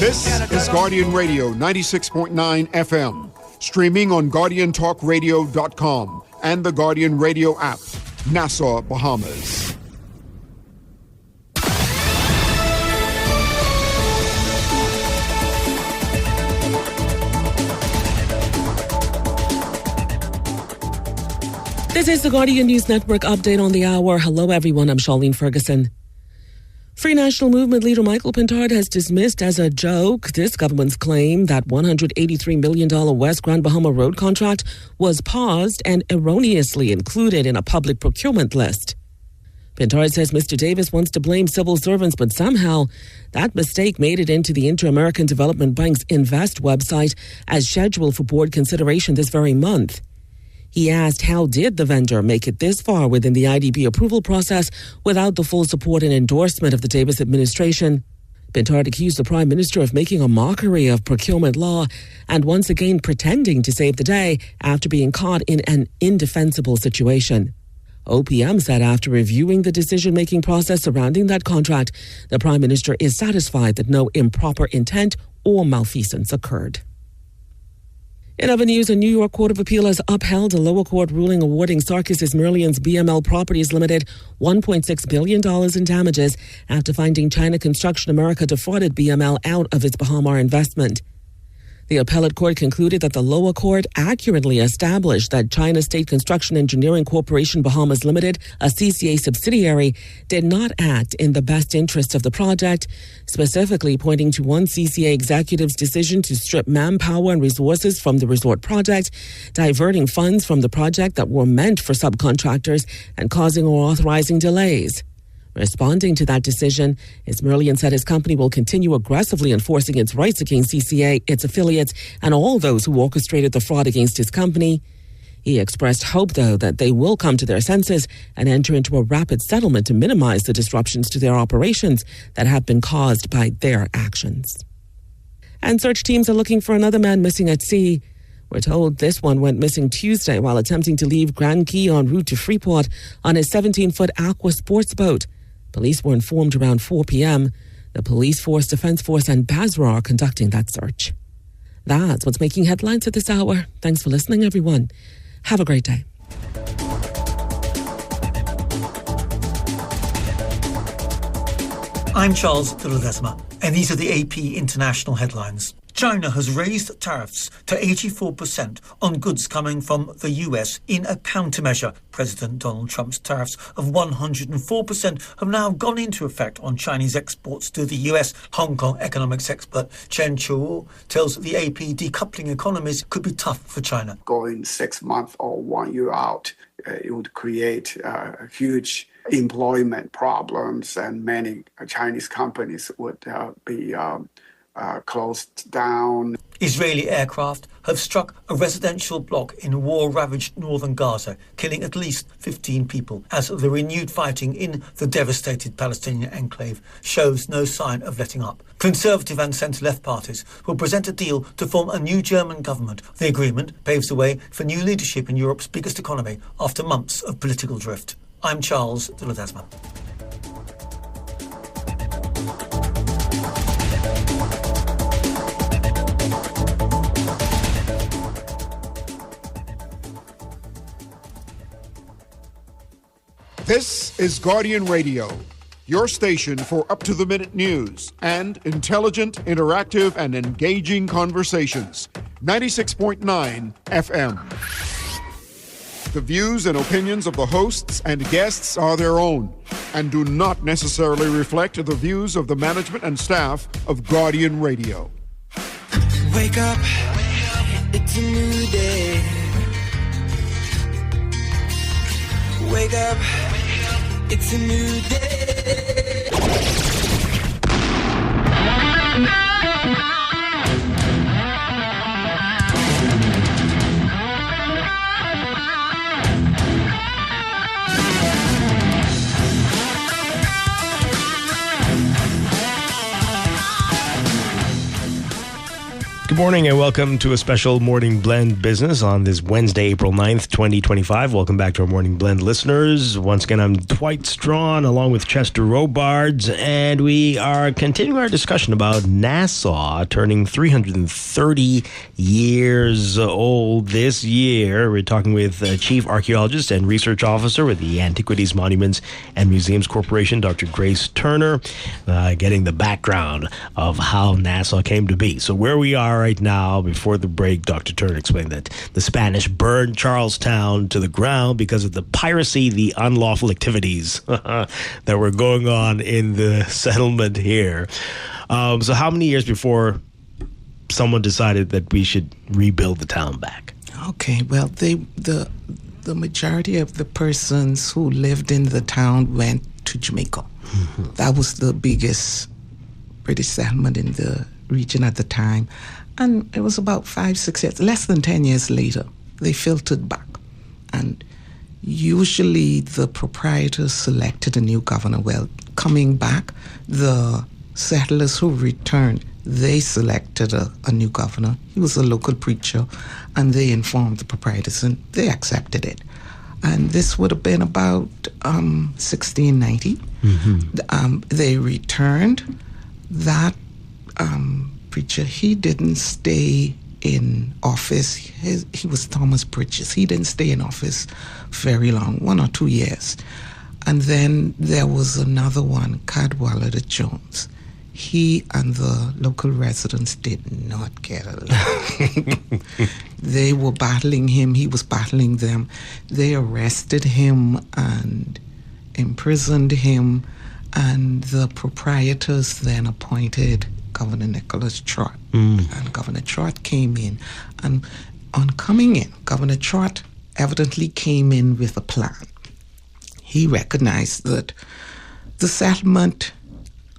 this is Guardian Radio 96.9 FM. Streaming on GuardianTalkRadio.com and the Guardian Radio app. Nassau, Bahamas. This is the Guardian News Network update on the hour. Hello, everyone. I'm Charlene Ferguson. Free National Movement leader Michael Pintard has dismissed as a joke this government's claim that $183 million West Grand Bahama road contract was paused and erroneously included in a public procurement list. Pintard says Mr. Davis wants to blame civil servants, but somehow that mistake made it into the Inter-American Development Bank's Invest website as scheduled for board consideration this very month. He asked, how did the vendor make it this far within the IDB approval process without the full support and endorsement of the Davis administration? Pintard accused the Prime Minister of making a mockery of procurement law and once again pretending to save the day after being caught in an indefensible situation. OPM said after reviewing the decision-making process surrounding that contract, the Prime Minister is satisfied that no improper intent or malfeasance occurred. In other news, a New York Court of Appeal has upheld a lower court ruling awarding Sarkis Merlian's BML Properties Limited $1.6 billion in damages after finding China Construction America defrauded BML out of its Bahama investment. The appellate court concluded that the lower court accurately established that China State Construction Engineering Corporation Bahamas Limited, a CCA subsidiary, did not act in the best interest of the project, specifically pointing to one CCA executive's decision to strip manpower and resources from the resort project, diverting funds from the project that were meant for subcontractors and causing or authorizing delays. Responding to that decision, Merlian said his company will continue aggressively enforcing its rights against CCA, its affiliates, and all those who orchestrated the fraud against his company. He expressed hope, though, that they will come to their senses and enter into a rapid settlement to minimize the disruptions to their operations that have been caused by their actions. And search teams are looking for another man missing at sea. We're told this one went missing Tuesday while attempting to leave Grand Quay en route to Freeport on his 17-foot aqua sports boat. Police were informed around 4 p.m. The Police Force, Defense Force and BASRA are conducting that search. That's what's making headlines at this hour. Thanks for listening, everyone. Have a great day. I'm Charles de Ledesma, and these are the AP International headlines. China has raised tariffs to 84% on goods coming from the US in a countermeasure. President Donald Trump's tariffs of 104% have now gone into effect on Chinese exports to the US. Hong Kong economics expert Chen Chuo tells the AP decoupling economies could be tough for China. Going 6 months or 1 year out, it would create huge employment problems, and many Chinese companies would be closed down. Israeli aircraft have struck a residential block in war-ravaged northern Gaza, killing at least 15 people, as the renewed fighting in the devastated Palestinian enclave shows no sign of letting up. Conservative and centre-left parties will present a deal to form a new German government. The agreement paves the way for new leadership in Europe's biggest economy after months of political drift. I'm Charles de Ledesma. This is Guardian Radio, your station for up-to-the-minute news and intelligent, interactive, and engaging conversations. 96.9 FM. The views and opinions of the hosts and guests are their own and do not necessarily reflect the views of the management and staff of Guardian Radio. Wake up, it's a new day. Wake up, it's a new day. Good morning and welcome to a special Morning Blend business on this Wednesday, April 9th, 2025. Welcome back to our Morning Blend listeners. Once again, I'm Dwight Strachan along with Chester Robards, and we are continuing our discussion about Nassau turning 330 years old this year. We're talking with Chief Archaeologist and Research Officer with the Antiquities, Monuments, and Museums Corporation, Dr. Grace Turner, getting the background of how Nassau came to be. So where we are right now, before the break, Dr. Turner explained that the Spanish burned Charlestown to the ground because of the piracy, the unlawful activities that were going on in the settlement here. So how many years before someone decided that we should rebuild the town back? Okay, well, the majority of the persons who lived in the town went to Jamaica. Mm-hmm. That was the biggest British settlement in the region at the time. And it was about 5-6 years, less than 10 years later, they filtered back. And usually the proprietors selected a new governor. Well, coming back, the settlers who returned, they selected a new governor. He was a local preacher, and they informed the proprietors, and they accepted it. And this would have been about 1690. Mm-hmm. They returned. That preacher, he didn't stay in office. He was Thomas Bridges. He didn't stay in office very long, 1 or 2 years. And then there was another one, Cadwallader Jones. He and the local residents did not get along. They were battling him. He was battling them. They arrested him and imprisoned him. And the proprietors then appointed Governor Nicholas Trott. And Governor Trott came in. And on coming in, Governor Trott evidently came in with a plan. He recognized that the settlement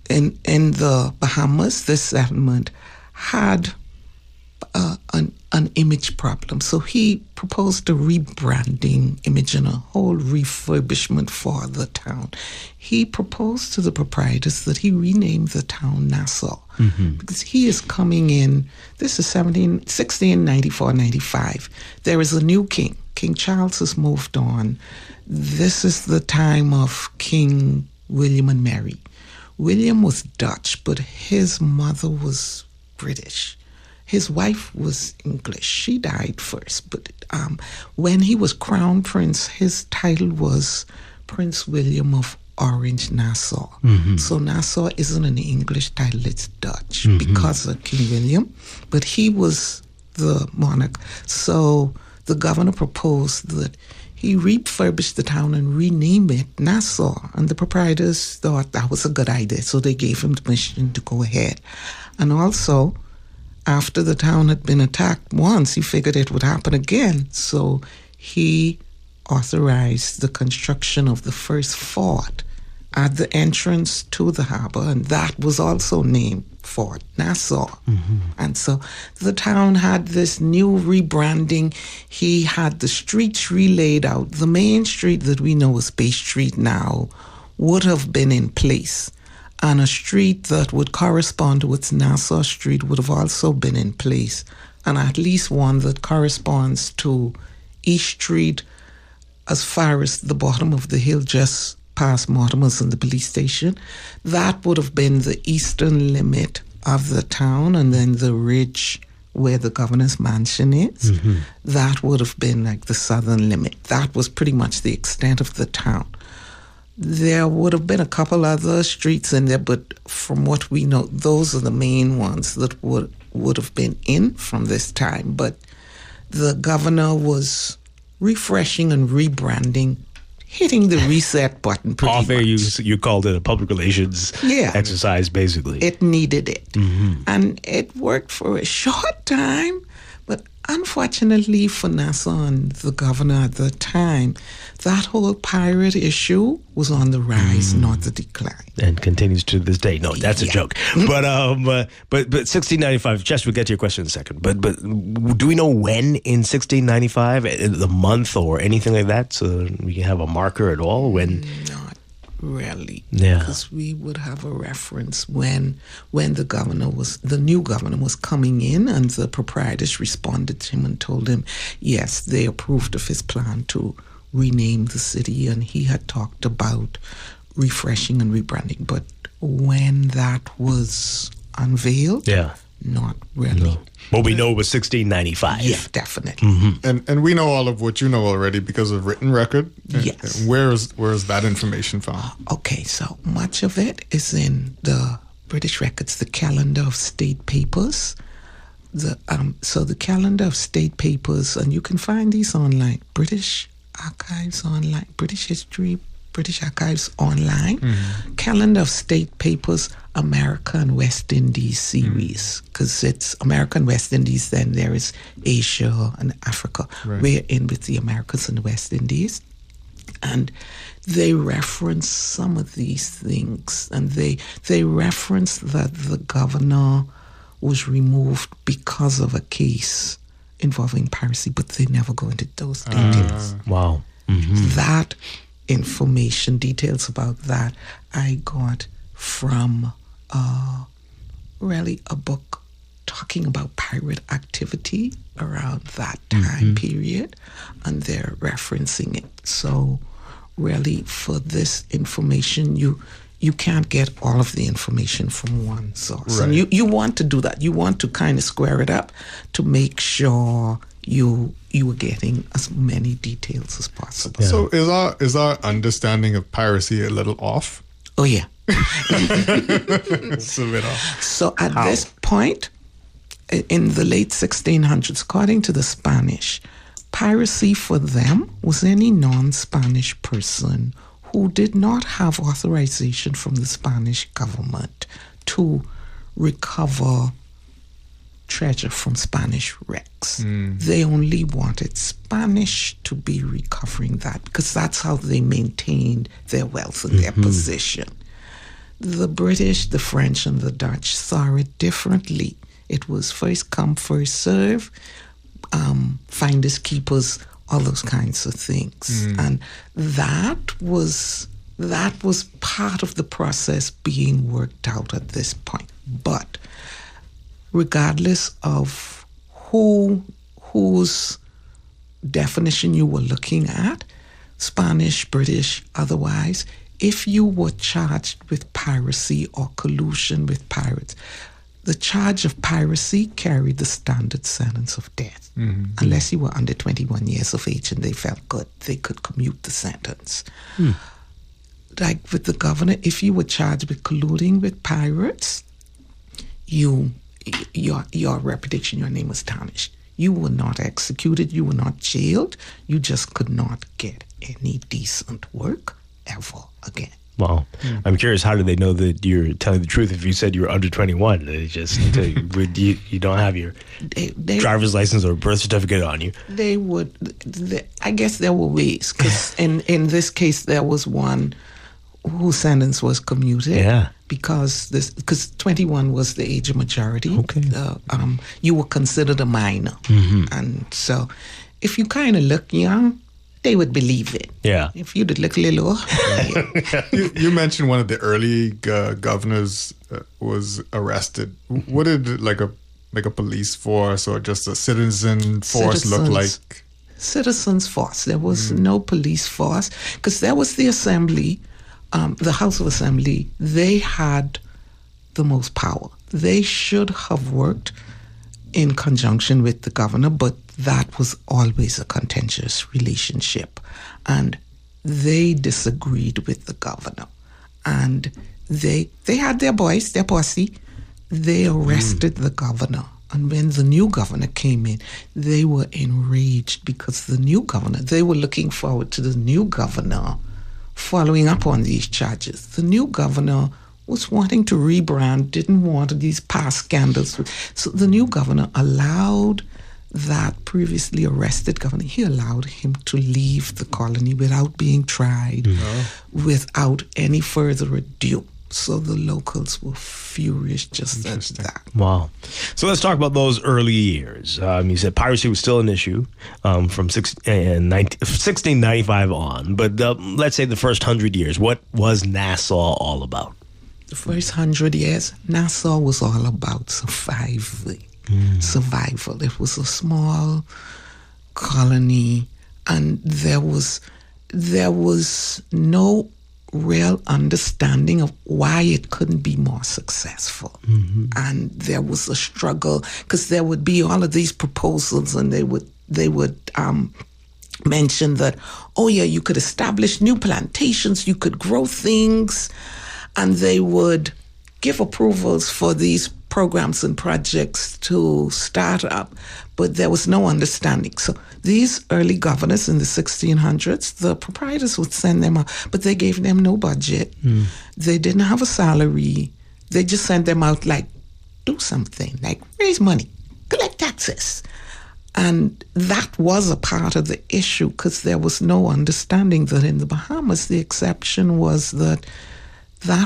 in the Bahamas, this settlement had a an image problem. So he proposed a rebranding image and a whole refurbishment for the town. He proposed to the proprietors that he rename the town Nassau, because he is coming in, this is 1694-95. There is a new king. King Charles has moved on. This is the time of King William and Mary. William was Dutch, but his mother was British. His wife was English. She died first. But when he was crown prince, his title was Prince William of Orange Nassau. So Nassau isn't an English title, it's Dutch because of King William. But he was the monarch. So the governor proposed that he refurbished the town and renamed it Nassau. And the proprietors thought that was a good idea. So they gave him permission to go ahead. And also, after the town had been attacked once, he figured it would happen again. So he authorized the construction of the first fort at the entrance to the harbor, and that was also named Fort Nassau. And so the town had this new rebranding. He had the streets relaid out. The main street that we know as Bay Street now would have been in place. And a street that would correspond to its Nassau Street would have also been in place. And at least one that corresponds to East Street as far as the bottom of the hill just past Mortimer's and the police station. That would have been the eastern limit of the town, and then the ridge where the governor's mansion is, that would have been like the southern limit. That was pretty much the extent of the town. There would have been a couple other streets in there, but from what we know, those are the main ones that would have been in from this time. But the governor was refreshing and rebranding, hitting the reset button pretty much. You called it a public relations exercise, basically. It needed it. And it worked for a short time, but unfortunately for Nassau and the governor at the time, that whole pirate issue was on the rise, not the decline. And continues to this day. No, that's a joke. But 1695, Jess, we'll get to your question in a second. But do we know when in 1695, the month or anything like that, so we can have a marker at all? When? Not really. Yeah. Because we would have a reference when the new governor was coming in, and the proprietors responded to him and told him, yes, they approved of his plan to rename the city, and he had talked about refreshing and rebranding. But when that was unveiled, not really. No. But we know it was 1695. Yeah, definitely. And we know all of what you know already because of written record. Yes. And where is that information found? Okay, so much of it is in the British records, the calendar of state papers. So the calendar of state papers, and you can find these online, British Archives online, British History, British Archives online, calendar of state papers, America and West Indies series, because it's America and West Indies, then there is Asia and Africa. Right. We're in with the Americas and the West Indies. And they reference some of these things, and they reference that the governor was removed because of a case involving piracy, but they never go into those details. Wow. That information, details about that, I got from really a book talking about pirate activity around that time period, and they're referencing it. So really, for this information, you can't get all of the information from one source. Right. And you want to do that. You want to kind of square it up to make sure you are getting as many details as possible. So is our understanding of piracy a little off? Oh, yeah. It's a bit off. So at this point, in the late 1600s, according to the Spanish, piracy for them was any non-Spanish person who did not have authorization from the Spanish government to recover treasure from Spanish wrecks. They only wanted Spanish to be recovering that, because that's how they maintained their wealth and their position. The British, the French, and the Dutch saw it differently. It was first come, first serve. finders keepers, all those kinds of things. And that was part of the process being worked out at this point. But regardless of whose definition you were looking at, Spanish, British, otherwise, if you were charged with piracy or collusion with pirates, the charge of piracy carried the standard sentence of death. Unless you were under 21 years of age and they felt good, they could commute the sentence. Like with the governor, if you were charged with colluding with pirates, your reputation, your name was tarnished. You were not executed, you were not jailed, you just could not get any decent work ever again. Wow. I'm curious, how did they know that you're telling the truth if you said you were under 21? They just tell you, you don't have your driver's license or birth certificate on you. They would, I guess there were ways, because in this case, there was one whose sentence was commuted. Yeah. Because 21 was the age of majority. Okay. You were considered a minor. And so if you kind of look young, they would believe it. Yeah. If you did look little. You mentioned one of the early governors was arrested. What did like a police force or just a citizen force look like? Citizens force. There was no police force because there was the assembly, the House of Assembly. They had the most power. They should have worked in conjunction with the governor, but that was always a contentious relationship. And they disagreed with the governor. And they had their boys, their posse. They arrested the governor. And when the new governor came in, they were enraged because the new governor, they were looking forward to the new governor following up on these charges. The new governor was wanting to rebrand, didn't want these past scandals. So the new governor allowed that previously arrested governor, he allowed him to leave the colony without being tried, without any further ado. So the locals were furious just at that. Wow. So let's talk about those early years. You said piracy was still an issue from 1695 on. But let's say the first 100 years, what was Nassau all about? The first 100 years, Nassau was all about surviving. Survival. It was a small colony, and there was no real understanding of why it couldn't be more successful. And there was a struggle because there would be all of these proposals, and they would mention that, oh yeah, you could establish new plantations, you could grow things, and they would give approvals for these programs and projects to start up, but there was no understanding. So these early governors in the 1600s, the proprietors would send them out, but they gave them no budget. They didn't have a salary. They just sent them out like, do something, like raise money, collect taxes. And that was a part of the issue because there was no understanding that in the Bahamas, the exception was that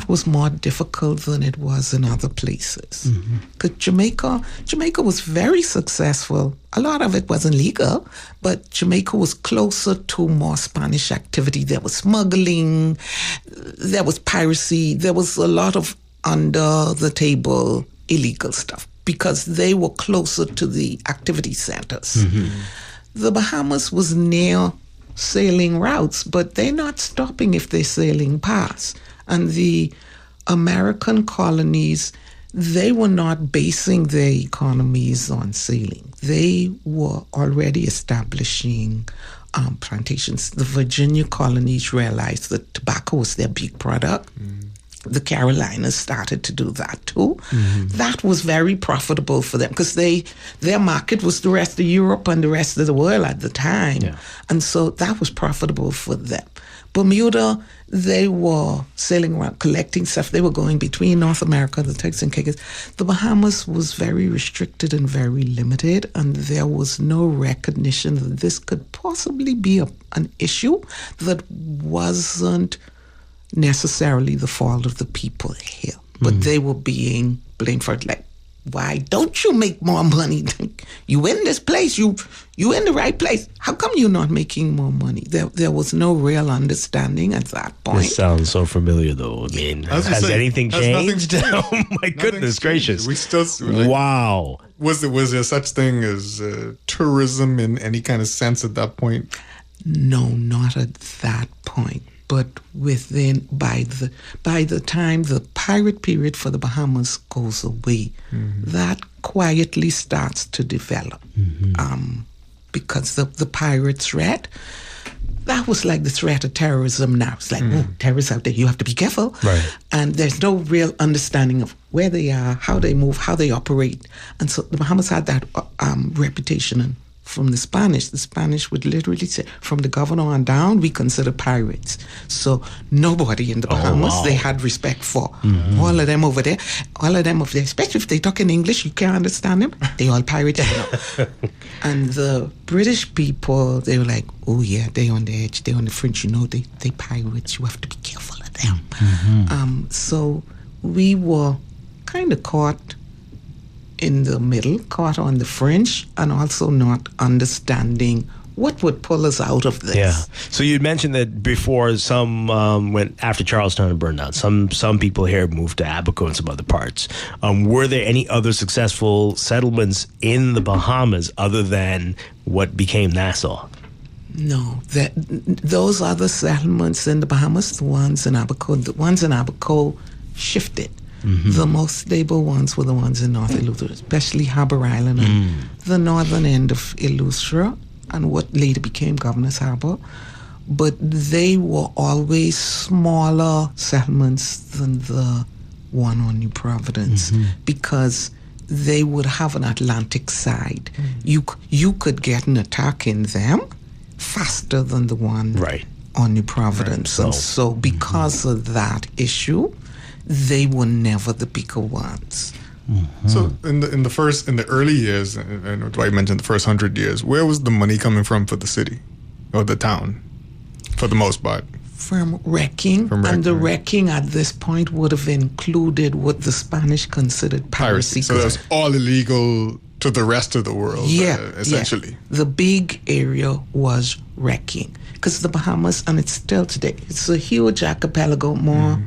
was more difficult than it was in other places. Because Jamaica was very successful. A lot of it wasn't legal, but Jamaica was closer to more Spanish activity. There was smuggling, there was piracy, there was a lot of under-the-table illegal stuff because they were closer to the activity centers. The Bahamas was near sailing routes, but they're not stopping if they're sailing past. And the American colonies, they were not basing their economies on sailing. They were already establishing plantations. The Virginia colonies realized that tobacco was their big product. The Carolinas started to do that too. That was very profitable for them because their market was the rest of Europe and the rest of the world at the time. And so that was profitable for them. Bermuda, they were sailing around, collecting stuff. They were going between North America, the Turks and Caicos. The Bahamas was very restricted and very limited, and there was no recognition that this could possibly be an issue that wasn't necessarily the fault of the people here. But they were being blamed for it, like, why don't you make more money? You in this place, you in the right place. How come you're not making more money? There was no real understanding at that point. This sounds so familiar, though. I mean, has anything changed? Oh my goodness gracious! We still wow. Was there such thing as tourism in any kind of sense at that point? No, not at that point. But by the time the pirate period for the Bahamas goes away, that quietly starts to develop. Because the pirate threat, that was like the threat of terrorism now. It's like, oh, terrorists out there, you have to be careful. Right. And there's no real understanding of where they are, how they move, how they operate. And so the Bahamas had that reputation from the Spanish. The Spanish would literally say, from the governor on down, we consider pirates. So nobody in the Bahamas they had respect for. All of them over there, especially if they talk in English, you can't understand them. They all pirates. And the British people, they were like, oh yeah, they on the edge, they on the fringe, they pirates. You have to be careful of them. So we were kind of caught in the middle, caught on the fringe, and also not understanding what would pull us out of this. Yeah. So you mentioned that before some went after Charlestown and burned down. Some people here moved to Abaco and some other parts. Were there any other successful settlements in the Bahamas other than what became Nassau? No, those other settlements in the Bahamas, the ones in Abaco shifted. The most stable ones were the ones in North Eleuthera, especially Harbour Island and the northern end of Eleuthera and what later became Governor's Harbour. But they were always smaller settlements than the one on New Providence because they would have an Atlantic side. You could get an attack in them faster than the one on New Providence. And so because of that issue, they were never the bigger ones. So in the early years, and Dwight mentioned the first 100 years, where was the money coming from for the city or the town, for the most part? From wrecking. And the wrecking at this point would have included what the Spanish considered piracy. So that's all illegal to the rest of the world, essentially. Yeah. The big area was wrecking. Because the Bahamas, and it's still today, it's a huge archipelago, more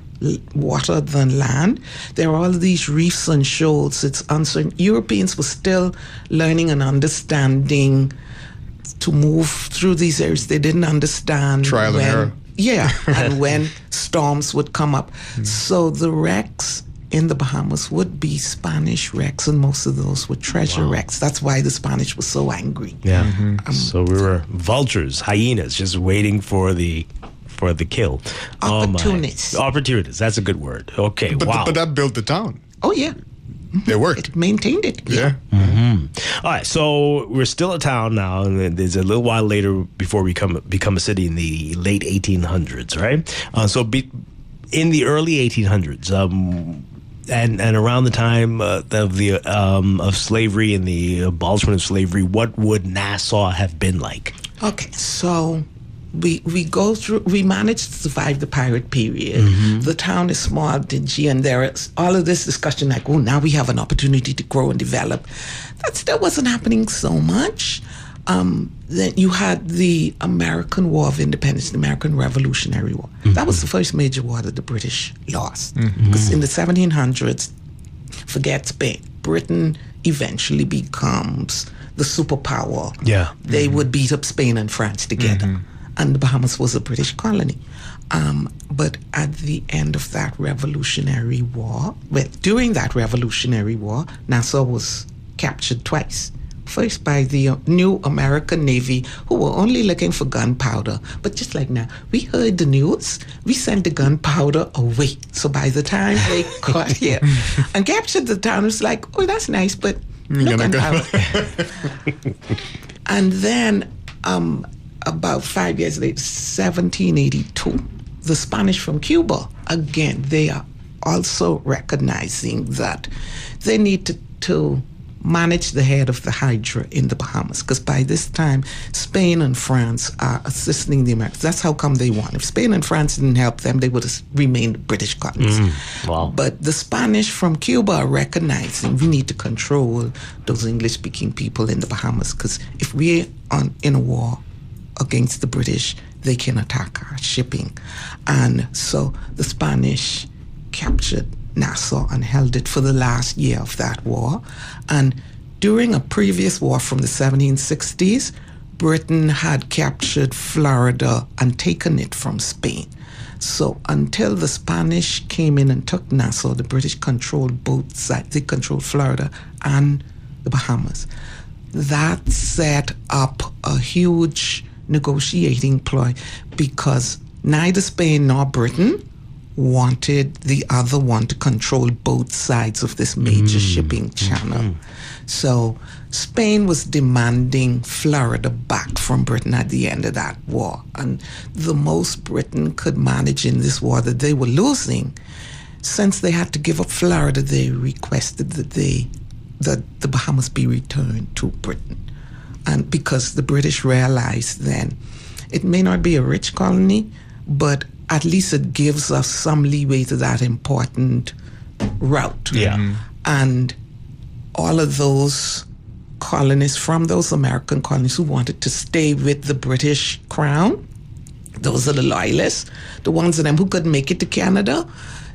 water than land. There are all these reefs and shoals. It's uncertain. Europeans were still learning and understanding to move through these areas. They didn't understand trial and error. Yeah, and when storms would come up. So the wrecks in the Bahamas would be Spanish wrecks, and most of those were treasure wrecks. That's why the Spanish were so angry. Yeah. So we were vultures, hyenas, just waiting for the kill. Opportunists. Opportunists. That's a good word. Okay. But that built the town. Oh yeah. It worked. It maintained it. Yeah. All right. So we're still a town now, and there's a little while later before we become a city in the late 1800s, right? In the early 1800s, and around the time of slavery and the abolishment of slavery, what would Nassau have been like? Okay, so we managed to survive the pirate period. The town is small, dingy, and there is all of this discussion like, oh, now we have an opportunity to grow and develop. That still wasn't happening so much. Then you had the American War of Independence, the American Revolutionary War. That was the first major war that the British lost. Because in the 1700s, forget Spain, Britain eventually becomes the superpower. Yeah. They would beat up Spain and France together. And the Bahamas was a British colony. But at the end of that Revolutionary War, during that Revolutionary War, Nassau was captured twice. First by the new American Navy, who were only looking for gunpowder. But just like now, we heard the news, we sent the gunpowder away. So by the time they got here and captured the town, it was like, oh, that's nice, but no gunpowder. And then about 5 years later, 1782, the Spanish from Cuba, again, they are also recognizing that they need to manage the head of the Hydra in the Bahamas, because by this time, Spain and France are assisting the Americans. That's how come they won. If Spain and France didn't help them, they would have remained British colonies. Wow. But the Spanish from Cuba are recognizing we need to control those English-speaking people in the Bahamas, because if we're in a war against the British, they can attack our shipping. And so the Spanish captured Nassau and held it for the last year of that war. And during a previous war from the 1760s, Britain had captured Florida and taken it from Spain. So until the Spanish came in and took Nassau, the British controlled both sides. They controlled Florida and the Bahamas. That set up a huge negotiating ploy because neither Spain nor Britain wanted the other one to control both sides of this major shipping channel. So Spain was demanding Florida back from Britain at the end of that war. And the most Britain could manage in this war that they were losing, since they had to give up Florida, they requested that the Bahamas be returned to Britain. And because the British realized then it may not be a rich colony, but at least it gives us some leeway to that important route. Yeah. And all of those colonists from those American colonies who wanted to stay with the British crown, those are the loyalists, the ones of them who couldn't make it to Canada,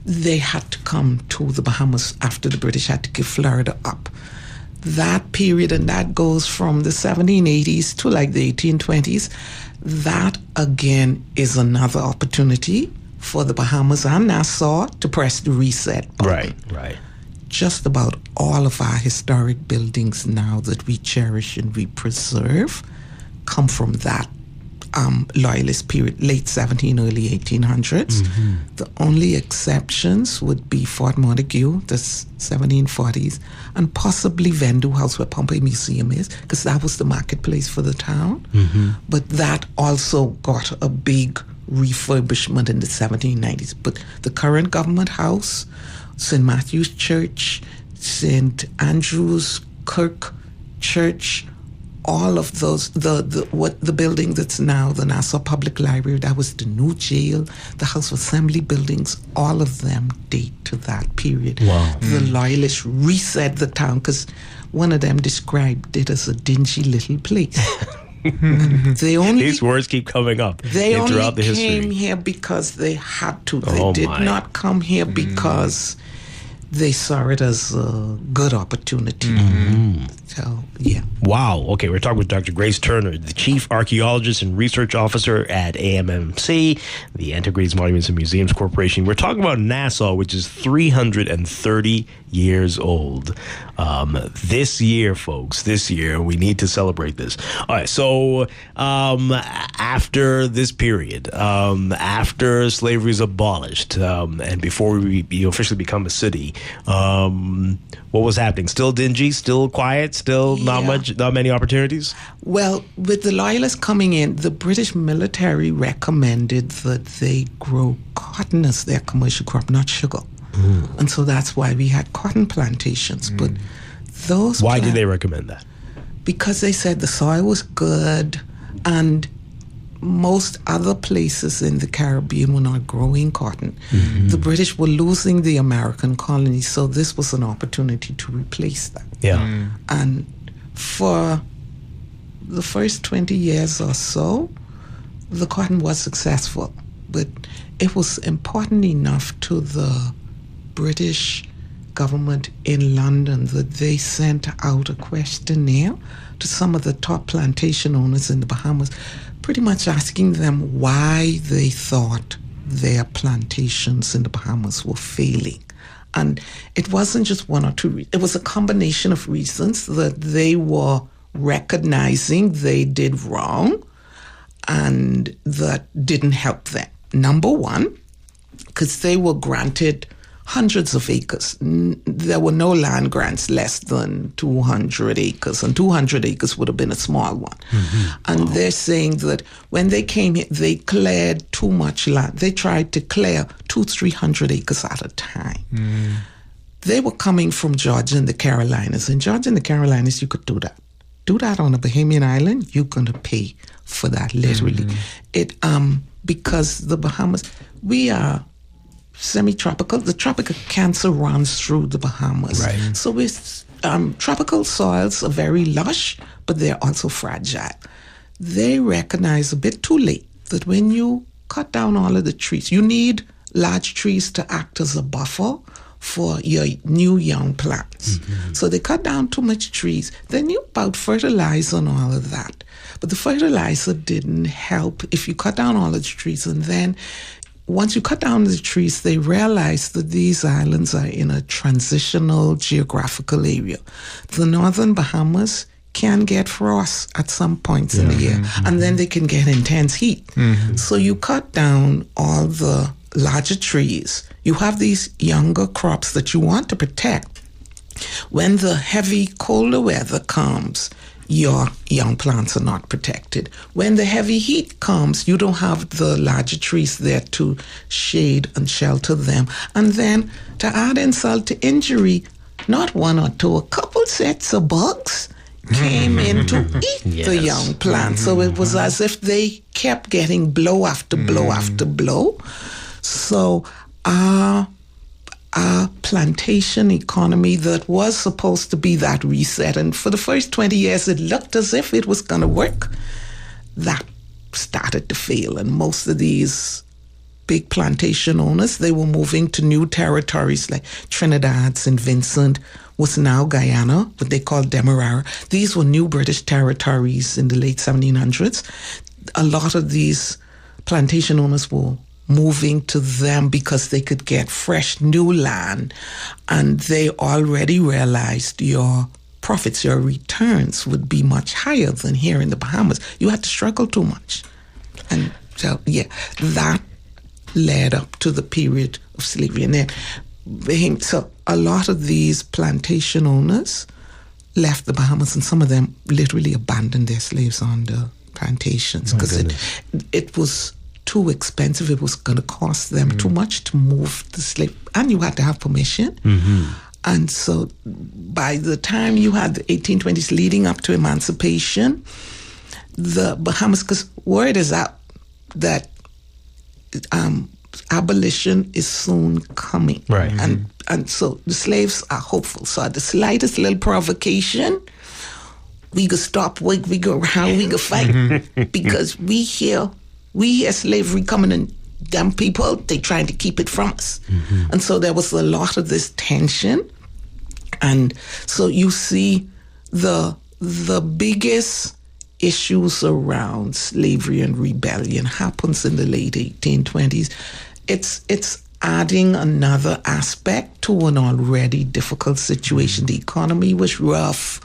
they had to come to the Bahamas after the British had to give Florida up. That period, and that goes from the 1780s to like the 1820s, that again is another opportunity for the Bahamas and Nassau to press the reset button. Right. Just about all of our historic buildings now that we cherish and we preserve come from that loyalist period, late 17, early 1800s. The only exceptions would be Fort Montague, the 1740s, and possibly Vendu House, where Pompeii Museum is, because that was the marketplace for the town. But that also got a big refurbishment in the 1790s. But the current government house, St. Matthew's Church, St. Andrew's Kirk Church, all of those, the building that's now the Nassau Public Library, that was the new jail, the House of Assembly buildings, all of them date to that period. Wow. The Loyalists reset the town because one of them described it as a dingy little place. These words keep coming up throughout the history. They only came here because they had to. They did not come here because they saw it as a good opportunity. So, yeah. Wow. Okay, we're talking with Dr. Grace Turner, the Chief Archaeologist and Research Officer at AMMC, the Antiquities, Monuments, and Museums Corporation. We're talking about Nassau, which is 330 years old. This year, folks, we need to celebrate this. All right, so after this period, after slavery is abolished, and before we officially become a city, what was happening? Still dingy, still quiet, still not many opportunities? Well, with the Loyalists coming in, the British military recommended that they grow cotton as their commercial crop, not sugar. And so that's why we had cotton plantations. But those Why did they recommend that? Because they said the soil was good and most other places in the Caribbean were not growing cotton. The British were losing the American colonies, so this was an opportunity to replace that. Yeah. And for the first 20 years or so, the cotton was successful, but it was important enough to the British government in London that they sent out a questionnaire to some of the top plantation owners in the Bahamas, pretty much asking them why they thought their plantations in the Bahamas were failing. And it wasn't just one or two, it was a combination of reasons that they were recognizing they did wrong and that didn't help them. Number one, because they were granted hundreds of acres. There were no land grants less than 200 acres, and 200 acres would have been a small one. And they're saying that when they came here, they cleared too much land. They tried to clear 200-300 acres at a time. they were coming from Georgia and the Carolinas. In Georgia and the Carolinas, you could do that. Do that on a Bahamian island, you're going to pay for that, literally. It because the Bahamas, we are semi-tropical. The tropical cancer runs through the Bahamas. Right. So with tropical soils are very lush, but they're also fragile. They recognize a bit too late that when you cut down all of the trees, you need large trees to act as a buffer for your new young plants. So they cut down too much trees. They knew about fertilizer and all of that. But the fertilizer didn't help if you cut down all of the trees. And then once you cut down the trees, they realized that these islands are in a transitional geographical area. The northern Bahamas can get frost at some points in the year, and then they can get intense heat. So you cut down all the larger trees. You have these younger crops that you want to protect. When the heavy, colder weather comes, your young plants are not protected. When the heavy heat comes, you don't have the larger trees there to shade and shelter them. And then, to add insult to injury, not one or two, a couple sets of bugs came in to eat the young plants. So it was as if they kept getting blow after blow after blow. So our plantation economy that was supposed to be that reset, and for the first 20 years it looked as if it was going to work, that started to fail. And most of these big plantation owners, they were moving to new territories like Trinidad, St. Vincent, was now Guyana, what they called Demerara. These were new British territories in the late 1700s. A lot of these plantation owners were moving to them because they could get fresh new land, and they already realized your profits, your returns would be much higher than here in the Bahamas. You had to struggle too much. And so, that led up to the period of slavery. And then, so a lot of these plantation owners left the Bahamas, and some of them literally abandoned their slaves on the plantations because it was too expensive. It was going to cost them too much to move the slave, and you had to have permission. And so by the time you had the 1820s leading up to emancipation, the Bahamas, because word is out that abolition is soon coming. Right. And so the slaves are hopeful. So at the slightest little provocation, we go stop work, we go around, we go fight. Because we hear slavery coming, and them people, they trying to keep it from us. And so there was a lot of this tension. And so you see the biggest issues around slavery and rebellion happens in the late 1820s. It's adding another aspect to an already difficult situation. The economy was rough.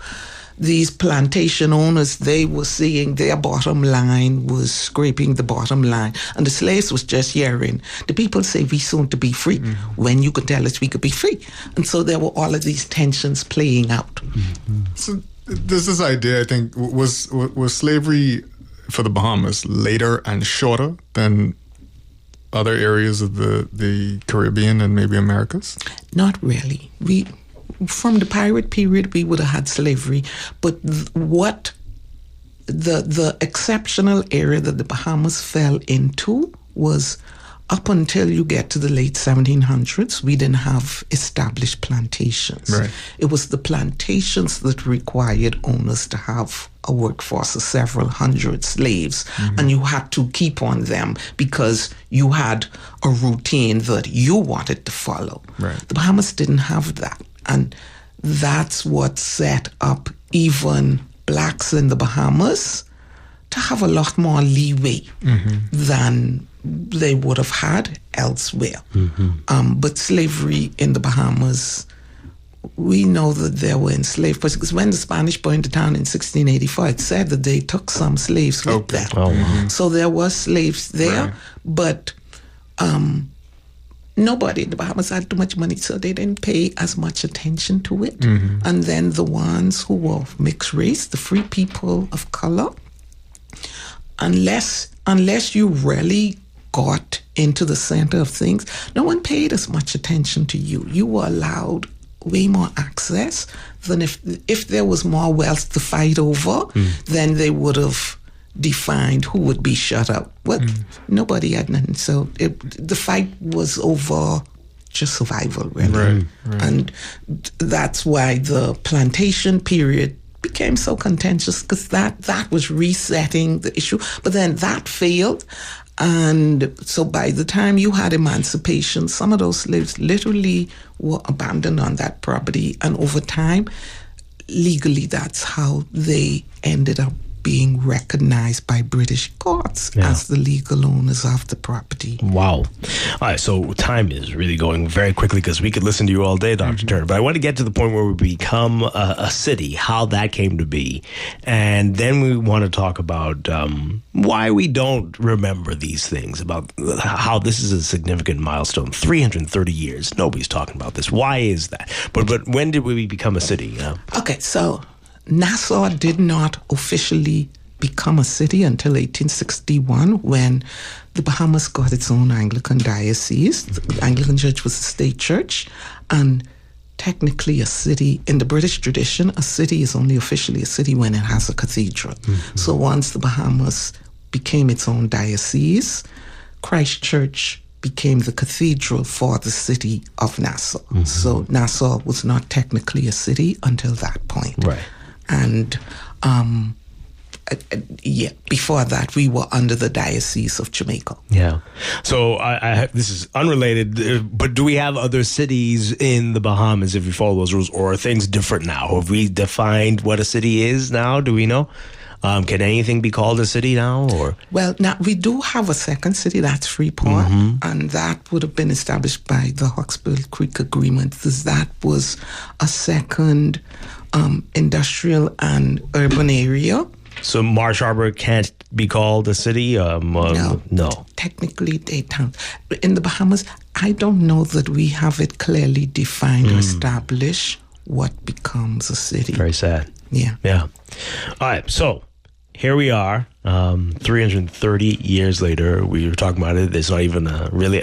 These plantation owners, they were seeing their bottom line was scraping the bottom line. And the slaves was just hearing the people say, we soon to be free. When you could tell us we could be free. And so there were all of these tensions playing out. So there's this idea, I think, was slavery for the Bahamas later and shorter than other areas of the Caribbean and maybe Americas? Not really. From the pirate period, we would have had slavery, but what the exceptional area that the Bahamas fell into was up until you get to the late 1700s, we didn't have established plantations. Right. It was the plantations that required owners to have a workforce of several hundred slaves, and you had to keep on them because you had a routine that you wanted to follow. Right. The Bahamas didn't have that. And that's what set up even blacks in the Bahamas to have a lot more leeway than they would have had elsewhere. But slavery in the Bahamas, we know that there were enslaved persons, because when the Spanish burned the town in 1684, it said that they took some slaves with them. So there were slaves there, but nobody in the Bahamas had too much money, so they didn't pay as much attention to it. And then the ones who were mixed race, the free people of color, unless you really got into the center of things, no one paid as much attention to you. You were allowed way more access than if there was more wealth to fight over, then they would have defined who would be shut up. Well, nobody had nothing. So the fight was over just survival, really. Right. And that's why the plantation period became so contentious, because that was resetting the issue. But then that failed. And so by the time you had emancipation, some of those slaves literally were abandoned on that property. And over time, legally, that's how they ended up being recognized by British courts as the legal owners of the property. Wow. All right, so time is really going very quickly because we could listen to you all day, Dr. Turner. But I want to get to the point where we become a city, how that came to be. And then we want to talk about why we don't remember these things, about how this is a significant milestone. 330 years. Nobody's talking about this. Why is that? But when did we become a city? Okay, so Nassau did not officially become a city until 1861, when the Bahamas got its own Anglican diocese. The Anglican Church was a state church, and technically a city, in the British tradition, a city is only officially a city when it has a cathedral. So once the Bahamas became its own diocese, Christ Church became the cathedral for the city of Nassau. So Nassau was not technically a city until that point. Right. And before that, we were under the Diocese of Jamaica. Yeah. So this is unrelated, but do we have other cities in the Bahamas if we follow those rules, or are things different now? Have we defined what a city is now? Do we know? Can anything be called a city now? Or well, now we do have a second city, that's Freeport, and that would have been established by the Hawkesbury Creek Agreement. That was a second industrial and urban area. So Marsh Harbor can't be called a city? No. Technically, they don't. In the Bahamas, I don't know that we have it clearly defined or established what becomes a city. Very sad. Yeah. All right, so here we are, 330 years later. We were talking about it. There's not even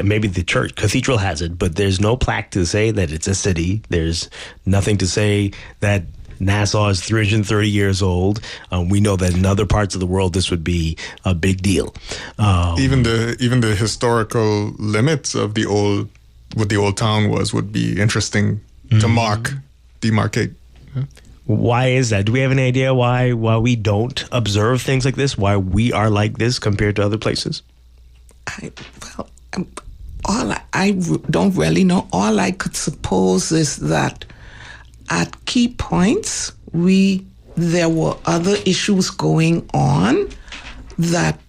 maybe the church cathedral has it, but there's no plaque to say that it's a city. There's nothing to say that Nassau is 330 years old. We know that in other parts of the world this would be a big deal. Even the historical limits of what the old town would be interesting to demarcate. Yeah. Why is that? Do we have any idea why we don't observe things like this? Why we are like this compared to other places? I don't really know. All I could suppose is that at key points, there were other issues going on that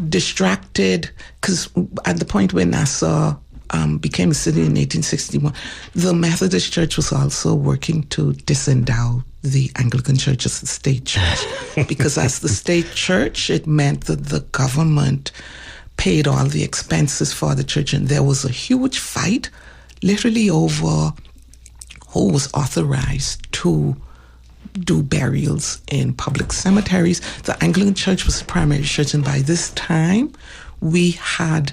distracted, because at the point when Nassau became a city in 1861, the Methodist Church was also working to disendow the Anglican Church as the state church. Because as the state church, it meant that the government paid all the expenses for the church, and there was a huge fight literally over who was authorized to do burials in public cemeteries. The Anglican Church was the primary church, and by this time, we had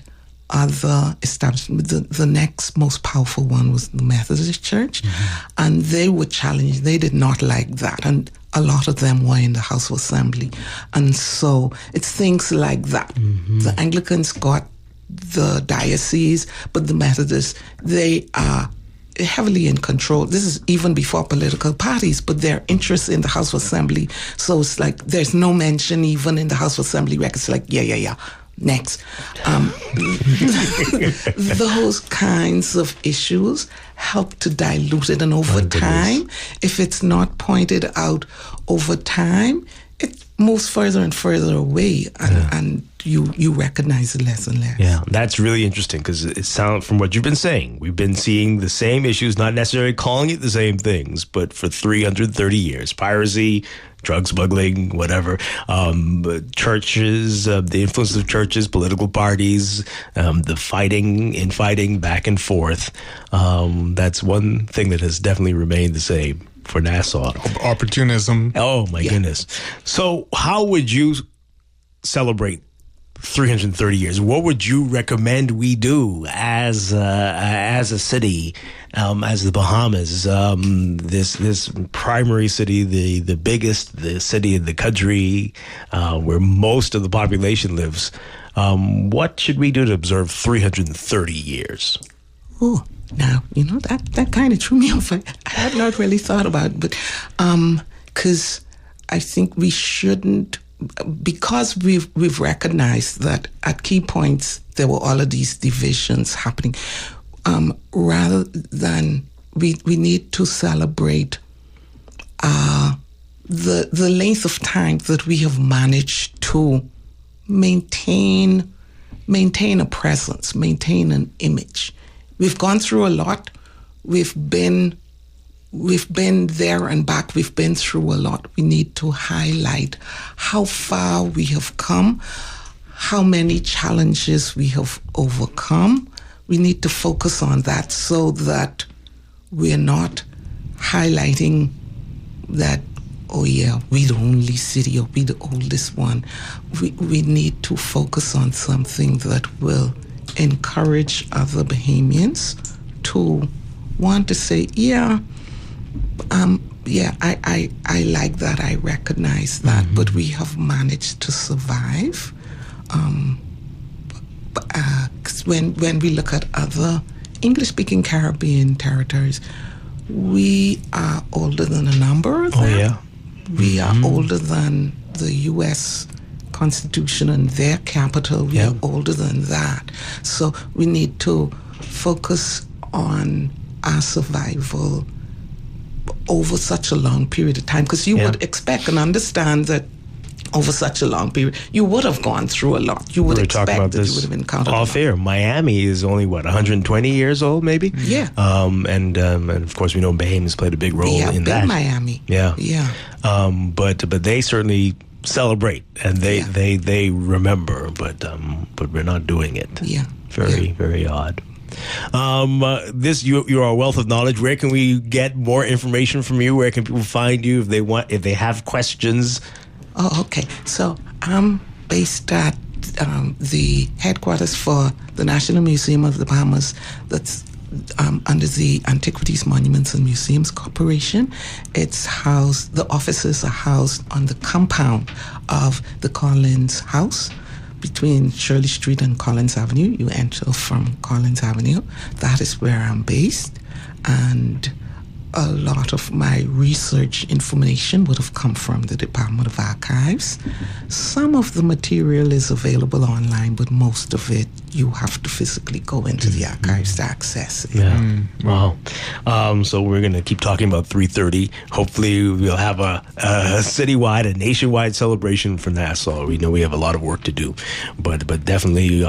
other establishments. The next most powerful one was the Methodist Church, and they were challenged. They did not like that, and a lot of them were in the House of Assembly. And so it's things like that. The Anglicans got the diocese, but the Methodists, they are heavily in control. This is even before political parties, but their interest in the House of Assembly. So it's like there's no mention even in the House of Assembly records, like, next. Those kinds of issues help to dilute it. And over time, if it's not pointed out over time, it moves further and further away, and you recognize it less and less. Yeah, that's really interesting, because it sounds, from what you've been saying, we've been seeing the same issues, not necessarily calling it the same things, but for 330 years. Piracy, drug smuggling, whatever. Churches, the influence of churches, political parties, the fighting back and forth. That's one thing that has definitely remained the same for Nassau. Opportunism. Oh, my goodness. So how would you celebrate 330 years? What would you recommend we do as a city as the Bahamas, this primary city, the biggest, the city in the country, where most of the population lives. What should we do to observe 330 years? Oh, now, that kind of threw me off. I had not really thought about it, but because I think we shouldn't, because we've recognized that at key points there were all of these divisions happening, rather than we need to celebrate the length of time that we have managed to maintain a presence, maintain an image. We've gone through a lot. We've been there and back. We've been through a lot. We need to highlight how far we have come, how many challenges we have overcome. We need to focus on that so that we're not highlighting that, oh yeah, we're the only city or we're the oldest one. We need to focus on something that will encourage other Bahamians to want to say, I like that, I recognize that, but we have managed to survive. When we look at other English-speaking Caribbean territories, we are older than a number of them. Oh, yeah. We are older than the U.S. Constitution and their capital. We are older than that. So we need to focus on our survival over such a long period of time, because you would expect and understand that over such a long period, you would have gone through a lot. You would expect that you would have encountered off air. Miami is only, 120 years old, maybe? Yeah. And of course, we know Bahamians played a big role in that. Miami. Yeah. Yeah. But they certainly celebrate and they remember, but we're not doing it. Yeah. Very odd. You're a wealth of knowledge. Where can we get more information from you? Where can people find you if they have questions? Oh, okay. So I'm based at the headquarters for the National Museum of the Bahamas. That's under the Antiquities, Monuments and Museums Corporation. The offices are housed on the compound of the Collins House between Shirley Street and Collins Avenue. You enter from Collins Avenue. That is where I'm based. And a lot of my research information would have come from the Department of Archives. Some of the material is available online, but most of it you have to physically go into the archives to access it. Yeah. Wow. So we're going to keep talking about 330. Hopefully we'll have a citywide, a nationwide celebration for Nassau. We know we have a lot of work to do, but definitely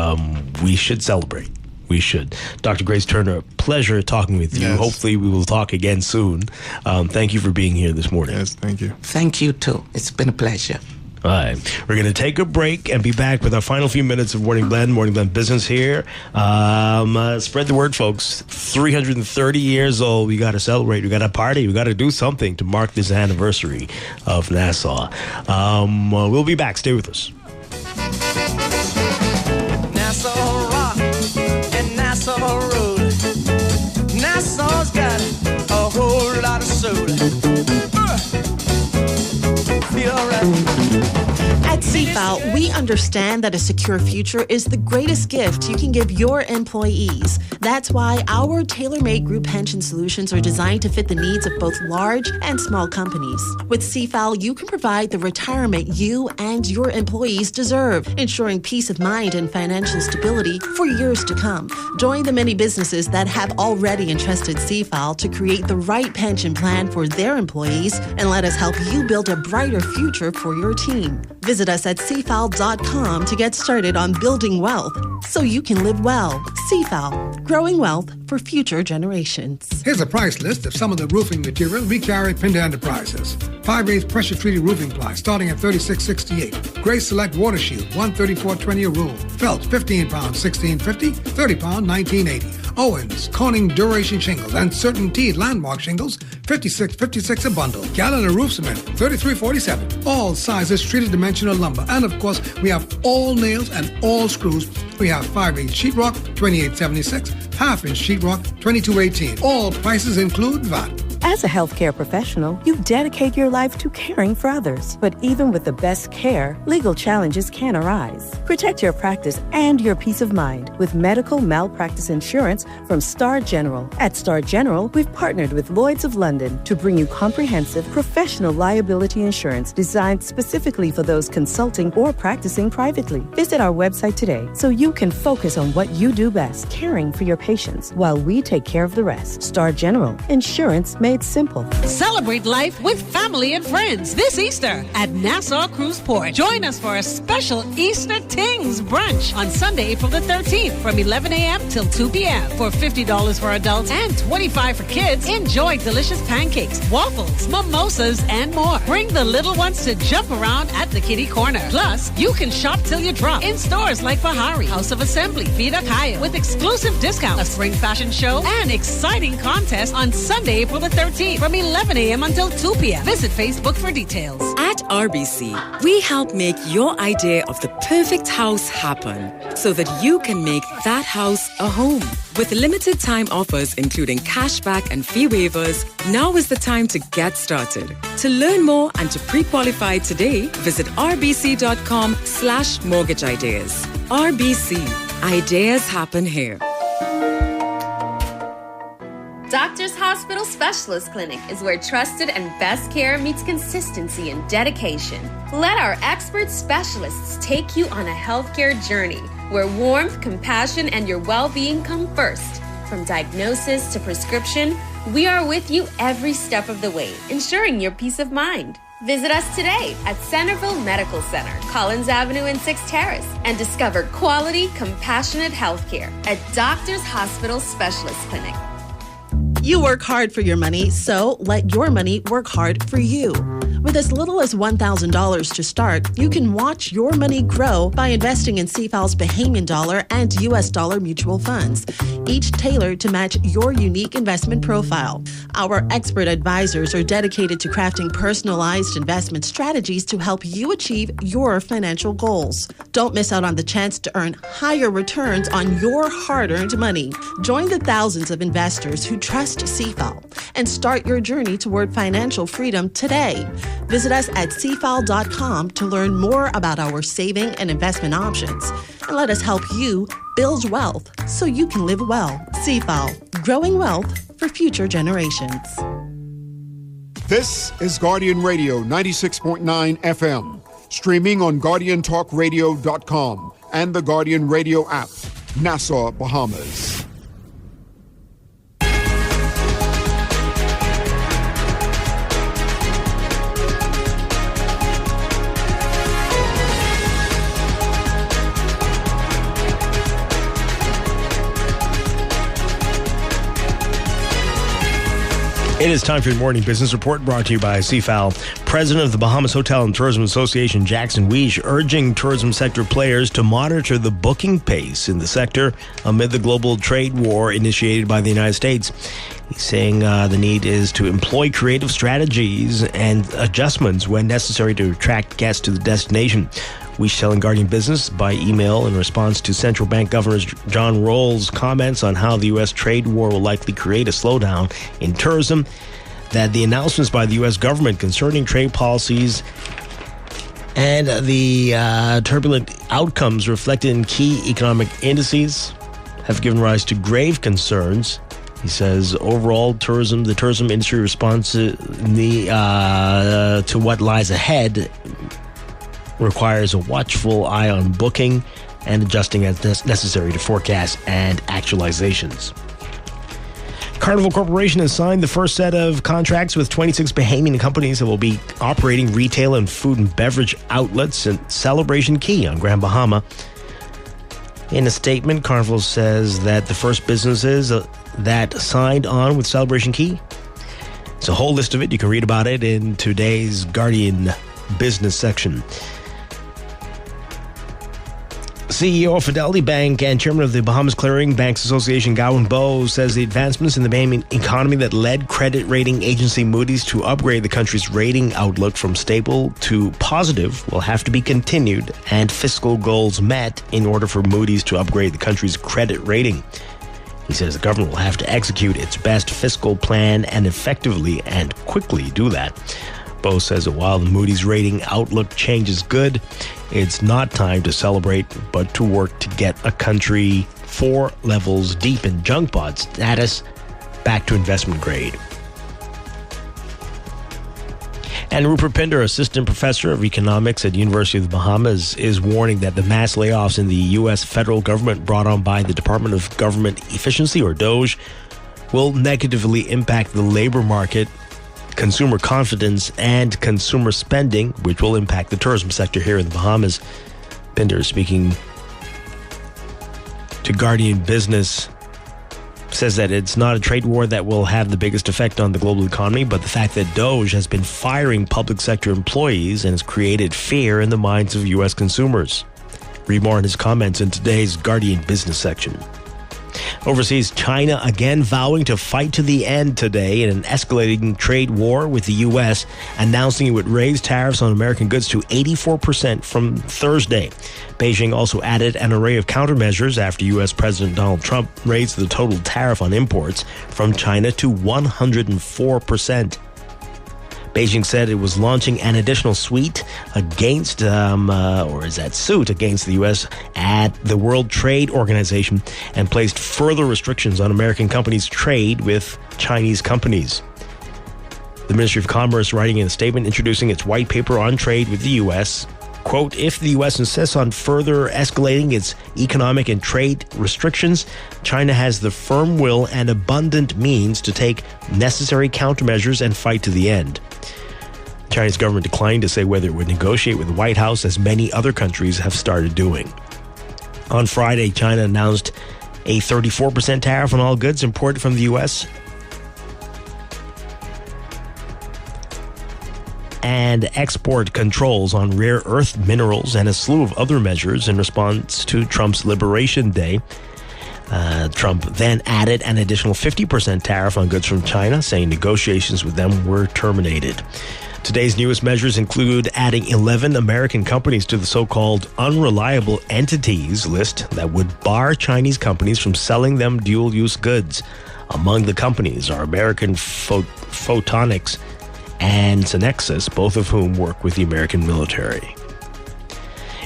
we should celebrate. We should. Dr. Grace Turner, pleasure talking with you. Yes. Hopefully we will talk again soon. Thank you for being here this morning. Yes, thank you. Thank you, too. It's been a pleasure. All right. We're going to take a break and be back with our final few minutes of Morning Blend Business here. Spread the word, folks. 330 years old. We got to celebrate. We got to party. We got to do something to mark this anniversary of Nassau. We'll be back. Stay with us. Nassau Rock and Nassau Road. Nassau's got a whole lot of soul. Feel right. At CFAL, we understand that a secure future is the greatest gift you can give your employees. That's why our tailor-made group pension solutions are designed to fit the needs of both large and small companies. With CFAL, you can provide the retirement you and your employees deserve, ensuring peace of mind and financial stability for years to come. Join the many businesses that have already entrusted CFAL to create the right pension plan for their employees, and let us help you build a brighter future for your team. Visit us at cfal.com to get started on building wealth so you can live well. CFAL, growing wealth for future generations. Here's a price list of some of the roofing material we carry at Pinda Enterprises. 5/8 pressure-treated roofing ply starting at $36.68. Gray Select Water Shield, $134.20 a roll. Felt, £15, $16.50. £30, $19.80. Owens, Corning Duration Shingles, and Certainty Landmark Shingles, $56.56 a bundle. Gallon of roof cement, $33.47. All sizes treated dimensional lumber. And of course, we have all nails and all screws. We have 5/8 sheetrock, $28.76. Half-inch sheetrock, $22.18. All prices include VAT. As a healthcare professional, you dedicate your life to caring for others. But even with the best care, legal challenges can arise. Protect your practice and your peace of mind with medical malpractice insurance from Star General. At Star General, we've partnered with Lloyd's of London to bring you comprehensive professional liability insurance designed specifically for those consulting or practicing privately. Visit our website today so you can focus on what you do best, caring for your patients, while we take care of the rest. Star General. Insurance made simple. Celebrate life with family and friends this Easter at Nassau Cruise Port. Join us for a special Easter Tings brunch on Sunday, April the 13th from 11 a.m. till 2 p.m. For $50 for adults and $25 for kids, enjoy delicious pancakes, waffles, mimosas, and more. Bring the little ones to jump around at the kitty corner. Plus, you can shop till you drop in stores like Bahari, House of Assembly, Vida Kaya, with exclusive discounts, a spring fashion show, and exciting contests on Sunday, April the 13th from 11 a.m. until 2 p.m. Visit Facebook for details. At RBC, we help make your idea of the perfect house happen so that you can make that house a home. With limited time offers including cashback and fee waivers, now is the time to get started. To learn more and to pre-qualify today, visit rbc.com/mortgage ideas. RBC, ideas happen here. Doctors Hospital Specialist Clinic is where trusted and best care meets consistency and dedication. Let our expert specialists take you on a healthcare journey where warmth, compassion, and your well-being come first. From diagnosis to prescription, we are with you every step of the way, ensuring your peace of mind. Visit us today at Centerville Medical Center, Collins Avenue and 6th Terrace, and discover quality, compassionate healthcare at Doctors Hospital Specialist Clinic. You work hard for your money, so let your money work hard for you. With as little as $1,000 to start, you can watch your money grow by investing in CFAL's Bahamian dollar and US dollar mutual funds, each tailored to match your unique investment profile. Our expert advisors are dedicated to crafting personalized investment strategies to help you achieve your financial goals. Don't miss out on the chance to earn higher returns on your hard-earned money. Join the thousands of investors who trust CFAL and start your journey toward financial freedom today. Visit us at cfal.com to learn more about our saving and investment options. And let us help you build wealth so you can live well. CFAL, growing wealth for future generations. This is Guardian Radio 96.9 FM, streaming on GuardianTalkRadio.com and the Guardian Radio app, Nassau, Bahamas. It is time for your morning business report brought to you by CFAL. President of the Bahamas Hotel and Tourism Association, Jackson Weish, urging tourism sector players to monitor the booking pace in the sector amid the global trade war initiated by the United States. He's saying the need is to employ creative strategies and adjustments when necessary to attract guests to the destination. Weish telling Guardian Business by email in response to Central Bank Governor John Rawls' comments on how the U.S. trade war will likely create a slowdown in tourism, that the announcements by the U.S. government concerning trade policies and the turbulent outcomes reflected in key economic indices have given rise to grave concerns. He says overall the tourism industry response to what lies ahead requires a watchful eye on booking and adjusting as necessary to forecasts and actualizations. Carnival Corporation has signed the first set of contracts with 26 Bahamian companies that will be operating retail and food and beverage outlets at Celebration Key on Grand Bahama. In a statement, Carnival says that the first businesses that signed on with Celebration Key, it's a whole list of it. You can read about it in today's Guardian Business section. CEO of Fidelity Bank and chairman of the Bahamas Clearing Banks Association, Gowan Bowe, says the advancements in the Bahamian economy that led credit rating agency Moody's to upgrade the country's rating outlook from stable to positive will have to be continued and fiscal goals met in order for Moody's to upgrade the country's credit rating. He says the government will have to execute its best fiscal plan and effectively and quickly do that. Bowe says that while the Moody's rating outlook change is good, it's not time to celebrate, but to work to get a country 4 levels deep in junk bond status back to investment grade. And Rupert Pinder, assistant professor of economics at the University of the Bahamas, is warning that the mass layoffs in the U.S. federal government brought on by the Department of Government Efficiency, or DOGE, will negatively impact the labor market, consumer confidence, and consumer spending, which will impact the tourism sector here in the Bahamas. Pinder, speaking to Guardian Business, says that it's not a trade war that will have the biggest effect on the global economy, but the fact that DOGE has been firing public sector employees and has created fear in the minds of U.S. consumers. Read more in his comments in today's Guardian Business section. Overseas, China again vowing to fight to the end today in an escalating trade war with the U.S., announcing it would raise tariffs on American goods to 84% from Thursday. Beijing also added an array of countermeasures after U.S. President Donald Trump raised the total tariff on imports from China to 104%. Beijing said it was launching an additional suit against the U.S. at the World Trade Organization and placed further restrictions on American companies' trade with Chinese companies. The Ministry of Commerce, writing in a statement introducing its white paper on trade with the U.S., quote, if the U.S. insists on further escalating its economic and trade restrictions, China has the firm will and abundant means to take necessary countermeasures and fight to the end. The Chinese government declined to say whether it would negotiate with the White House, as many other countries have started doing. On Friday, China announced a 34% tariff on all goods imported from the U.S. and export controls on rare earth minerals and a slew of other measures in response to Trump's Liberation Day. Trump then added an additional 50% tariff on goods from China, saying negotiations with them were terminated. Today's newest measures include adding 11 American companies to the so-called unreliable entities list that would bar Chinese companies from selling them dual-use goods. Among the companies are American Photonics and Synexus, both of whom work with the American military.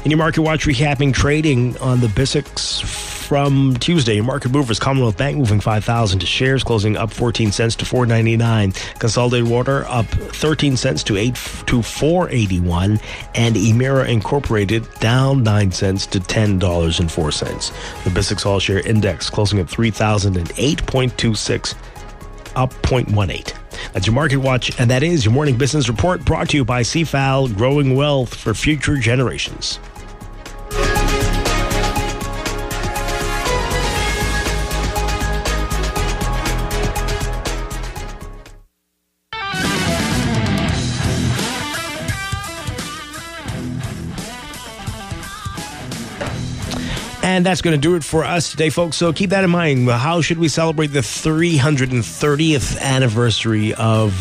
In your Market Watch, recapping trading on the BISX from Tuesday. Your market movers: Commonwealth Bank moving 5,000 to shares, closing up 14 cents to $4.99. Consolidated Water up 13 cents to $4.81, and Emera Incorporated down 9 cents to $10.04. The BISX All Share Index closing at 3,008.26, up 0.18. That's your Market Watch, and that is your morning business report, brought to you by CFAL, growing wealth for future generations. And that's going to do it for us today, folks. So keep that in mind. How should we celebrate the 330th anniversary of